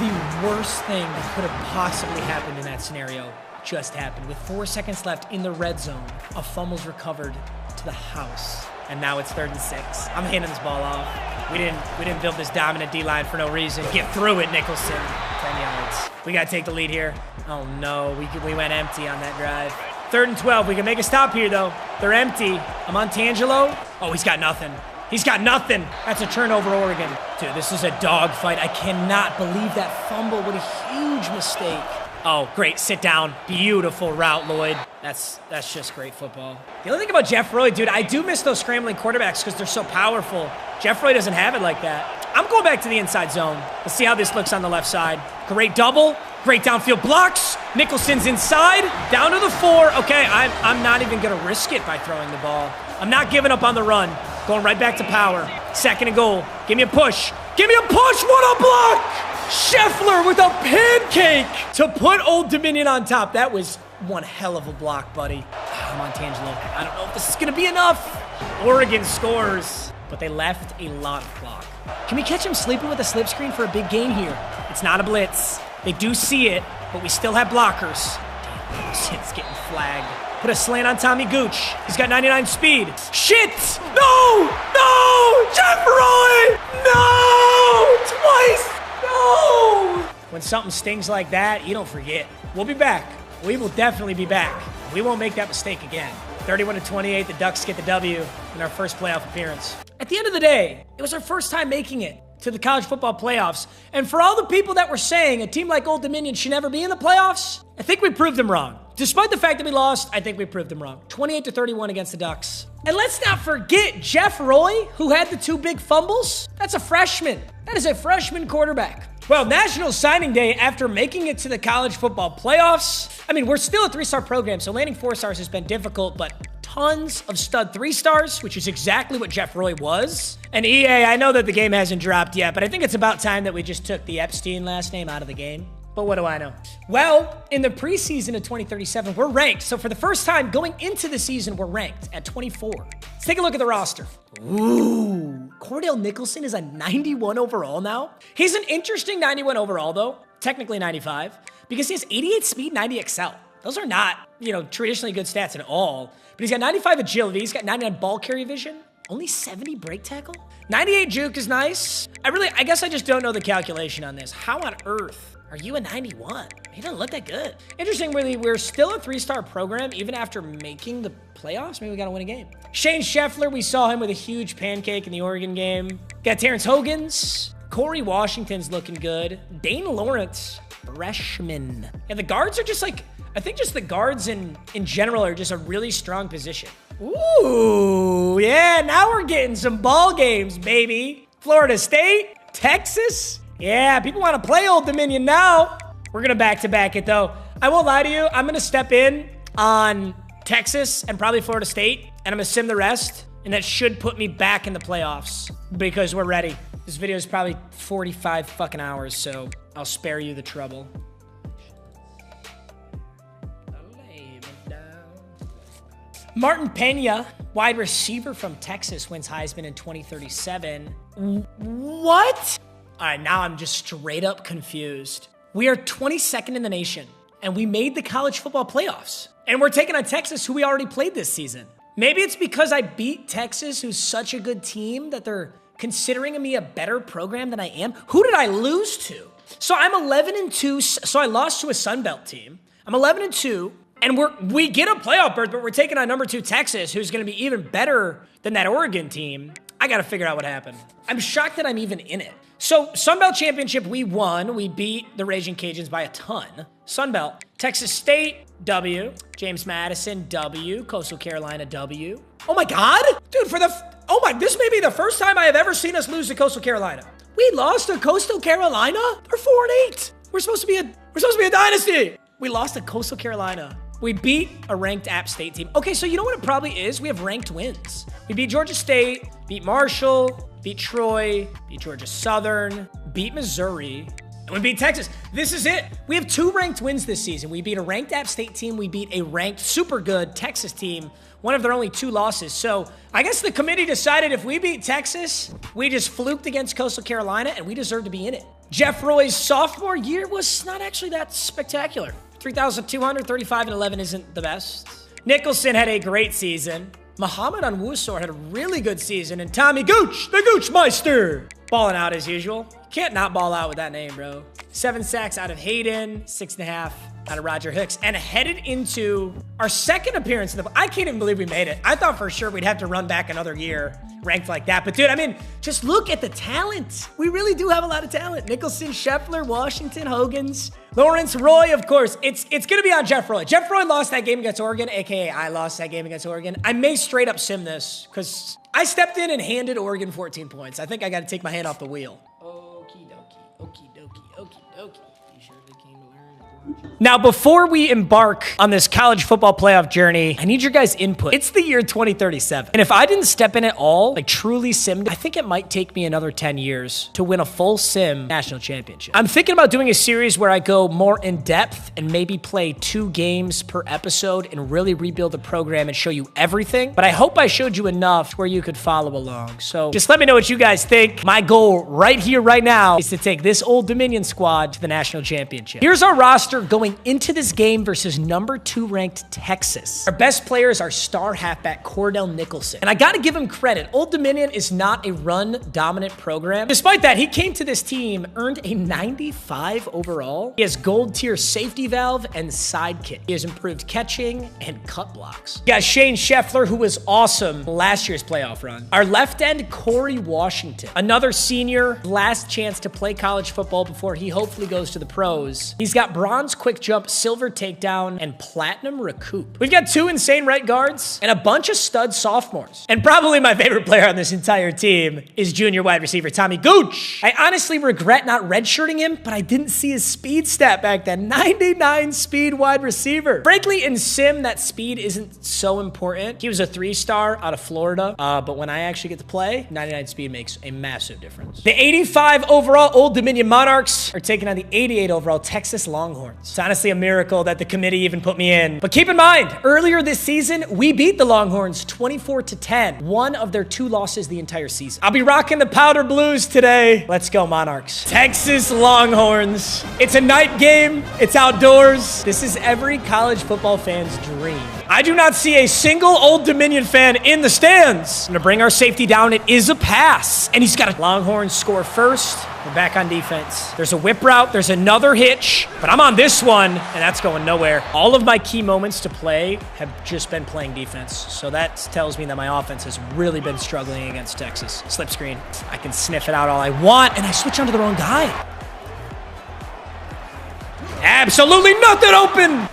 The worst thing that could have possibly happened in that scenario just happened. With 4 seconds left in the red zone, a fumble's recovered to the house. And now it's 3rd and 6. I'm handing this ball off. We didn't build this dominant D-line for no reason. Get through it, Nicholson. 10 yards. We got to take the lead here. Oh, no. We went empty on that drive. 3rd and 12. We can make a stop here, though. They're empty. I'm on Tangelo. Oh, he's got nothing. He's got nothing. That's a turnover, Oregon. Dude, this is a dogfight. I cannot believe that fumble. What a huge mistake. Oh, great. Sit down. Beautiful route, Lloyd. That's just great football. The only thing about Jeff Roy, dude, I do miss those scrambling quarterbacks because they're so powerful. Jeff Roy doesn't have it like that. I'm going back to the inside zone. Let's see how this looks on the left side. Great double. Great downfield blocks. Nicholson's inside. Down to the 4. Okay, I'm not even going to risk it by throwing the ball. I'm not giving up on the run. Going right back to power. 2nd and goal. Give me a push. Give me a push. What a block! Scheffler with a pancake to put Old Dominion on top. That was one hell of a block, buddy. Come on, Tangelo. I don't know if this is going to be enough. Oregon scores, but they left a lot of clock. Can we catch him sleeping with a slip screen for a big gain here? It's not a blitz. They do see it, but we still have blockers. Damn, Sin's getting flagged. Put a slant on Tommy Gooch. He's got 99 speed. Shit! No! No! Jeff Roy! No! Twice! No! When something stings like that, you don't forget. We'll be back. We will definitely be back. We won't make that mistake again. 31-28, the Ducks get the W in our first playoff appearance. At the end of the day, it was our first time making it to the college football playoffs. And for all the people that were saying a team like Old Dominion should never be in the playoffs, I think we proved them wrong. Despite the fact that we lost, I think we proved them wrong. 28-31 against the Ducks. And let's not forget Jeff Roy, who had the 2 big fumbles. That's a freshman. That is a freshman quarterback. Well, National Signing Day, after making it to the college football playoffs, I mean, we're still a 3-star program, so landing 4 stars has been difficult, but tons of stud 3 stars, which is exactly what Jeff Roy was. And EA, I know that the game hasn't dropped yet, but I think it's about time that we just took the Epstein last name out of the game. But what do I know? Well, in the preseason of 2037, we're ranked. So for the first time going into the season, we're ranked at 24. Let's take a look at the roster. Ooh, Cordell Nicholson is a 91 overall now. He's an interesting 91 overall, though. Technically 95, because he has 88 speed, 90 excel. Those are not, traditionally good stats at all. But he's got 95 agility. He's got 99 ball carry vision. Only 70 break tackle? 98 juke is nice. I guess I just don't know the calculation on this. How on earth are you a 91? He doesn't look that good. Interestingly, we're still a 3-star program even after making the playoffs. Maybe we gotta win a game. Shane Scheffler, we saw him with a huge pancake in the Oregon game. Got Terrence Hogans. Corey Washington's looking good. Dane Lawrence, freshman. And the guards are just I think just the guards in general are just a really strong position. Ooh, yeah, now we're getting some ball games, baby. Florida State, Texas. Yeah, people want to play Old Dominion now. We're going to back-to-back it, though. I won't lie to you. I'm going to step in on Texas and probably Florida State, and I'm going to sim the rest, and that should put me back in the playoffs because we're ready. This video is probably 45 fucking hours, so I'll spare you the trouble. Martin Pena, wide receiver from Texas, wins Heisman in 2037. What? All right, now I'm just straight up confused. We are 22nd in the nation, and we made the college football playoffs. And we're taking on Texas, who we already played this season. Maybe it's because I beat Texas, who's such a good team, that they're considering me a better program than I am. Who did I lose to? So I'm 11-2, so I lost to a Sun Belt team. I'm 11-2. And we get a playoff berth, but we're taking on number 2 Texas, who's going to be even better than that Oregon team. I got to figure out what happened. I'm shocked that I'm even in it. So Sun Belt Championship, we won. We beat the Raging Cajuns by a ton. Sun Belt. Texas State, W. James Madison, W. Coastal Carolina, W. Oh my God. Dude, this may be the first time I have ever seen us lose to Coastal Carolina. We lost to Coastal Carolina? We're 4-8. We're supposed to be a dynasty. We lost to Coastal Carolina. We beat a ranked App State team. Okay, so you know what it probably is? We have ranked wins. We beat Georgia State, beat Marshall, beat Troy, beat Georgia Southern, beat Missouri, and we beat Texas. This is it. We have 2 ranked wins this season. We beat a ranked App State team. We beat a ranked super good Texas team, one of their only 2 losses. So I guess the committee decided if we beat Texas, we just fluked against Coastal Carolina, and we deserve to be in it. Jeff Roy's sophomore year was not actually that spectacular. 3,235 and 11 isn't the best. Nicholson had a great season. Muhammad Onwuasor had a really good season. And Tommy Gooch, the Goochmeister, balling out as usual. Can't not ball out with that name, bro. 7 sacks out of Hayden, 6.5 out of Roger Hicks, and headed into our second appearance in the... I can't even believe we made it. I thought for sure we'd have to run back another year ranked like that. But dude, I mean, just look at the talent. We really do have a lot of talent. Nicholson, Scheffler, Washington, Hogans, Lawrence, Roy, of course. It's going to be on Jeff Roy. Jeff Roy lost that game against Oregon, a.k.a. I lost that game against Oregon. I may straight up sim this because I stepped in and handed Oregon 14 points. I think I got to take my hand off the wheel. Okie dokie, okie dokie, okie dokie. You surely came to learn. Now, before we embark on this college football playoff journey, I need your guys' input. It's the year 2037. And if I didn't step in at all, like truly simmed, I think it might take me another 10 years to win a full sim national championship. I'm thinking about doing a series where I go more in depth and maybe play 2 games per episode and really rebuild the program and show you everything. But I hope I showed you enough where you could follow along. So just let me know what you guys think. My goal right here, right now, is to take this Old Dominion squad to the national championship. Here's our roster going into this game versus number 2 ranked Texas. Our best players are star halfback Cordell Nicholson. And I gotta give him credit. Old Dominion is not a run-dominant program. Despite that, he came to this team, earned a 95 overall. He has gold tier safety valve and sidekick. He has improved catching and cut blocks. You got Shane Scheffler, who was awesome last year's playoff run. Our left end, Corey Washington. Another senior, last chance to play college football before he hopefully goes to the pros. He's got bronze quick jump, silver takedown, and platinum recoup. We've got 2 insane right guards and a bunch of stud sophomores. And probably my favorite player on this entire team is junior wide receiver Tommy Gooch. I honestly regret not redshirting him, but I didn't see his speed stat back then. 99 speed wide receiver. Frankly, in sim, that speed isn't so important. He was a 3-star out of Florida, but when I actually get to play, 99 speed makes a massive difference. The 85 overall Old Dominion Monarchs are taking on the 88 overall Texas Longhorns. It's honestly a miracle that the committee even put me in. But keep in mind, earlier this season, we beat the Longhorns 24-10. One of their 2 losses the entire season. I'll be rocking the powder blues today. Let's go, Monarchs. Texas Longhorns. It's a night game. It's outdoors. This is every college football fan's dream. I do not see a single Old Dominion fan in the stands. I'm gonna bring our safety down. It is a pass. And he's got a Longhorns score first. We're back on defense. There's a whip route. There's another hitch. But I'm on this one, and that's going nowhere. All of my key moments to play have just been playing defense. So that tells me that my offense has really been struggling against Texas. Slip screen. I can sniff it out all I want, and I switch onto the wrong guy. Absolutely nothing open.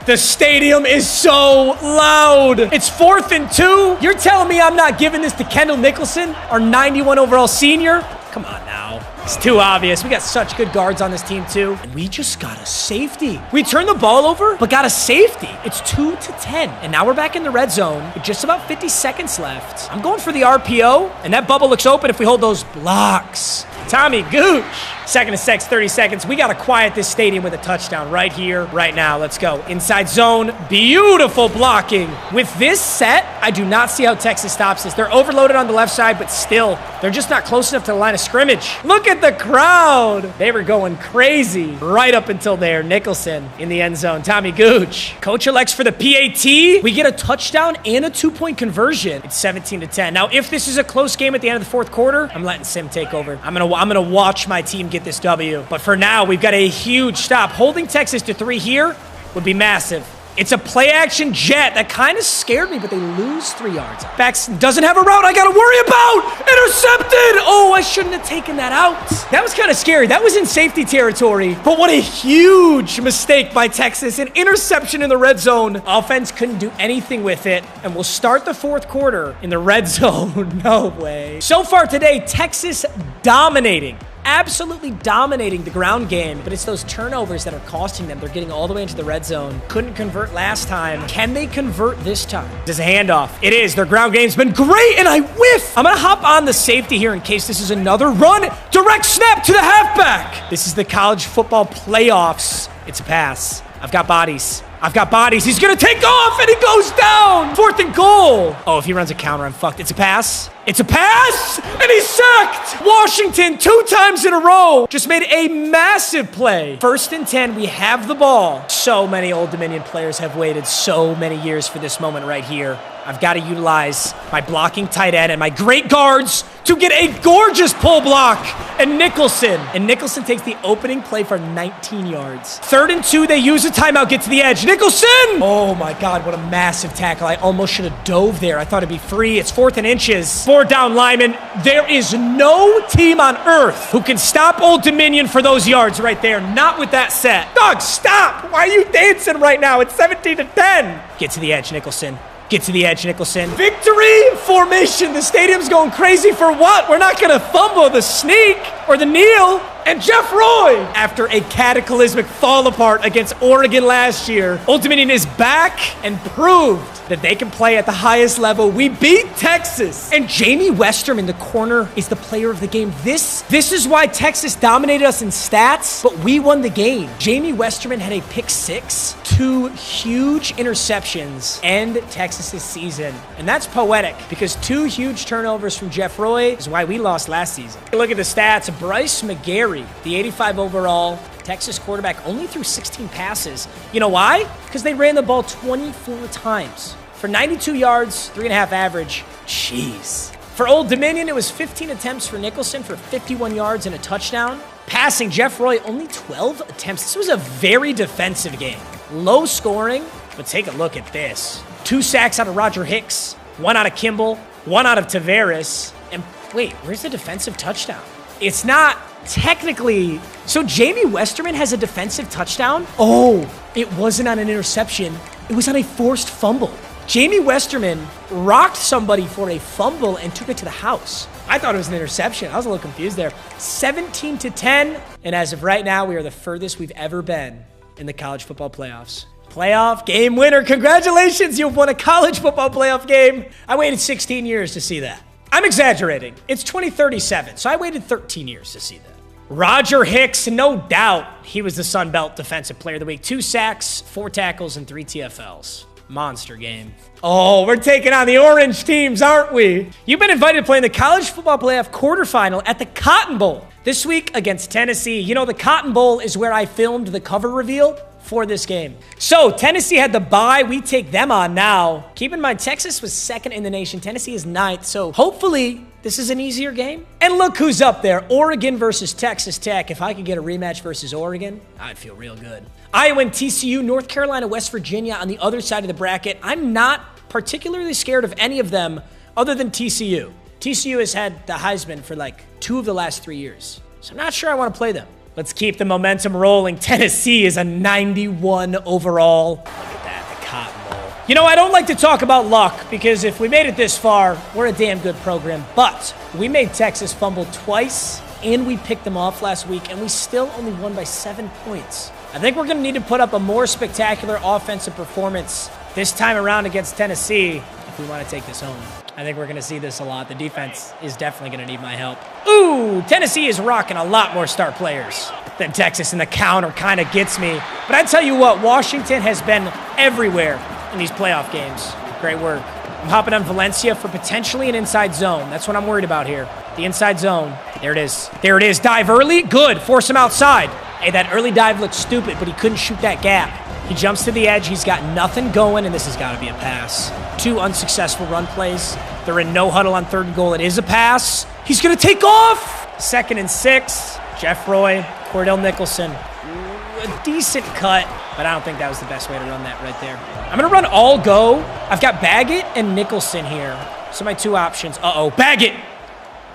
The stadium is so loud. It's 4th and 2. You're telling me I'm not giving this to Kendall Nicholson, our 91 overall senior? Come on now. It's too obvious. We got such good guards on this team too. And we just got a safety. We turned the ball over, but got a safety. It's 2-10. And now we're back in the red zone with just about 50 seconds left. I'm going for the RPO, and that bubble looks open if we hold those blocks. Tommy Gooch. 2nd and 6, 30 seconds. We got to quiet this stadium with a touchdown right here, right now. Let's go. Inside zone. Beautiful blocking. With this set, I do not see how Texas stops this. They're overloaded on the left side, but still, they're just not close enough to the line of scrimmage. Look at the crowd. They were going crazy right up until there. Nicholson in the end zone. Tommy Gooch. Coach elects for the PAT. We get a touchdown and a 2-point conversion. It's 17-10. Now, if this is a close game at the end of the 4th quarter, I'm letting Sim take over. I'm gonna watch my team get this W. But for now, we've got a huge stop. Holding Texas to 3 here would be massive. It's a play-action jet. That kind of scared me, but they lose 3 yards. Backs doesn't have a route I got to worry about. Intercepted. Oh, I shouldn't have taken that out. That was kind of scary. That was in safety territory. But what a huge mistake by Texas. An interception in the red zone. Offense couldn't do anything with it. And we'll start the 4th quarter in the red zone. No way. So far today, Texas dominating. Absolutely dominating the ground game, but it's those turnovers that are costing them. They're getting all the way into the red zone. Couldn't convert last time. Can they convert this time? There's a handoff. It is. Their ground game's been great, and I whiff. I'm going to hop on the safety here in case this is another run. Direct snap to the halfback. This is the college football playoffs. It's a pass. I've got bodies. I've got bodies. He's going to take off, and he goes down. 4th and goal. Oh, if he runs a counter, I'm fucked. It's a pass. It's a pass, and he's sacked. Washington 2 times in a row just made a massive play. 1st and 10, we have the ball. So many Old Dominion players have waited so many years for this moment right here. I've got to utilize my blocking tight end and my great guards to get a gorgeous pull block. And Nicholson takes the opening play for 19 yards. 3rd and 2, they use a timeout, get to the edge. Nicholson! Oh my God, what a massive tackle. I almost should have dove there. I thought it'd be free. It's 4th and inches. 4 down linemen. There is no team on earth who can stop Old Dominion for those yards right there. Not with that set. Dog, stop! Why are you dancing right now? It's 17-10. Get to the edge, Nicholson. Get to the edge, Nicholson. Victory formation. The stadium's going crazy for what? We're not going to fumble the sneak or the kneel. And Jeff Roy, after a cataclysmic fall apart against Oregon last year, Old Dominion is back and proved that they can play at the highest level. We beat Texas. And Jamie Westerman, the corner, is the player of the game. This is why Texas dominated us in stats, but we won the game. Jamie Westerman had a pick six, 2 huge interceptions, and Texas's season. And that's poetic because 2 huge turnovers from Jeff Roy is why we lost last season. Look at the stats. Bryce McGarry, the 85 overall Texas quarterback, only threw 16 passes. You know why? Because they ran the ball 24 times for 92 yards, 3.5 average. Jeez. For Old Dominion, it was 15 attempts for Nicholson for 51 yards and a touchdown. Passing, Jeff Roy, only 12 attempts. This was a very defensive game. Low scoring, but take a look at this. 2 sacks out of Roger Hicks, 1 out of Kimball, 1 out of Tavares. And wait, where's the defensive touchdown? It's not technically. So Jamie Westerman has a defensive touchdown? Oh, it wasn't on an interception. It was on a forced fumble. Jamie Westerman rocked somebody for a fumble and took it to the house. I thought it was an interception. I was a little confused there. 17-10. And as of right now, we are the furthest we've ever been in the college football playoffs. Playoff game winner. Congratulations. You've won a college football playoff game. I waited 16 years to see that. I'm exaggerating. It's 2037, so I waited 13 years to see that. Roger Hicks, no doubt, he was the Sun Belt Defensive Player of the Week. 2 sacks, 4 tackles, and 3 TFLs. Monster game. Oh, we're taking on the orange teams, aren't we? You've been invited to play in the College Football Playoff quarterfinal at the Cotton Bowl this week against Tennessee. You know, the Cotton Bowl is where I filmed the cover reveal for this game. So Tennessee had the bye. We take them on now. Keep in mind, Texas was 2nd in the nation. Tennessee is 9th. So hopefully this is an easier game. And look who's up there. Oregon versus Texas Tech. If I could get a rematch versus Oregon, I'd feel real good. Iowa and TCU, North Carolina, West Virginia on the other side of the bracket. I'm not particularly scared of any of them other than TCU. TCU has had the Heisman for like 2 of the last 3 years. So I'm not sure I want to play them. Let's keep the momentum rolling. Tennessee is a 91 overall. Look at that, the Cotton Bowl. You know, I don't like to talk about luck because if we made it this far, we're a damn good program. But we made Texas fumble twice, and we picked them off last week, and we still only won by 7 points. I think we're going to need to put up a more spectacular offensive performance this time around against Tennessee if we want to take this home. I think we're going to see this a lot. The defense is definitely going to need my help. Ooh, Tennessee is rocking a lot more star players than Texas, and the counter kind of gets me. But I tell you what, Washington has been everywhere in these playoff games. Great work. I'm hopping on Valencia for potentially an inside zone. That's what I'm worried about here. The inside zone. There it is. There it is. Dive early. Good. Force him outside. Hey, that early dive looked stupid, but he couldn't shoot that gap. He jumps to the edge. He's got nothing going, and this has got to be a pass. 2 unsuccessful run plays. They're in no huddle on 3rd and goal. It is a pass. He's going to take off. 2nd and 6. Jeff Roy, Cordell Nicholson. A decent cut, but I don't think that was the best way to run that right there. I'm going to run all go. I've got Baggett and Nicholson here. So my 2 options. Uh-oh, Baggett.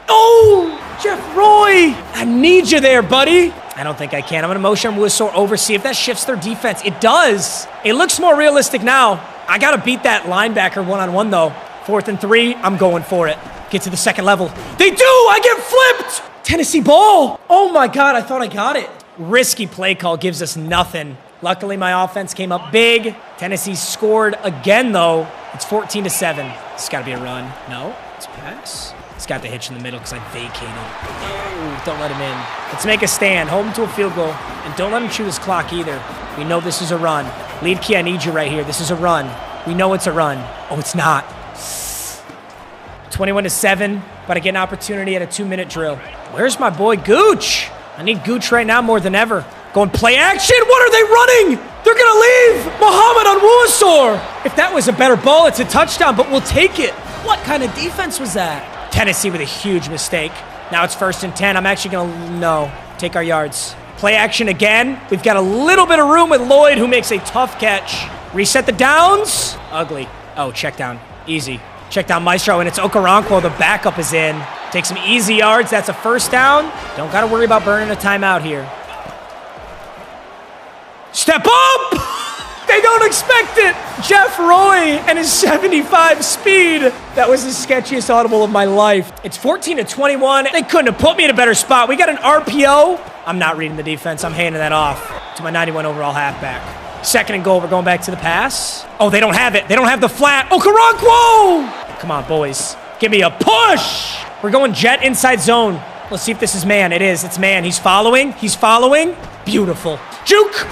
Oh, Jeff Roy. I need you there, buddy. I don't think I can. I'm going to motion Whistle over, see if that shifts their defense. It does. It looks more realistic now. I got to beat that linebacker one-on-one, though. 4th and 3, I'm going for it. Get to the 2nd level. They do! I get flipped! Tennessee ball! Oh, my God, I thought I got it. Risky play call gives us nothing. Luckily, my offense came up big. Tennessee scored again, though. It's 14-7. It's got to be a run. No, it's a pass. It's got the hitch in the middle because I vacated. Oh, don't let him in. Let's make a stand. Hold him to a field goal. And don't let him chew his clock either. We know this is a run. Lead key, I need you right here. This is a run. We know it's a run. Oh, it's not. 21-7, but I get an opportunity at a 2-minute drill. Where's my boy Gooch? I need Gooch right now more than ever. Going play action. What are they running? They're going to leave. Muhammad on Wuasor. If that was a better ball, it's a touchdown, but we'll take it. What kind of defense was that? Tennessee with a huge mistake. Now it's 1st and 10. I'm actually going to, take our yards. Play action again. We've got a little bit of room with Lloyd, who makes a tough catch. Reset the downs. Ugly. Oh, check down. Easy. Check down Maestro, and it's Okoronkwo. The backup is in. Take some easy yards. That's a 1st down. Don't got to worry about burning a timeout here. Step up! They don't expect it. Jeff Roy and his 75 speed. That was the sketchiest audible of my life. It's 14-21. They couldn't have put me in a better spot. We got an RPO I'm not reading the defense. I'm handing that off to my 91 overall halfback. Second and goal. We're going back to the pass. Oh, they don't have it. They don't have the flat. Okoronkwo! Come on, boys. Give me a push. We're going jet inside zone. Let's see if this is man. It is. It's man. He's following. He's following. Beautiful. Juke.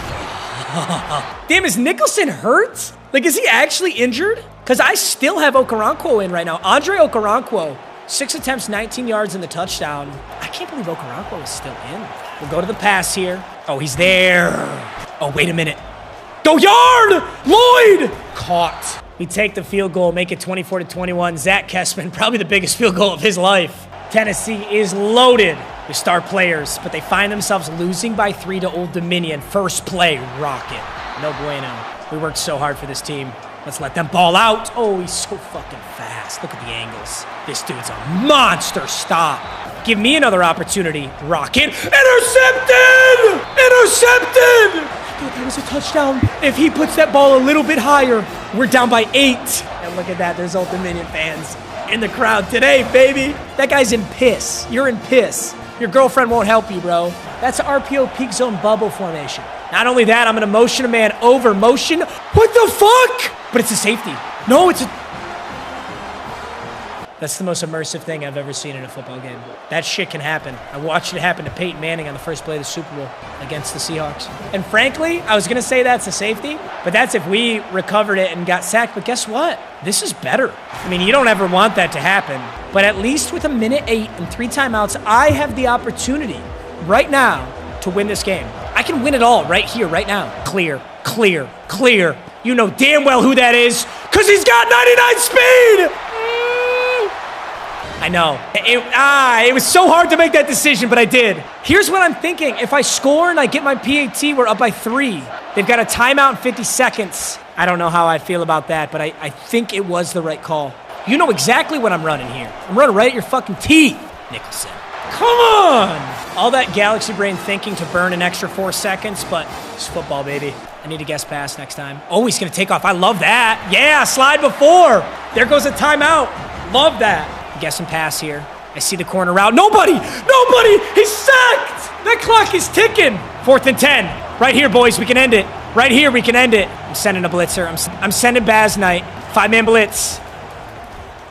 Damn, is Nicholson hurt? Like, is he actually injured? Because I still have Okoronkwo in right now. Andre Okoronkwo, 6 attempts, 19 yards in the touchdown. I can't believe Okoronkwo is still in. We'll go to the pass here. Oh, he's there. Oh, wait a minute. Go yard! Lloyd! Caught. We take the field goal, make it 24-21. Zach Kessman, probably the biggest field goal of his life. Tennessee is loaded with star players, but they find themselves losing by 3 to Old Dominion. First play, rocket. No bueno. We worked so hard for this team. Let's let them ball out. Oh, he's so fucking fast. Look at the angles. This dude's a monster. Stop. Give me another opportunity. Rocket. Intercepted! Intercepted! I thought that was a touchdown. If he puts that ball a little bit higher, we're down by 8. And look at that. There's Old Dominion fans in the crowd today, baby. That guy's in piss. You're in piss. Your girlfriend won't help you, bro. That's an RPO peak zone bubble formation. Not only that, I'm going to motion a man over motion. What the fuck? But it's a safety. No, it's a... That's the most immersive thing I've ever seen in a football game. That shit can happen. I watched it happen to Peyton Manning on the first play of the Super Bowl against the Seahawks. And frankly, I was going to say that's a safety, but that's if we recovered it and got sacked. But guess what? This is better. I mean, you don't ever want that to happen, but at least with a minute 8 and 3 timeouts, I have the opportunity right now to win this game. I can win it all right here, right now. Clear, clear, clear. You know damn well who that is, because he's got 99 speed! I know. It was so hard to make that decision, but I did. Here's what I'm thinking. If I score and I get my PAT, we're up by 3. They've got a timeout in 50 seconds. I don't know how I feel about that, but I think it was the right call. You know exactly what I'm running here. I'm running right at your fucking teeth, Nicholson. Come on! All that galaxy brain thinking to burn an extra 4 seconds, but it's football, baby. I need a guest pass next time. Oh, he's going to take off. I love that. Yeah, slide before. There goes a timeout. Love that. Guessing pass here. I see the corner route. Nobody! Nobody! He's sacked! That clock is ticking. 4th and 10. Right here, boys. We can end it. Right here, we can end it. I'm sending a blitzer. I'm sending Baz Knight. 5-man blitz.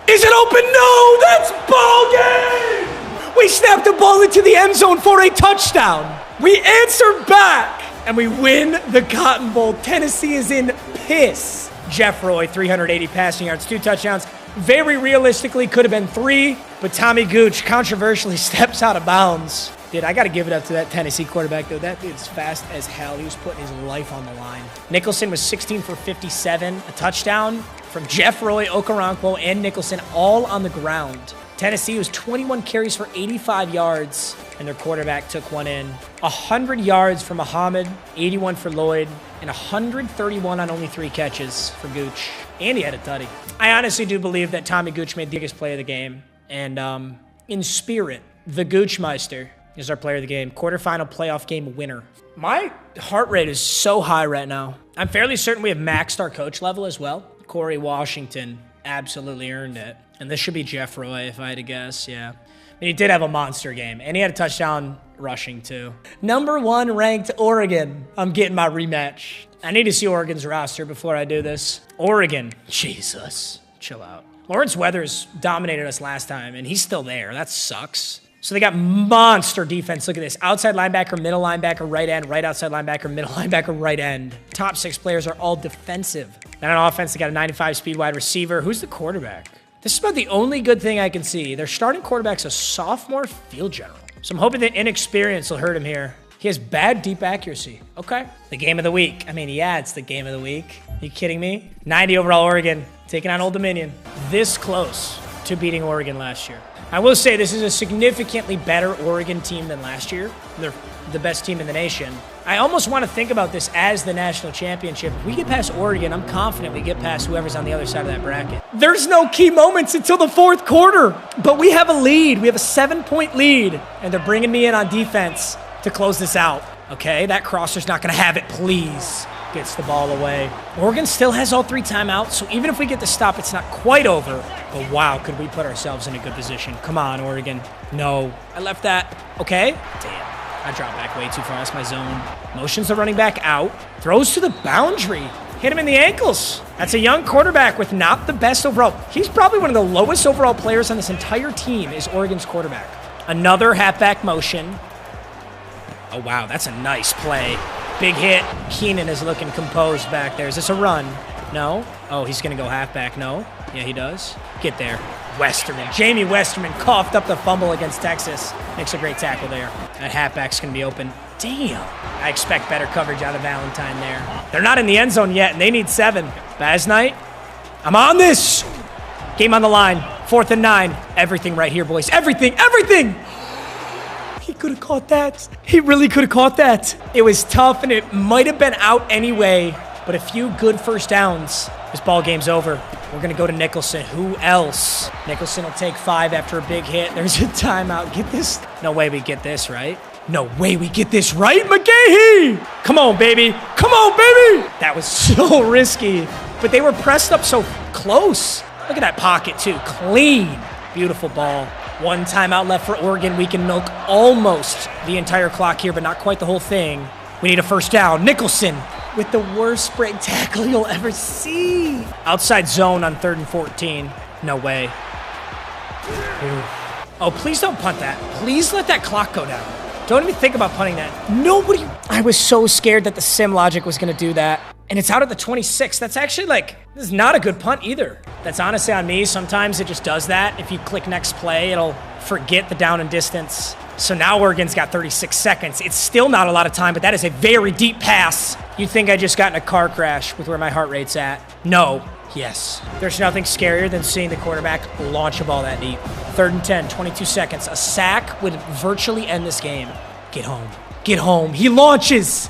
Is it open? No! That's ball game! We snapped the ball into the end zone for a touchdown. We answer back, and we win the Cotton Bowl. Tennessee is in piss. Jeff Roy, 380 passing yards, 2 touchdowns. Very realistically could have been 3, but Tommy Gooch controversially steps out of bounds. Dude, I got to give it up to that Tennessee quarterback, though. That dude's fast as hell. He was putting his life on the line. Nicholson was 16 for 57, a touchdown from Jeff Roy, Okoronkwo, and Nicholson, all on the ground. Tennessee was 21 carries for 85 yards, and their quarterback took one in. 100 yards for Muhammad, 81 for Lloyd, and 131 on only 3 catches for Gooch. And he had a tutty. I honestly do believe that Tommy Gooch made the biggest play of the game. And in spirit, the Goochmeister is our player of the game. Quarterfinal playoff game winner. My heart rate is so high right now. I'm fairly certain we have maxed our coach level as well. Corey Washington absolutely earned it. And this should be Jeff Roy, if I had to guess, yeah. But he did have a monster game, and he had a touchdown rushing, too. Number 1 ranked Oregon. I'm getting my rematch. I need to see Oregon's roster before I do this. Oregon. Jesus. Chill out. Lawrence Weathers dominated us last time, and he's still there. That sucks. So they got monster defense. Look at this. Outside linebacker, middle linebacker, right end, right outside linebacker, middle linebacker, right end. Top 6 players are all defensive. And on offense, they got a 95 speed wide receiver. Who's the quarterback? This is about the only good thing I can see. Their starting quarterback's a sophomore field general. So I'm hoping that inexperience will hurt him here. He has bad deep accuracy. Okay. The game of the week. I mean, yeah, it's the game of the week. Are you kidding me? 90 overall Oregon, taking on Old Dominion. This close to beating Oregon last year. I will say this is a significantly better Oregon team than last year. They're the best team in the nation. I almost want to think about this as the national championship. If we get past Oregon, I'm confident we get past whoever's on the other side of that bracket. There's no key moments until the 4th quarter, but we have a lead. We have a 7-point lead, and they're bringing me in on defense to close this out. Okay, that crosser's not going to have it, please. Gets the ball away. Oregon still has all 3 timeouts, so even if we get the stop, it's not quite over. But wow, could we put ourselves in a good position. Come on, Oregon. No. I left that. Okay. Damn. I dropped back way too far. That's my zone. Motions the running back out. Throws to the boundary. Hit him in the ankles. That's a young quarterback with not the best overall. He's probably one of the lowest overall players on this entire team is Oregon's quarterback. Another halfback motion. Oh, wow. That's a nice play. Big hit. Keenan is looking composed back there. Is this a run? No. Oh, he's going to go halfback. No. Yeah, he does. Get there. Westerman. Jamie Westerman coughed up the fumble against Texas. Makes a great tackle there. That halfback's going to be open. Damn. I expect better coverage out of Valentine there. They're not in the end zone yet, and they need 7. Baz Knight. I'm on this. Game on the line. 4th and 9. Everything right here, boys. Everything. Everything. He could have caught that. He really could have caught that. It was tough, and it might have been out anyway, but a few good first downs. This ball game's over. We're going to go to Nicholson. Who else? Nicholson will take 5 after a big hit. There's a timeout. Get this. No way we get this, right? No way we get this right, McGahee! Come on, baby. Come on, baby! That was so risky, but they were pressed up so close. Look at that pocket, too. Clean. Beautiful ball. 1 timeout left for Oregon. We can milk almost the entire clock here, but not quite the whole thing. We need a first down. Nicholson with the worst break tackle you'll ever see. Outside zone on 3rd and 14. No way. Ooh. Oh, please don't punt that. Please let that clock go down. Don't even think about punting that. Nobody. I was so scared that the sim logic was going to do that. And it's out at the 26. That's actually this is not a good punt either. That's honestly on me. Sometimes it just does that. If you click next play, it'll forget the down and distance. So now Oregon's got 36 seconds. It's still not a lot of time, but that is a very deep pass. You'd think I just got in a car crash with where my heart rate's at. No. Yes. There's nothing scarier than seeing the quarterback launch a ball that deep. 3rd and 10, 22 seconds. A sack would virtually end this game. Get home. Get home. He launches.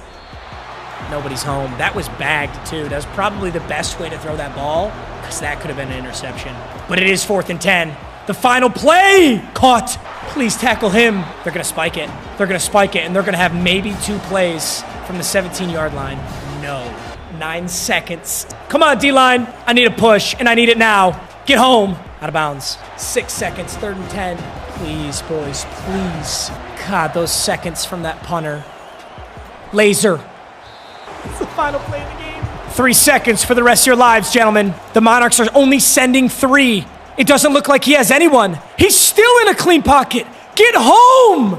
Nobody's home. That was bagged, too. That was probably the best way to throw that ball because that could have been an interception. But it is 4th and 10. The final play. Caught. Please tackle him. They're going to spike it. They're going to spike it, and they're going to have maybe 2 plays from the 17-yard line. No. 9 seconds. Come on, D-line. I need a push, and I need it now. Get home. Out of bounds. 6 seconds. 3rd and 10. Please, boys. Please. God, those seconds from that punter. Laser. It's the final play of the game. 3 seconds for the rest of your lives, gentlemen. The Monarchs are only sending 3. It doesn't look like he has anyone. He's still in a clean pocket. Get home.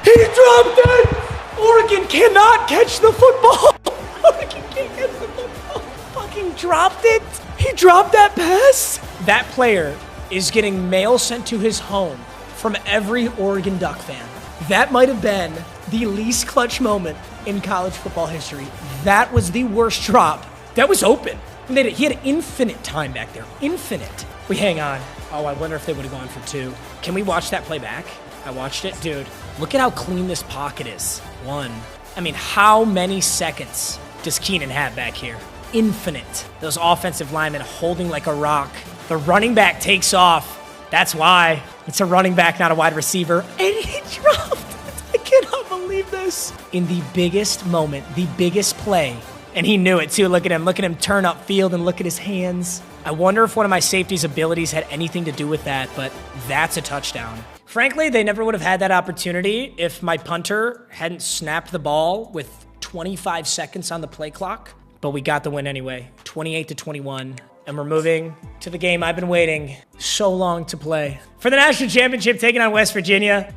He dropped it. Oregon cannot catch the football. Oregon can't catch the football. Fucking dropped it. He dropped that pass. That player is getting mail sent to his home from every Oregon Duck fan. That might have been the least clutch moment in college football history. That was the worst drop. That was open. He had infinite time back there. Infinite. We hang on. Oh, I wonder if they would have gone for 2. Can we watch that play back? I watched it. Dude, look at how clean this pocket is. 1. I mean, how many seconds does Keenan have back here? Infinite. Those offensive linemen holding like a rock. The running back takes off. That's why. It's a running back, not a wide receiver. And he dropped it. I cannot believe this. In the biggest moment, the biggest play. And he knew it too. Look at him. Look at him turn up field and look at his hands. I wonder if one of my safety's abilities had anything to do with that, but that's a touchdown. Frankly, they never would have had that opportunity if my punter hadn't snapped the ball with 25 seconds on the play clock. But we got the win anyway, 28-21. And we're moving to the game I've been waiting so long to play. For the national championship, taking on West Virginia.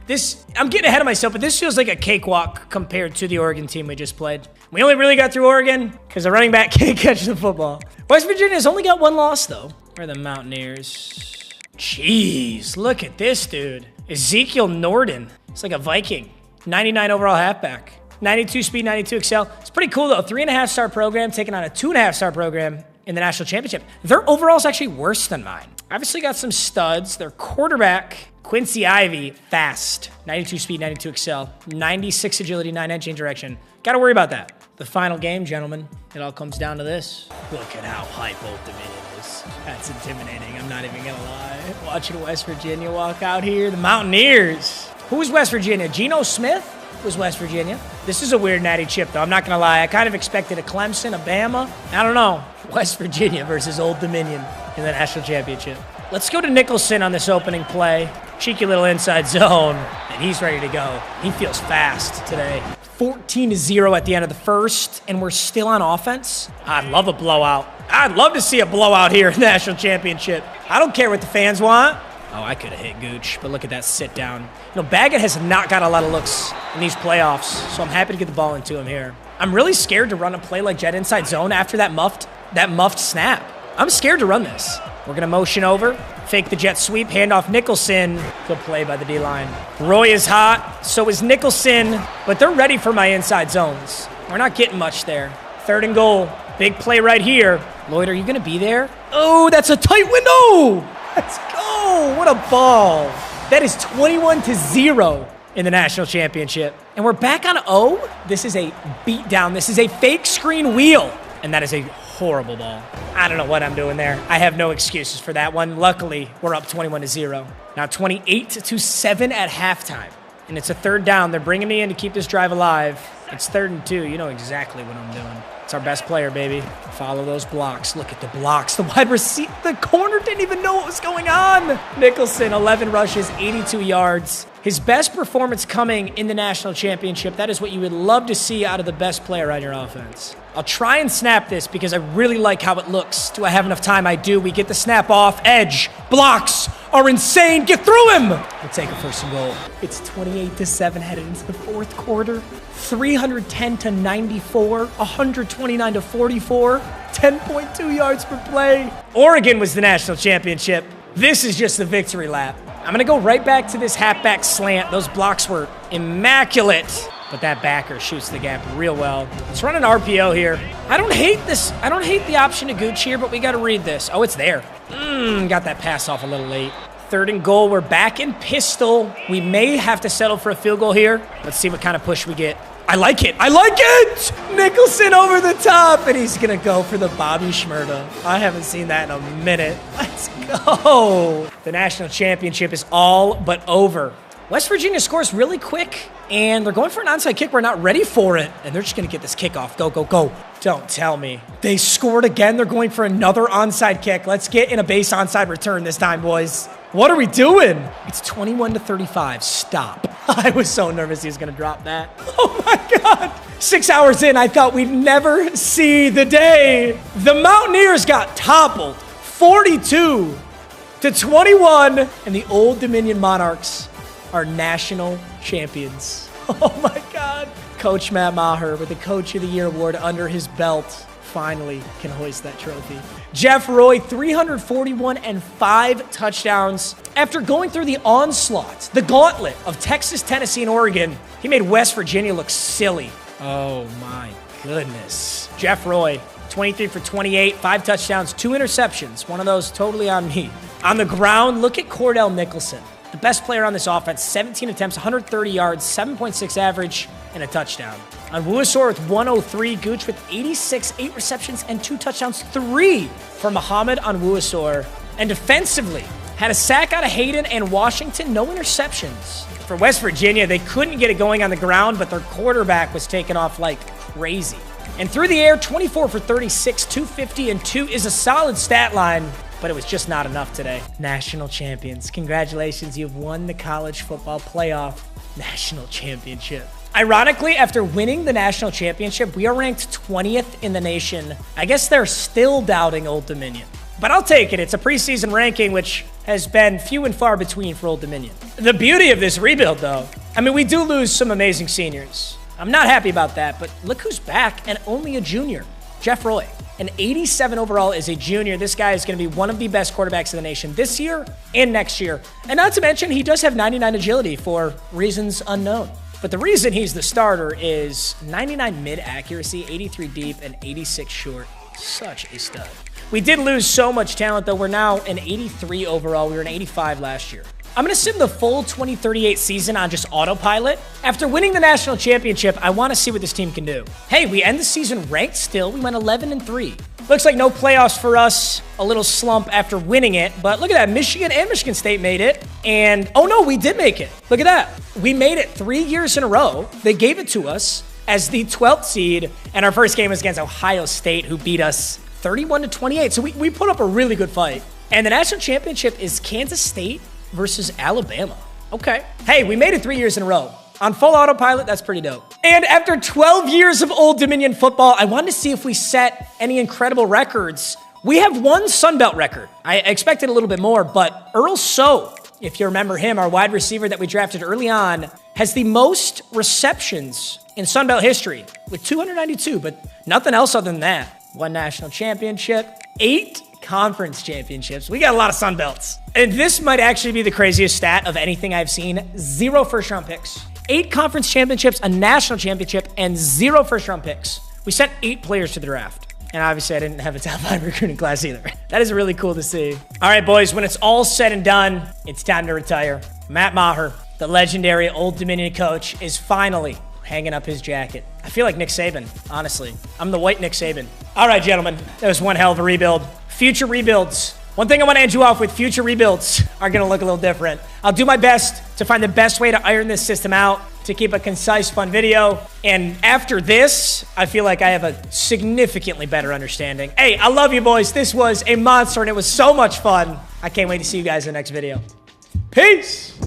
I'm getting ahead of myself, but this feels like a cakewalk compared to the Oregon team we just played. We only really got through Oregon because the running back can't catch the football. West Virginia's only got 1 loss, though. Where are the Mountaineers? Jeez, look at this dude. Ezekiel Norden. It's like a Viking. 99 overall halfback. 92 speed, 92 excel. It's pretty cool, though. 3.5-star program taking on a 2.5-star program in the national championship. Their overall is actually worse than mine. Obviously got some studs. Their quarterback, Quincy Ivey, fast. 92 speed, 92 excel. 96 agility, 9 change direction. Got to worry about that. The final game, gentlemen, it all comes down to this. Look at how hype Old Dominion is. That's intimidating. I'm not even going to lie. Watching West Virginia walk out here. The Mountaineers. Who is West Virginia? Geno Smith was West Virginia. This is a weird natty chip, though. I'm not going to lie. I kind of expected a Clemson, a Bama. I don't know. West Virginia versus Old Dominion in the national championship. Let's go to Nicholson on this opening play. Cheeky little inside zone, and he's ready to go. He feels fast today. 14-0 at the end of the first, and we're still on offense. I'd love a blowout. I'd love to see a blowout here in the National Championship. I don't care what the fans want. Oh, I could have hit Gooch, but look at that sit down. You know, Baggett has not got a lot of looks in these playoffs, so I'm happy to get the ball into him here. I'm really scared to run a play like jet inside zone after that muffed snap. I'm scared to run this. We're going to motion over, fake the jet sweep, hand off Nicholson. Good play by the D-line. Roy is hot, so is Nicholson, but they're ready for my inside zones. We're not getting much there. 3rd and goal. Big play right here. Lloyd, are you going to be there? Oh, that's a tight window. Let's go. What a ball. That is 21-0 in the National Championship. And we're back on O. This is a beatdown. This is a fake screen wheel. And that is a horrible ball. I don't know what I'm doing there. I have no excuses for that one. Luckily, we're up 21-0. Now 28-7 at halftime. And it's a 3rd down. They're bringing me in to keep this drive alive. It's 3rd and 2. You know exactly what I'm doing. It's our best player, baby. Follow those blocks. Look at the blocks. The wide receiver, the corner didn't even know what was going on. Nicholson, 11 rushes, 82 yards. His best performance coming in the National Championship. That is what you would love to see out of the best player on your offense. I'll try and snap this because I really like how it looks. Do I have enough time? I do. We get the snap off. Edge. Blocks are insane. Get through him. We'll take a 1st and goal. It's 28-7 headed into the 4th quarter. 310-94. 129-44. 10.2 yards per play. Oregon was the National Championship. This is just the victory lap. I'm going to go right back to this halfback slant. Those blocks were immaculate. But that backer shoots the gap real well. Let's run an RPO here. I don't hate this. I don't hate the option to Gooch here, but we got to read this. Oh, it's there. Got that pass off a little late. 3rd and goal. We're back in pistol. We may have to settle for a field goal here. Let's see what kind of push we get. I like it. I like it! Nicholson over the top, and he's going to go for the Bobby Shmurda. I haven't seen that in a minute. Let's go. The National Championship is all but over. West Virginia scores really quick, and they're going for an onside kick. We're not ready for it, and they're just going to get this kickoff. Go, go, go. Don't tell me. They scored again. They're going for another onside kick. Let's get in a base onside return this time, boys. What are we doing? It's 21-35. Stop. I was so nervous he was going to drop that. Oh, my God. 6 hours in, I thought we'd never see the day. The Mountaineers got toppled 42-21, and the Old Dominion Monarchs are national champions. Oh, my God. Coach Matt Maher with the Coach of the Year award under his belt finally can hoist that trophy. Jeff Roy, 341 and 5 touchdowns. After going through the onslaught, the gauntlet of Texas, Tennessee, and Oregon, he made West Virginia look silly. Oh, my goodness. Jeff Roy, 23 for 28, 5 touchdowns, 2 interceptions. One of those totally on me. On the ground, look at Cordell Nicholson. The best player on this offense, 17 attempts, 130 yards, 7.6 average, and a touchdown. Onwuasor with 103, Gooch with 86, 8 receptions, and 2 touchdowns, 3 for Muhammad Onwuasor. And defensively, had a sack out of Hayden and Washington, no interceptions. For West Virginia, they couldn't get it going on the ground, but their quarterback was taking off like crazy. And through the air, 24 for 36, 250, and 2 is a solid stat line, but it was just not enough today. National champions. Congratulations, you've won the college football playoff national championship. Ironically, after winning the national championship, we are ranked 20th in the nation. I guess they're still doubting Old Dominion. But I'll take it. It's a preseason ranking, which has been few and far between for Old Dominion. The beauty of this rebuild, though, I mean, we do lose some amazing seniors. I'm not happy about that, but look who's back and only a junior. Jeff Roy, an 87 overall as a junior. This guy is going to be one of the best quarterbacks in the nation this year and next year. And not to mention, he does have 99 agility for reasons unknown. But the reason he's the starter is 99 mid accuracy, 83 deep, and 86 short. Such a stud. We did lose so much talent, though. We're now an 83 overall. We were an 85 last year. I'm going to sim the full 2038 season on just autopilot. After winning the national championship, I want to see what this team can do. Hey, we end the season ranked still. We went 11-3. Looks like no playoffs for us. A little slump after winning it. But look at that. Michigan and Michigan State made it. And, oh no, we did make it. Look at that. We made it 3 years in a row. They gave it to us as the 12th seed. And our first game was against Ohio State, who beat us 31-28. So we put up a really good fight. And the national championship is Kansas State versus Alabama. Okay. Hey, we made it 3 years in a row. On full autopilot, that's pretty dope. And after 12 years of Old Dominion football, I wanted to see if we set any incredible records. We have one Sun Belt record. I expected a little bit more, but Earl So, if you remember him, our wide receiver that we drafted early on, has the most receptions in Sun Belt history with 292, but nothing else other than that. One national championship, 8 conference championships. We got a lot of Sun Belts. And this might actually be the craziest stat of anything I've seen. 0 first-round picks. 8 conference championships, a national championship, and 0 first-round picks. We sent 8 players to the draft. And obviously, I didn't have a top 5 recruiting class either. That is really cool to see. All right, boys, when it's all said and done, it's time to retire. Matt Maher, the legendary Old Dominion coach, is finally hanging up his jacket. I feel like Nick Saban, honestly. I'm the white Nick Saban. All right, gentlemen, that was one hell of a rebuild. Future rebuilds. One thing I want to end you off with, future rebuilds are going to look a little different. I'll do my best to find the best way to iron this system out, to keep a concise, fun video. And after this, I feel like I have a significantly better understanding. Hey, I love you, boys. This was a monster, and it was so much fun. I can't wait to see you guys in the next video. Peace!